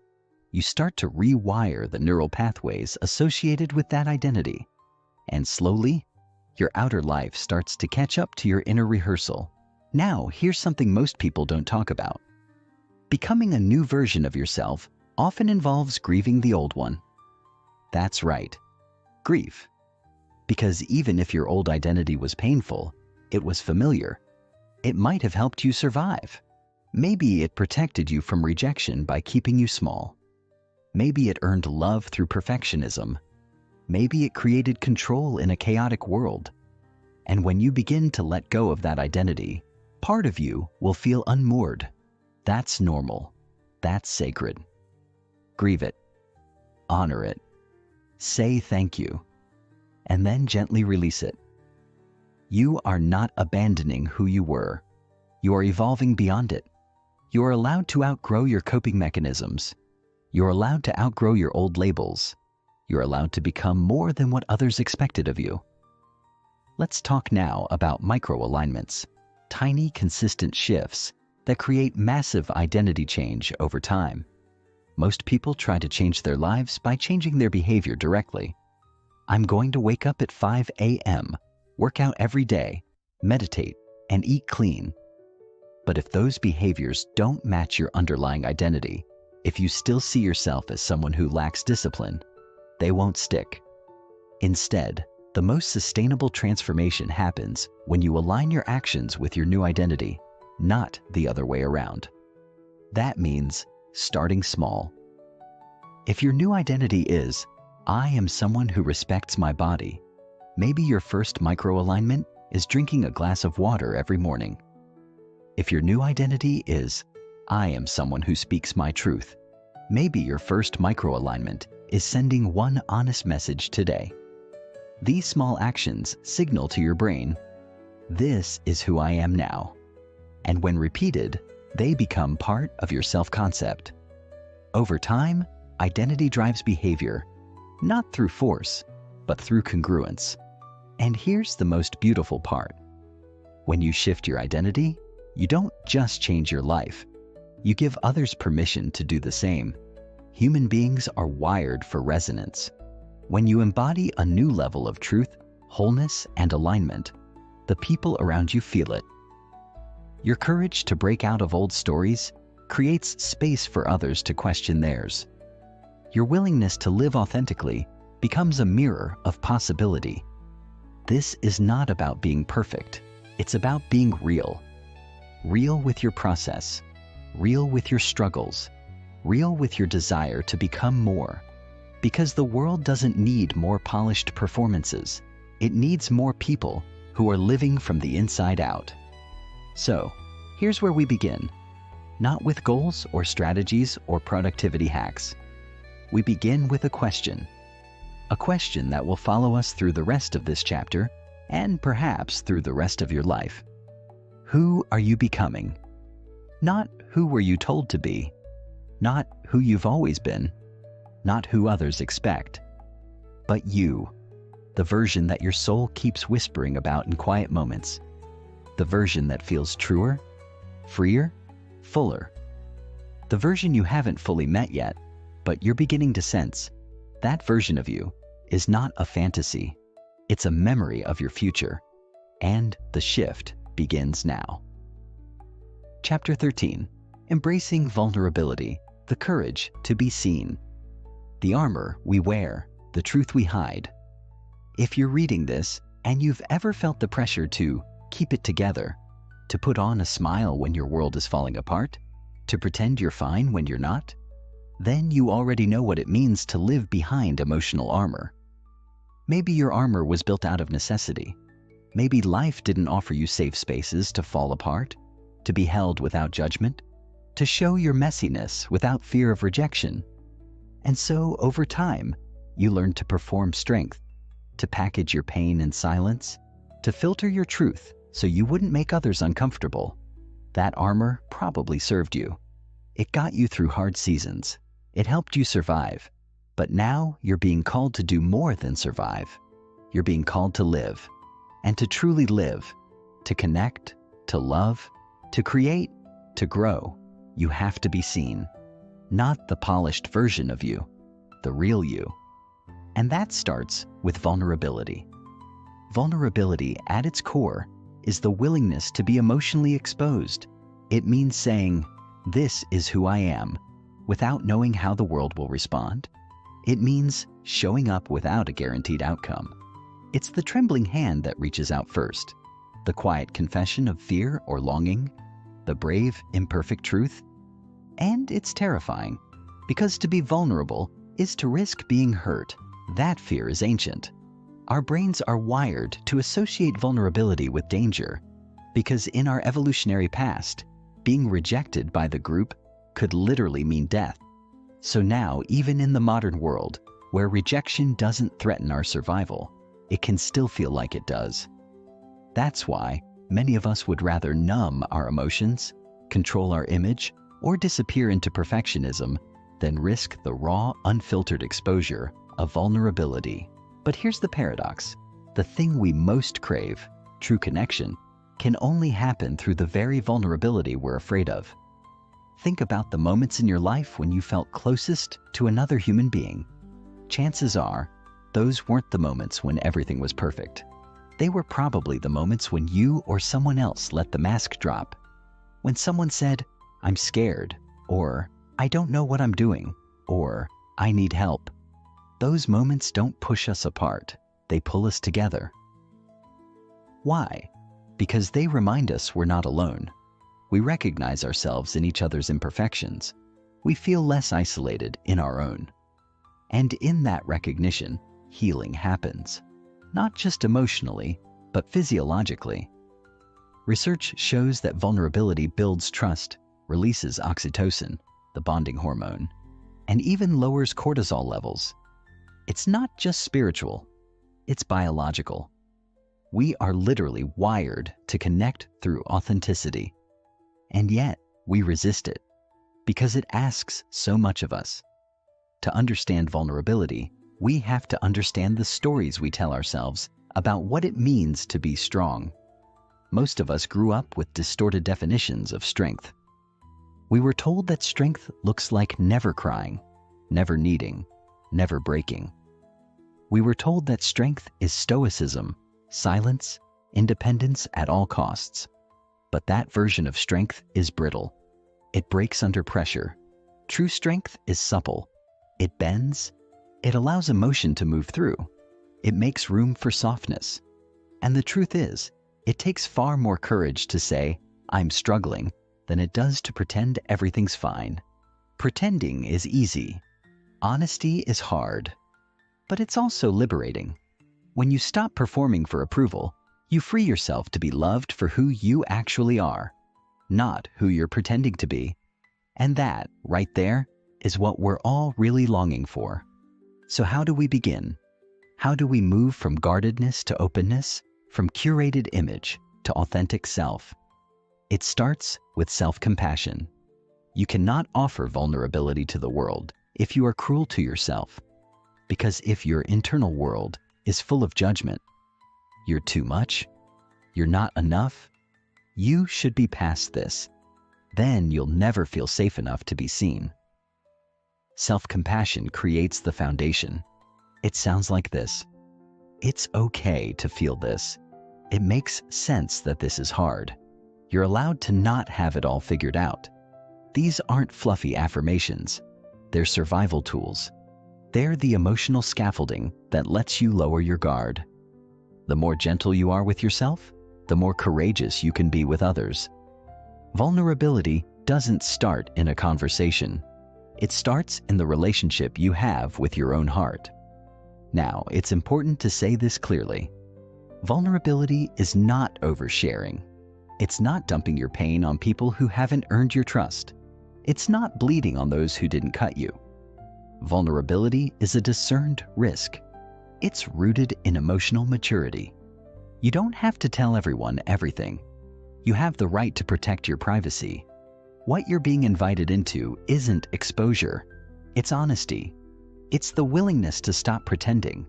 you start to rewire the neural pathways associated with that identity. And slowly, your outer life starts to catch up to your inner rehearsal. Now, here's something most people don't talk about. Becoming a new version of yourself often involves grieving the old one. That's right, grief. Because even if your old identity was painful, it was familiar. It might have helped you survive. Maybe it protected you from rejection by keeping you small. Maybe it earned love through perfectionism. Maybe it created control in a chaotic world. And when you begin to let go of that identity, part of you will feel unmoored. That's normal. That's sacred. Grieve it. Honor it. Say thank you. And then gently release it. You are not abandoning who you were. You are evolving beyond it. You are allowed to outgrow your coping mechanisms. You're allowed to outgrow your old labels. You're allowed to become more than what others expected of you. Let's talk now about micro-alignments, tiny, consistent shifts that create massive identity change over time. Most people try to change their lives by changing their behavior directly. I'm going to wake up at 5 a.m., work out every day, meditate, and eat clean. But if those behaviors don't match your underlying identity, if you still see yourself as someone who lacks discipline, they won't stick. Instead, the most sustainable transformation happens when you align your actions with your new identity, not the other way around. That means starting small. If your new identity is, I am someone who respects my body, maybe your first micro-alignment is drinking a glass of water every morning. If your new identity is, I am someone who speaks my truth, maybe your first micro-alignment is sending one honest message today. These small actions signal to your brain, this is who I am now. And when repeated, they become part of your self-concept. Over time, identity drives behavior, not through force, but through congruence. And here's the most beautiful part. When you shift your identity, you don't just change your life. You give others permission to do the same. Human beings are wired for resonance. When you embody a new level of truth, wholeness, and alignment, the people around you feel it. Your courage to break out of old stories creates space for others to question theirs. Your willingness to live authentically becomes a mirror of possibility. This is not about being perfect. It's about being real. Real with your process, real with your struggles, real with your desire to become more. Because the world doesn't need more polished performances. It needs more people who are living from the inside out. So, here's where we begin. Not with goals or strategies or productivity hacks. We begin with a question that will follow us through the rest of this chapter and perhaps through the rest of your life. Who are you becoming? Not who were you told to be, not who you've always been, not who others expect, but you, the version that your soul keeps whispering about in quiet moments, the version that feels truer, freer, fuller, the version you haven't fully met yet, but you're beginning to sense. That version of you is not a fantasy, it's a memory of your future, and the shift begins now. Chapter 13, Embracing Vulnerability, the Courage to be Seen. The armor we wear, the truth we hide. If you're reading this and you've ever felt the pressure to keep it together, to put on a smile when your world is falling apart, to pretend you're fine when you're not, then you already know what it means to live behind emotional armor. Maybe your armor was built out of necessity. Maybe life didn't offer you safe spaces to fall apart, to be held without judgment, to show your messiness without fear of rejection. And so, over time, you learn to perform strength, to package your pain in silence, to filter your truth so you wouldn't make others uncomfortable. That armor probably served you. It got you through hard seasons. It helped you survive. But now you're being called to do more than survive. You're being called to live. And to truly live, to connect, to love, to create, to grow, you have to be seen. Not the polished version of you, the real you. And that starts with vulnerability. Vulnerability at its core is the willingness to be emotionally exposed. It means saying, this is who I am, without knowing how the world will respond. It means showing up without a guaranteed outcome. It's the trembling hand that reaches out first, the quiet confession of fear or longing, the brave, imperfect truth. And it's terrifying, because to be vulnerable is to risk being hurt. That fear is ancient. Our brains are wired to associate vulnerability with danger, because in our evolutionary past, being rejected by the group could literally mean death. So now, even in the modern world, where rejection doesn't threaten our survival, it can still feel like it does. That's why many of us would rather numb our emotions, control our image, or disappear into perfectionism than risk the raw, unfiltered exposure of vulnerability. But here's the paradox. The thing we most crave, true connection, can only happen through the very vulnerability we're afraid of. Think about the moments in your life when you felt closest to another human being. Chances are, those weren't the moments when everything was perfect. They were probably the moments when you or someone else let the mask drop. When someone said, "I'm scared," or "I don't know what I'm doing," or "I need help." Those moments don't push us apart, they pull us together. Why? Because they remind us we're not alone. We recognize ourselves in each other's imperfections. We feel less isolated in our own. And in that recognition, healing happens. Not just emotionally, but physiologically. Research shows that vulnerability builds trust, releases oxytocin, the bonding hormone, and even lowers cortisol levels. It's not just spiritual, it's biological. We are literally wired to connect through authenticity. And yet, we resist it because it asks so much of us. To understand vulnerability, we have to understand the stories we tell ourselves about what it means to be strong. Most of us grew up with distorted definitions of strength. We were told that strength looks like never crying, never needing, never breaking. We were told that strength is stoicism, silence, independence at all costs. But that version of strength is brittle. It breaks under pressure. True strength is supple. It bends. It allows emotion to move through. It makes room for softness. And the truth is, it takes far more courage to say, "I'm struggling," than it does to pretend everything's fine. Pretending is easy. Honesty is hard. But it's also liberating. When you stop performing for approval, you free yourself to be loved for who you actually are, not who you're pretending to be. And that, right there, is what we're all really longing for. So how do we begin? How do we move from guardedness to openness, from curated image to authentic self? It starts with self-compassion. You cannot offer vulnerability to the world if you are cruel to yourself. Because if your internal world is full of judgment, you're too much, you're not enough, you should be past this. Then you'll never feel safe enough to be seen. Self-compassion creates the foundation. It sounds like this. It's okay to feel this. It makes sense that this is hard. You're allowed to not have it all figured out. These aren't fluffy affirmations. They're survival tools. They're the emotional scaffolding that lets you lower your guard. The more gentle you are with yourself, the more courageous you can be with others. Vulnerability doesn't start in a conversation. It starts in the relationship you have with your own heart. Now, it's important to say this clearly. Vulnerability is not oversharing. It's not dumping your pain on people who haven't earned your trust. It's not bleeding on those who didn't cut you. Vulnerability is a discerned risk. It's rooted in emotional maturity. You don't have to tell everyone everything. You have the right to protect your privacy. What you're being invited into isn't exposure. It's honesty. It's the willingness to stop pretending,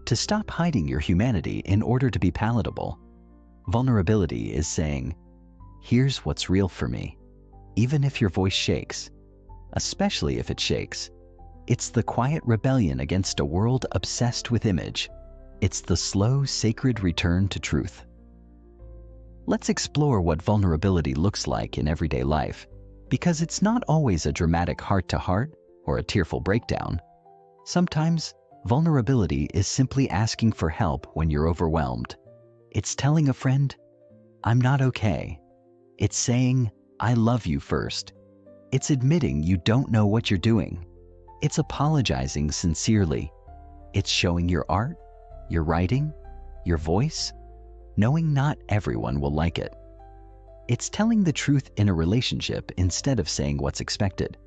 to stop hiding your humanity in order to be palatable. Vulnerability is saying, "Here's what's real for me," even if your voice shakes, especially if it shakes. It's the quiet rebellion against a world obsessed with image. It's the slow, sacred return to truth. Let's explore what vulnerability looks like in everyday life, because it's not always a dramatic heart-to-heart or a tearful breakdown. Sometimes, vulnerability is simply asking for help when you're overwhelmed. It's telling a friend, "I'm not okay." It's saying, "I love you" first. It's admitting you don't know what you're doing. It's apologizing sincerely. It's showing your art, your writing, your voice, knowing not everyone will like it. It's telling the truth in a relationship instead of saying what's expected.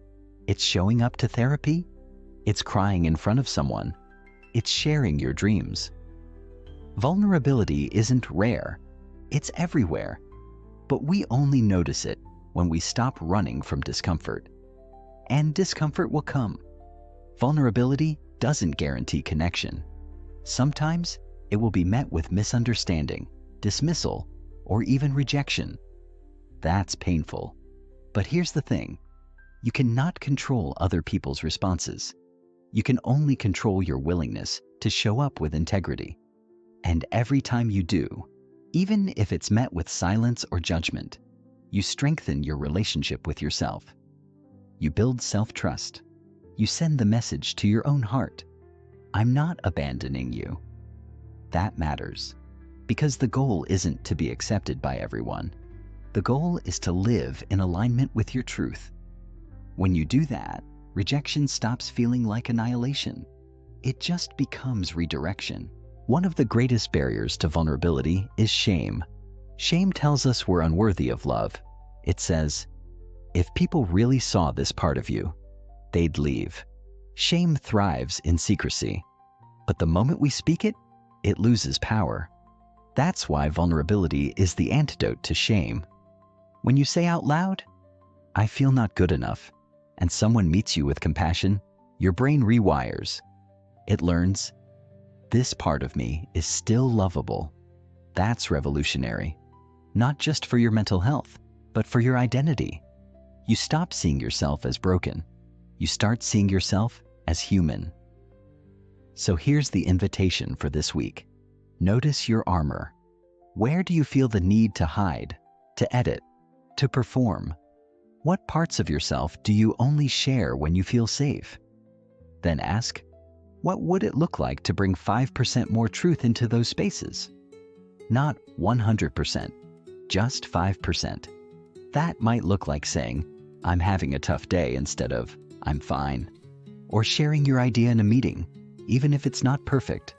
It's showing up to therapy. It's crying in front of someone. It's sharing your dreams. Vulnerability isn't rare. It's everywhere. But we only notice it when we stop running from discomfort. And discomfort will come. Vulnerability doesn't guarantee connection. Sometimes it will be met with misunderstanding, dismissal, or even rejection. That's painful. But here's the thing. You cannot control other people's responses. You can only control your willingness to show up with integrity. And every time you do, even if it's met with silence or judgment, you strengthen your relationship with yourself. You build self-trust. You send the message to your own heart. I'm not abandoning you. That matters, because the goal isn't to be accepted by everyone. The goal is to live in alignment with your truth. When you do that, rejection stops feeling like annihilation. It just becomes redirection. One of the greatest barriers to vulnerability is shame. Shame tells us we're unworthy of love. It says, if people really saw this part of you, they'd leave. Shame thrives in secrecy, but the moment we speak it, it loses power. That's why vulnerability is the antidote to shame. When you say out loud, I feel not good enough, and someone meets you with compassion, your brain rewires. It learns, this part of me is still lovable. That's revolutionary. Not just for your mental health, but for your identity. You stop seeing yourself as broken. You start seeing yourself as human. So here's the invitation for this week. Notice your armor. Where do you feel the need to hide, to edit, to perform? What parts of yourself do you only share when you feel safe? Then ask, what would it look like to bring 5% more truth into those spaces? Not 100%, just 5%. That might look like saying, I'm having a tough day instead of, I'm fine. Or sharing your idea in a meeting, even if it's not perfect.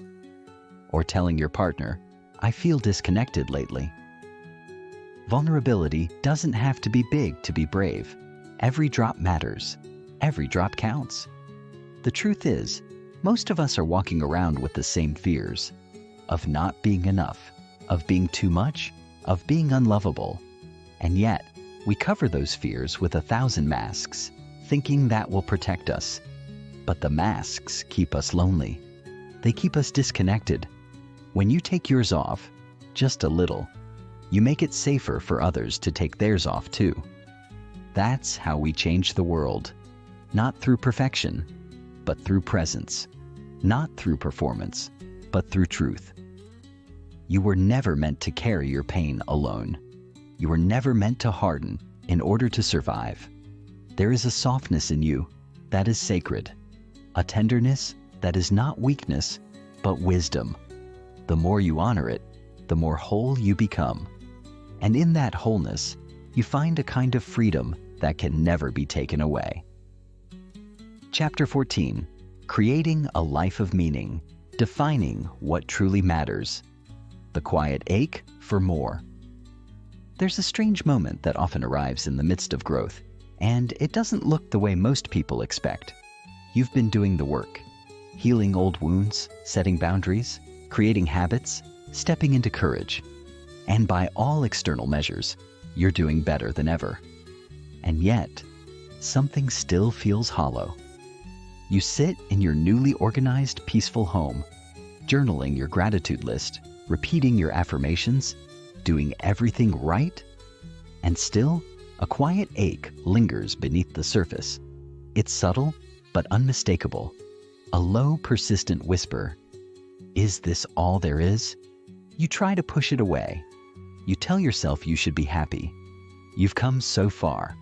Or telling your partner, I feel disconnected lately. Vulnerability doesn't have to be big to be brave. Every drop matters. Every drop counts. The truth is, most of us are walking around with the same fears of not being enough, of being too much, of being unlovable. And yet, we cover those fears with 1,000 masks, thinking that will protect us. But the masks keep us lonely. They keep us disconnected. When you take yours off, just a little, you make it safer for others to take theirs off too. That's how we change the world. Not through perfection, but through presence. Not through performance, but through truth. You were never meant to carry your pain alone. You were never meant to harden in order to survive. There is a softness in you that is sacred, a tenderness that is not weakness, but wisdom. The more you honor it, the more whole you become. And in that wholeness, you find a kind of freedom that can never be taken away. Chapter 14, Creating a Life of Meaning, Defining What Truly Matters. The Quiet Ache for More. There's a strange moment that often arrives in the midst of growth, and it doesn't look the way most people expect. You've been doing the work, healing old wounds, setting boundaries, creating habits, stepping into courage. And by all external measures, you're doing better than ever. And yet, something still feels hollow. You sit in your newly organized, peaceful home, journaling your gratitude list, repeating your affirmations, doing everything right, and still, a quiet ache lingers beneath the surface. It's subtle, but unmistakable. A low, persistent whisper. Is this all there is? You try to push it away. You tell yourself you should be happy. You've come so far.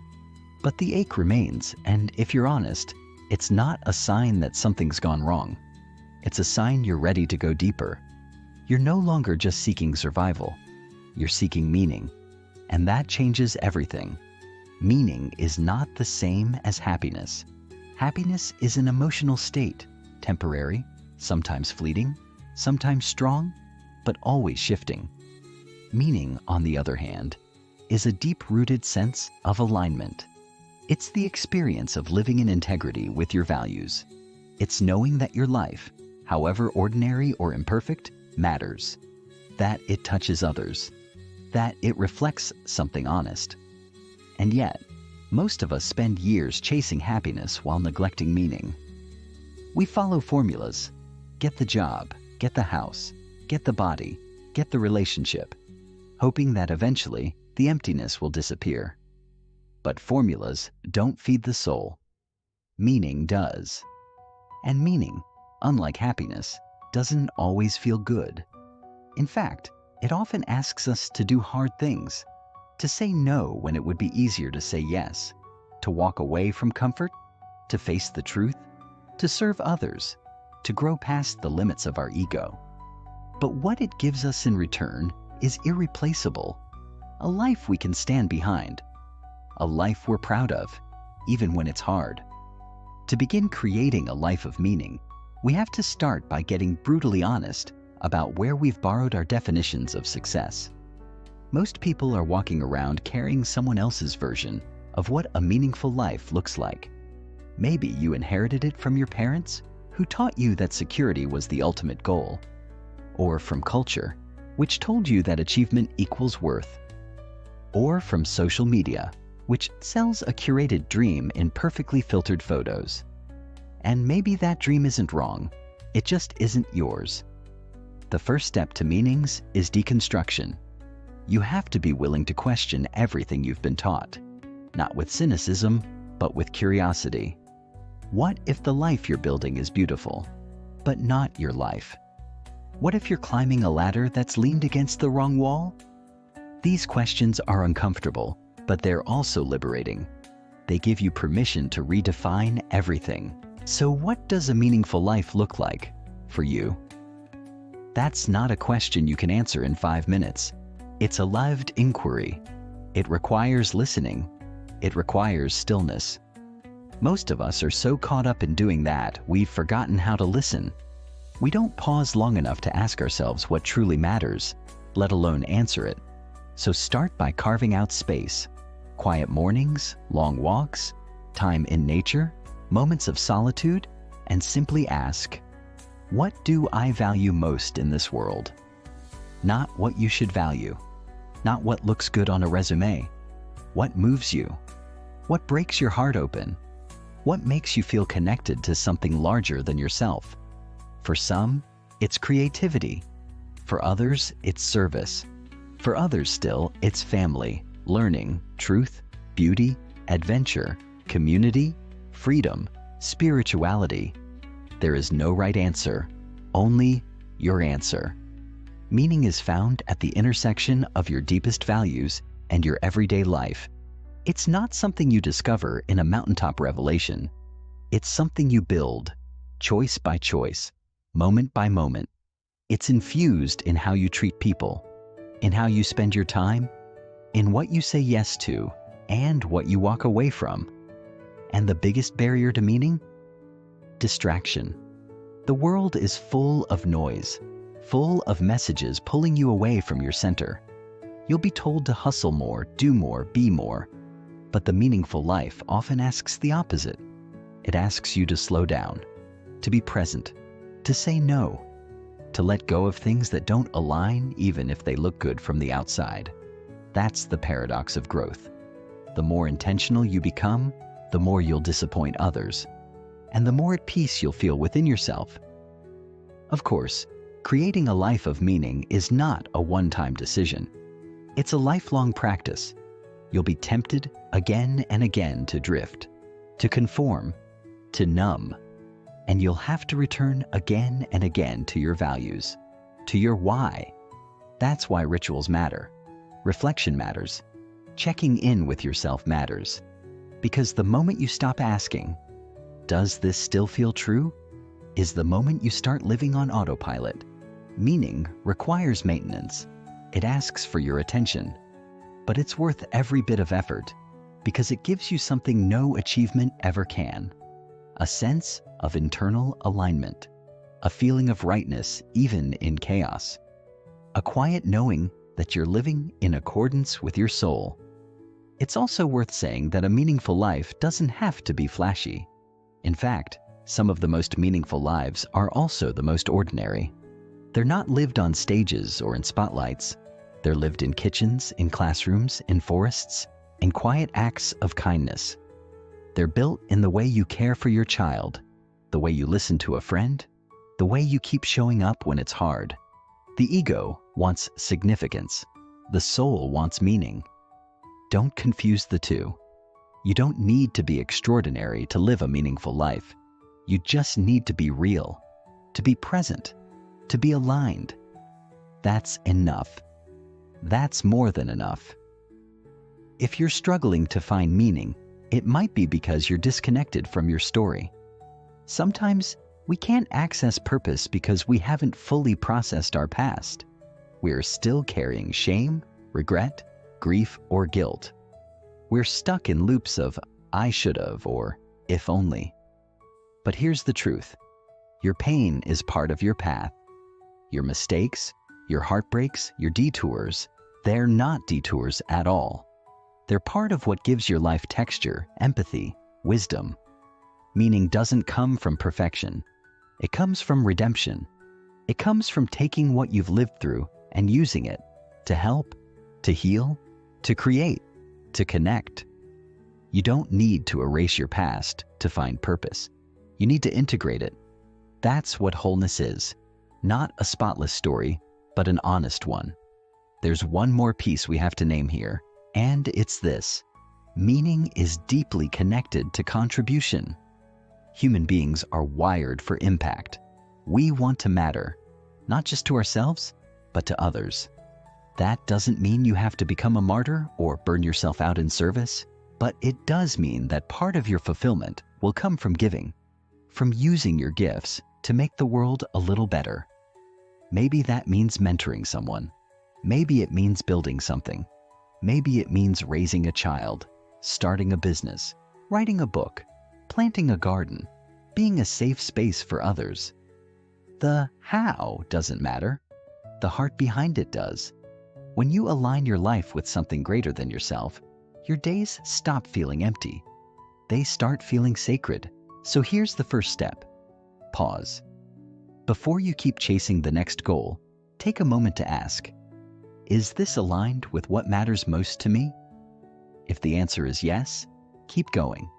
But the ache remains, and if you're honest, it's not a sign that something's gone wrong. It's a sign you're ready to go deeper. You're no longer just seeking survival. You're seeking meaning. And that changes everything. Meaning is not the same as happiness. Happiness is an emotional state, temporary, sometimes fleeting, sometimes strong, but always shifting. Meaning, on the other hand, is a deep-rooted sense of alignment. It's the experience of living in integrity with your values. It's knowing that your life, however ordinary or imperfect, matters. That it touches others. That it reflects something honest. And yet, most of us spend years chasing happiness while neglecting meaning. We follow formulas. Get the job, get the house, get the body, get the relationship, hoping that eventually the emptiness will disappear. But formulas don't feed the soul. Meaning does. And meaning, unlike happiness, doesn't always feel good. In fact, it often asks us to do hard things, to say no when it would be easier to say yes, to walk away from comfort, to face the truth, to serve others, to grow past the limits of our ego. But what it gives us in return is irreplaceable. A life we can stand behind. A life we're proud of, even when it's hard. To begin creating a life of meaning, we have to start by getting brutally honest about where we've borrowed our definitions of success. Most people are walking around carrying someone else's version of what a meaningful life looks like. Maybe you inherited it from your parents, who taught you that security was the ultimate goal, or from culture, which told you that achievement equals worth, or from social media, which sells a curated dream in perfectly filtered photos. And maybe that dream isn't wrong, it just isn't yours. The first step to meanings is deconstruction. You have to be willing to question everything you've been taught, not with cynicism, but with curiosity. What if the life you're building is beautiful, but not your life? What if you're climbing a ladder that's leaned against the wrong wall? These questions are uncomfortable, but they're also liberating. They give you permission to redefine everything. So what does a meaningful life look like for you? That's not a question you can answer in 5 minutes. It's a lived inquiry. It requires listening. It requires stillness. Most of us are so caught up in doing that, we've forgotten how to listen. We don't pause long enough to ask ourselves what truly matters, let alone answer it. So start by carving out space. Quiet mornings, long walks, time in nature, moments of solitude, and simply ask, what do I value most in this world? Not what you should value, not what looks good on a resume. What moves you? What breaks your heart open? What makes you feel connected to something larger than yourself? For some, it's creativity. For others, it's service. For others still, it's family, learning, truth, beauty, adventure, community, freedom, spirituality. There is no right answer, only your answer. Meaning is found at the intersection of your deepest values and your everyday life. It's not something you discover in a mountaintop revelation. It's something you build, choice by choice, moment by moment. It's infused in how you treat people, in how you spend your time, in what you say yes to, and what you walk away from. And the biggest barrier to meaning? Distraction. The world is full of noise, full of messages pulling you away from your center. You'll be told to hustle more, do more, be more. But the meaningful life often asks the opposite. It asks you to slow down, to be present, to say no, to let go of things that don't align even if they look good from the outside. That's the paradox of growth. The more intentional you become, the more you'll disappoint others, and the more at peace you'll feel within yourself. Of course, creating a life of meaning is not a one-time decision. It's a lifelong practice. You'll be tempted again and again to drift, to conform, to numb, and you'll have to return again and again to your values, to your why. That's why rituals matter. Reflection matters. Checking in with yourself matters. Because the moment you stop asking, does this still feel true? Is the moment you start living on autopilot. Meaning requires maintenance. It asks for your attention. But it's worth every bit of effort because it gives you something no achievement ever can. A sense of internal alignment. A feeling of rightness even in chaos. A quiet knowing that you're living in accordance with your soul. It's also worth saying that a meaningful life doesn't have to be flashy. In fact, some of the most meaningful lives are also the most ordinary. They're not lived on stages or in spotlights. They're lived in kitchens, in classrooms, in forests, in quiet acts of kindness. They're built in the way you care for your child, the way you listen to a friend, the way you keep showing up when it's hard. The ego wants significance. The soul wants meaning. Don't confuse the two. You don't need to be extraordinary to live a meaningful life. You just need to be real, to be present, to be aligned. That's enough. That's more than enough. If you're struggling to find meaning, it might be because you're disconnected from your story. Sometimes we can't access purpose because we haven't fully processed our past. We're still carrying shame, regret, grief, or guilt. We're stuck in loops of I should've or if only. But here's the truth. Your pain is part of your path. Your mistakes, your heartbreaks, your detours, they're not detours at all. They're part of what gives your life texture, empathy, wisdom. Meaning doesn't come from perfection. It comes from redemption. It comes from taking what you've lived through and using it to help, to heal, to create, to connect. You don't need to erase your past to find purpose. You need to integrate it. That's what wholeness is. Not a spotless story, but an honest one. There's one more piece we have to name here, and it's this. Meaning is deeply connected to contribution. Human beings are wired for impact. We want to matter, not just to ourselves, but to others. That doesn't mean you have to become a martyr or burn yourself out in service, but it does mean that part of your fulfillment will come from giving, from using your gifts to make the world a little better. Maybe that means mentoring someone. Maybe it means building something. Maybe it means raising a child, starting a business, writing a book, planting a garden, being a safe space for others. The how doesn't matter. The heart behind it does. When you align your life with something greater than yourself, your days stop feeling empty. They start feeling sacred. So here's the first step. Pause. Before you keep chasing the next goal, take a moment to ask, is this aligned with what matters most to me? If the answer is yes, keep going.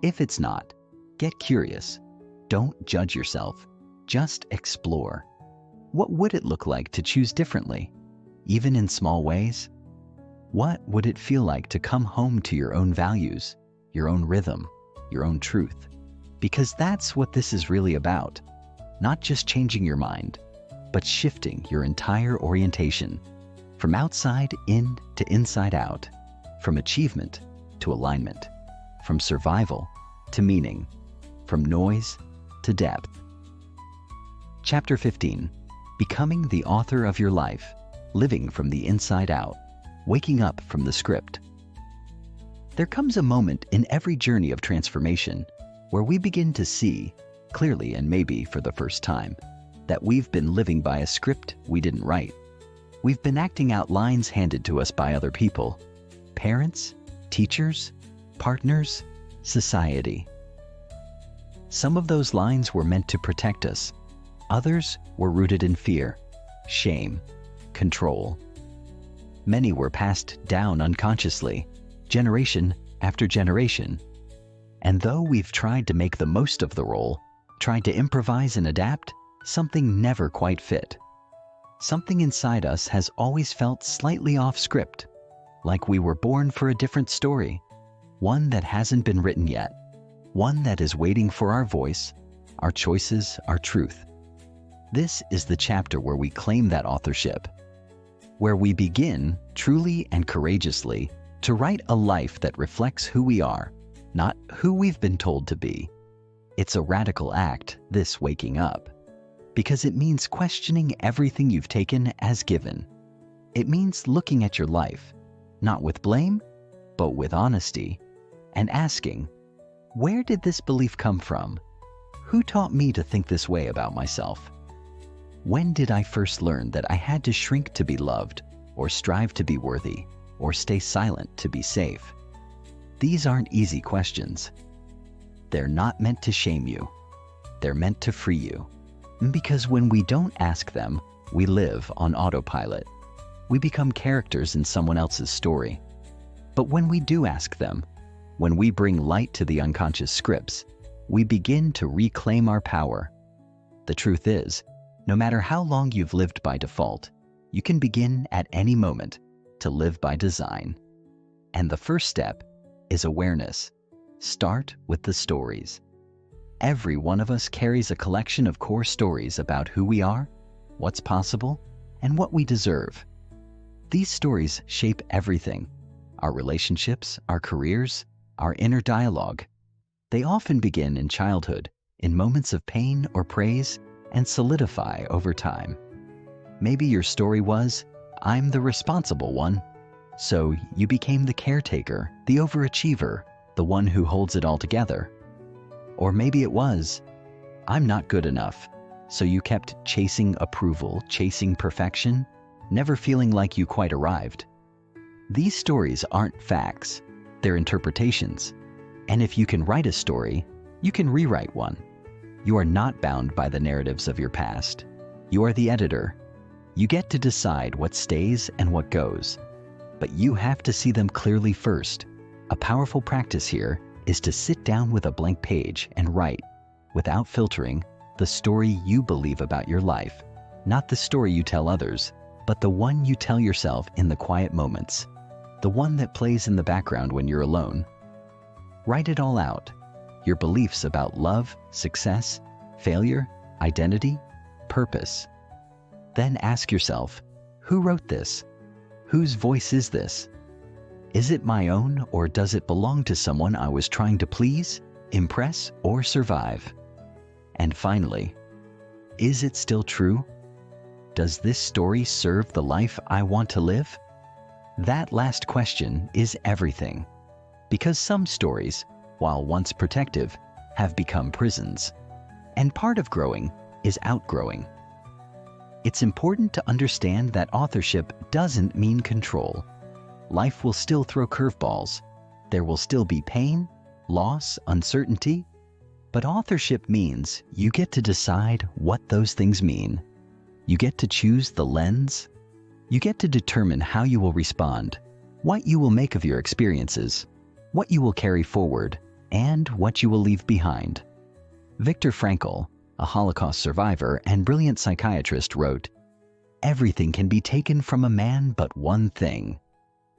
If it's not, get curious. Don't judge yourself. Just explore. What would it look like to choose differently, even in small ways? What would it feel like to come home to your own values, your own rhythm, your own truth? Because that's what this is really about. Not just changing your mind, but shifting your entire orientation from outside in to inside out, from achievement to alignment, from survival to meaning, from noise to depth. Chapter 15. Becoming the author of your life, living from the inside out, waking up from the script. There comes a moment in every journey of transformation where we begin to see, clearly and maybe for the first time, that we've been living by a script we didn't write. We've been acting out lines handed to us by other people, parents, teachers, partners, society. Some of those lines were meant to protect us. Others were rooted in fear, shame, control. Many were passed down unconsciously, generation after generation. And though we've tried to make the most of the role, tried to improvise and adapt, something never quite fit. Something inside us has always felt slightly off script, like we were born for a different story, one that hasn't been written yet, one that is waiting for our voice, our choices, our truth. This is the chapter where we claim that authorship, where we begin, truly and courageously, to write a life that reflects who we are, not who we've been told to be. It's a radical act, this waking up, because it means questioning everything you've taken as given. It means looking at your life, not with blame, but with honesty, and asking, where did this belief come from? Who taught me to think this way about myself? When did I first learn that I had to shrink to be loved, or strive to be worthy, or stay silent to be safe? These aren't easy questions. They're not meant to shame you. They're meant to free you. Because when we don't ask them, we live on autopilot. We become characters in someone else's story. But when we do ask them, when we bring light to the unconscious scripts, we begin to reclaim our power. The truth is, no matter how long you've lived by default, you can begin at any moment to live by design. And the first step is awareness. Start with the stories. Every one of us carries a collection of core stories about who we are, what's possible, and what we deserve. These stories shape everything: our relationships, our careers, our inner dialogue. They often begin in childhood, in moments of pain or praise, and solidify over time. Maybe your story was, "I'm the responsible one." So you became the caretaker, the overachiever, the one who holds it all together. Or maybe it was, "I'm not good enough." So you kept chasing approval, chasing perfection, never feeling like you quite arrived. These stories aren't facts, they're interpretations. And if you can write a story, you can rewrite one. You are not bound by the narratives of your past. You are the editor. You get to decide what stays and what goes. But you have to see them clearly first. A powerful practice here is to sit down with a blank page and write, without filtering, the story you believe about your life. Not the story you tell others, but the one you tell yourself in the quiet moments. The one that plays in the background when you're alone. Write it all out. Your beliefs about love, success, failure, identity, purpose. Then ask yourself, who wrote this? Whose voice is this? Is it my own, or does it belong to someone I was trying to please, impress, or survive? And finally, is it still true? Does this story serve the life I want to live? That last question is everything. Because some stories, while once protective, have become prisons. And part of growing is outgrowing. It's important to understand that authorship doesn't mean control. Life will still throw curveballs. There will still be pain, loss, uncertainty. But authorship means you get to decide what those things mean. You get to choose the lens. You get to determine how you will respond, what you will make of your experiences, what you will carry forward, and what you will leave behind. Viktor Frankl, a Holocaust survivor and brilliant psychiatrist, wrote, "Everything can be taken from a man but one thing,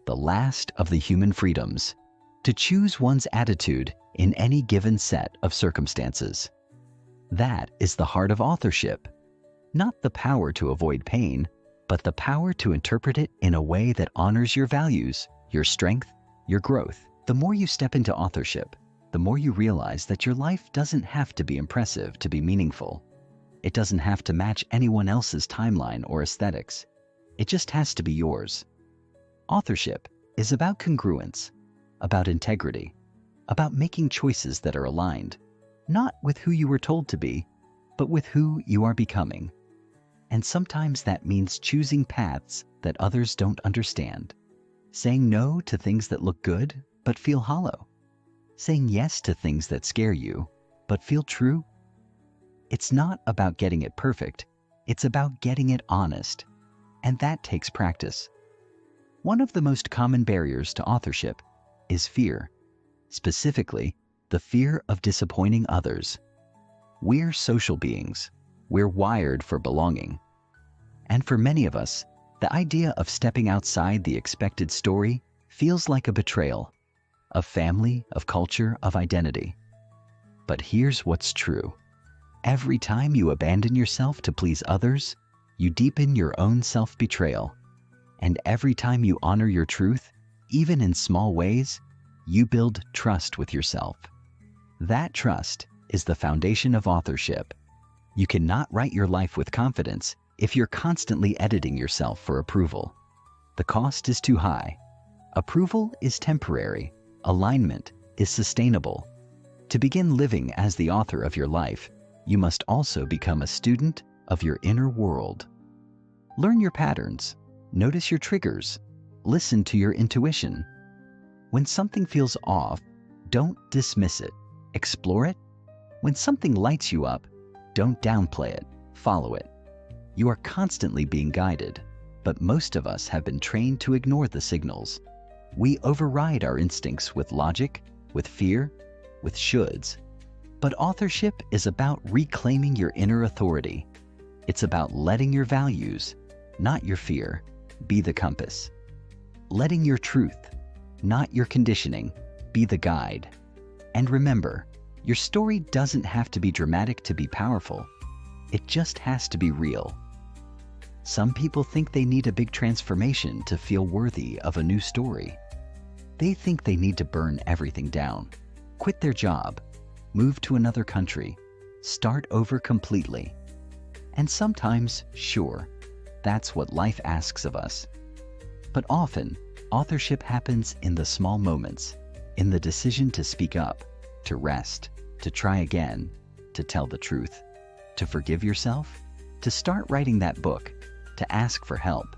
the last of the human freedoms, to choose one's attitude in any given set of circumstances." That is the heart of authorship. Not the power to avoid pain, but the power to interpret it in a way that honors your values, your strength, your growth. The more you step into authorship, the more you realize that your life doesn't have to be impressive to be meaningful. It doesn't have to match anyone else's timeline or aesthetics. It just has to be yours. Authorship is about congruence, about integrity, about making choices that are aligned, not with who you were told to be, but with who you are becoming. And sometimes that means choosing paths that others don't understand, saying no to things that look good but feel hollow, saying yes to things that scare you but feel true. It's not about getting it perfect, it's about getting it honest, and that takes practice. One of the most common barriers to authorship is fear, specifically the fear of disappointing others. We're social beings. We're wired for belonging. And for many of us, the idea of stepping outside the expected story feels like a betrayal of family, of culture, of identity. But here's what's true. Every time you abandon yourself to please others, you deepen your own self-betrayal. And every time you honor your truth, even in small ways, you build trust with yourself. That trust is the foundation of authorship. You cannot write your life with confidence if you're constantly editing yourself for approval. The cost is too high. Approval is temporary. Alignment is sustainable. To begin living as the author of your life, you must also become a student of your inner world. Learn your patterns. Notice your triggers. Listen to your intuition. When something feels off, don't dismiss it. Explore it. When something lights you up, don't downplay it. Follow it. You are constantly being guided, but most of us have been trained to ignore the signals. We override our instincts with logic, with fear, with shoulds. But authorship is about reclaiming your inner authority. It's about letting your values, not your fear, be the compass. Letting your truth, not your conditioning, be the guide. And remember, your story doesn't have to be dramatic to be powerful. It just has to be real. Some people think they need a big transformation to feel worthy of a new story. They think they need to burn everything down, quit their job, move to another country, start over completely. And sometimes, sure, that's what life asks of us. But often, authorship happens in the small moments, in the decision to speak up, to rest, to try again, to tell the truth, to forgive yourself, to start writing that book, to ask for help.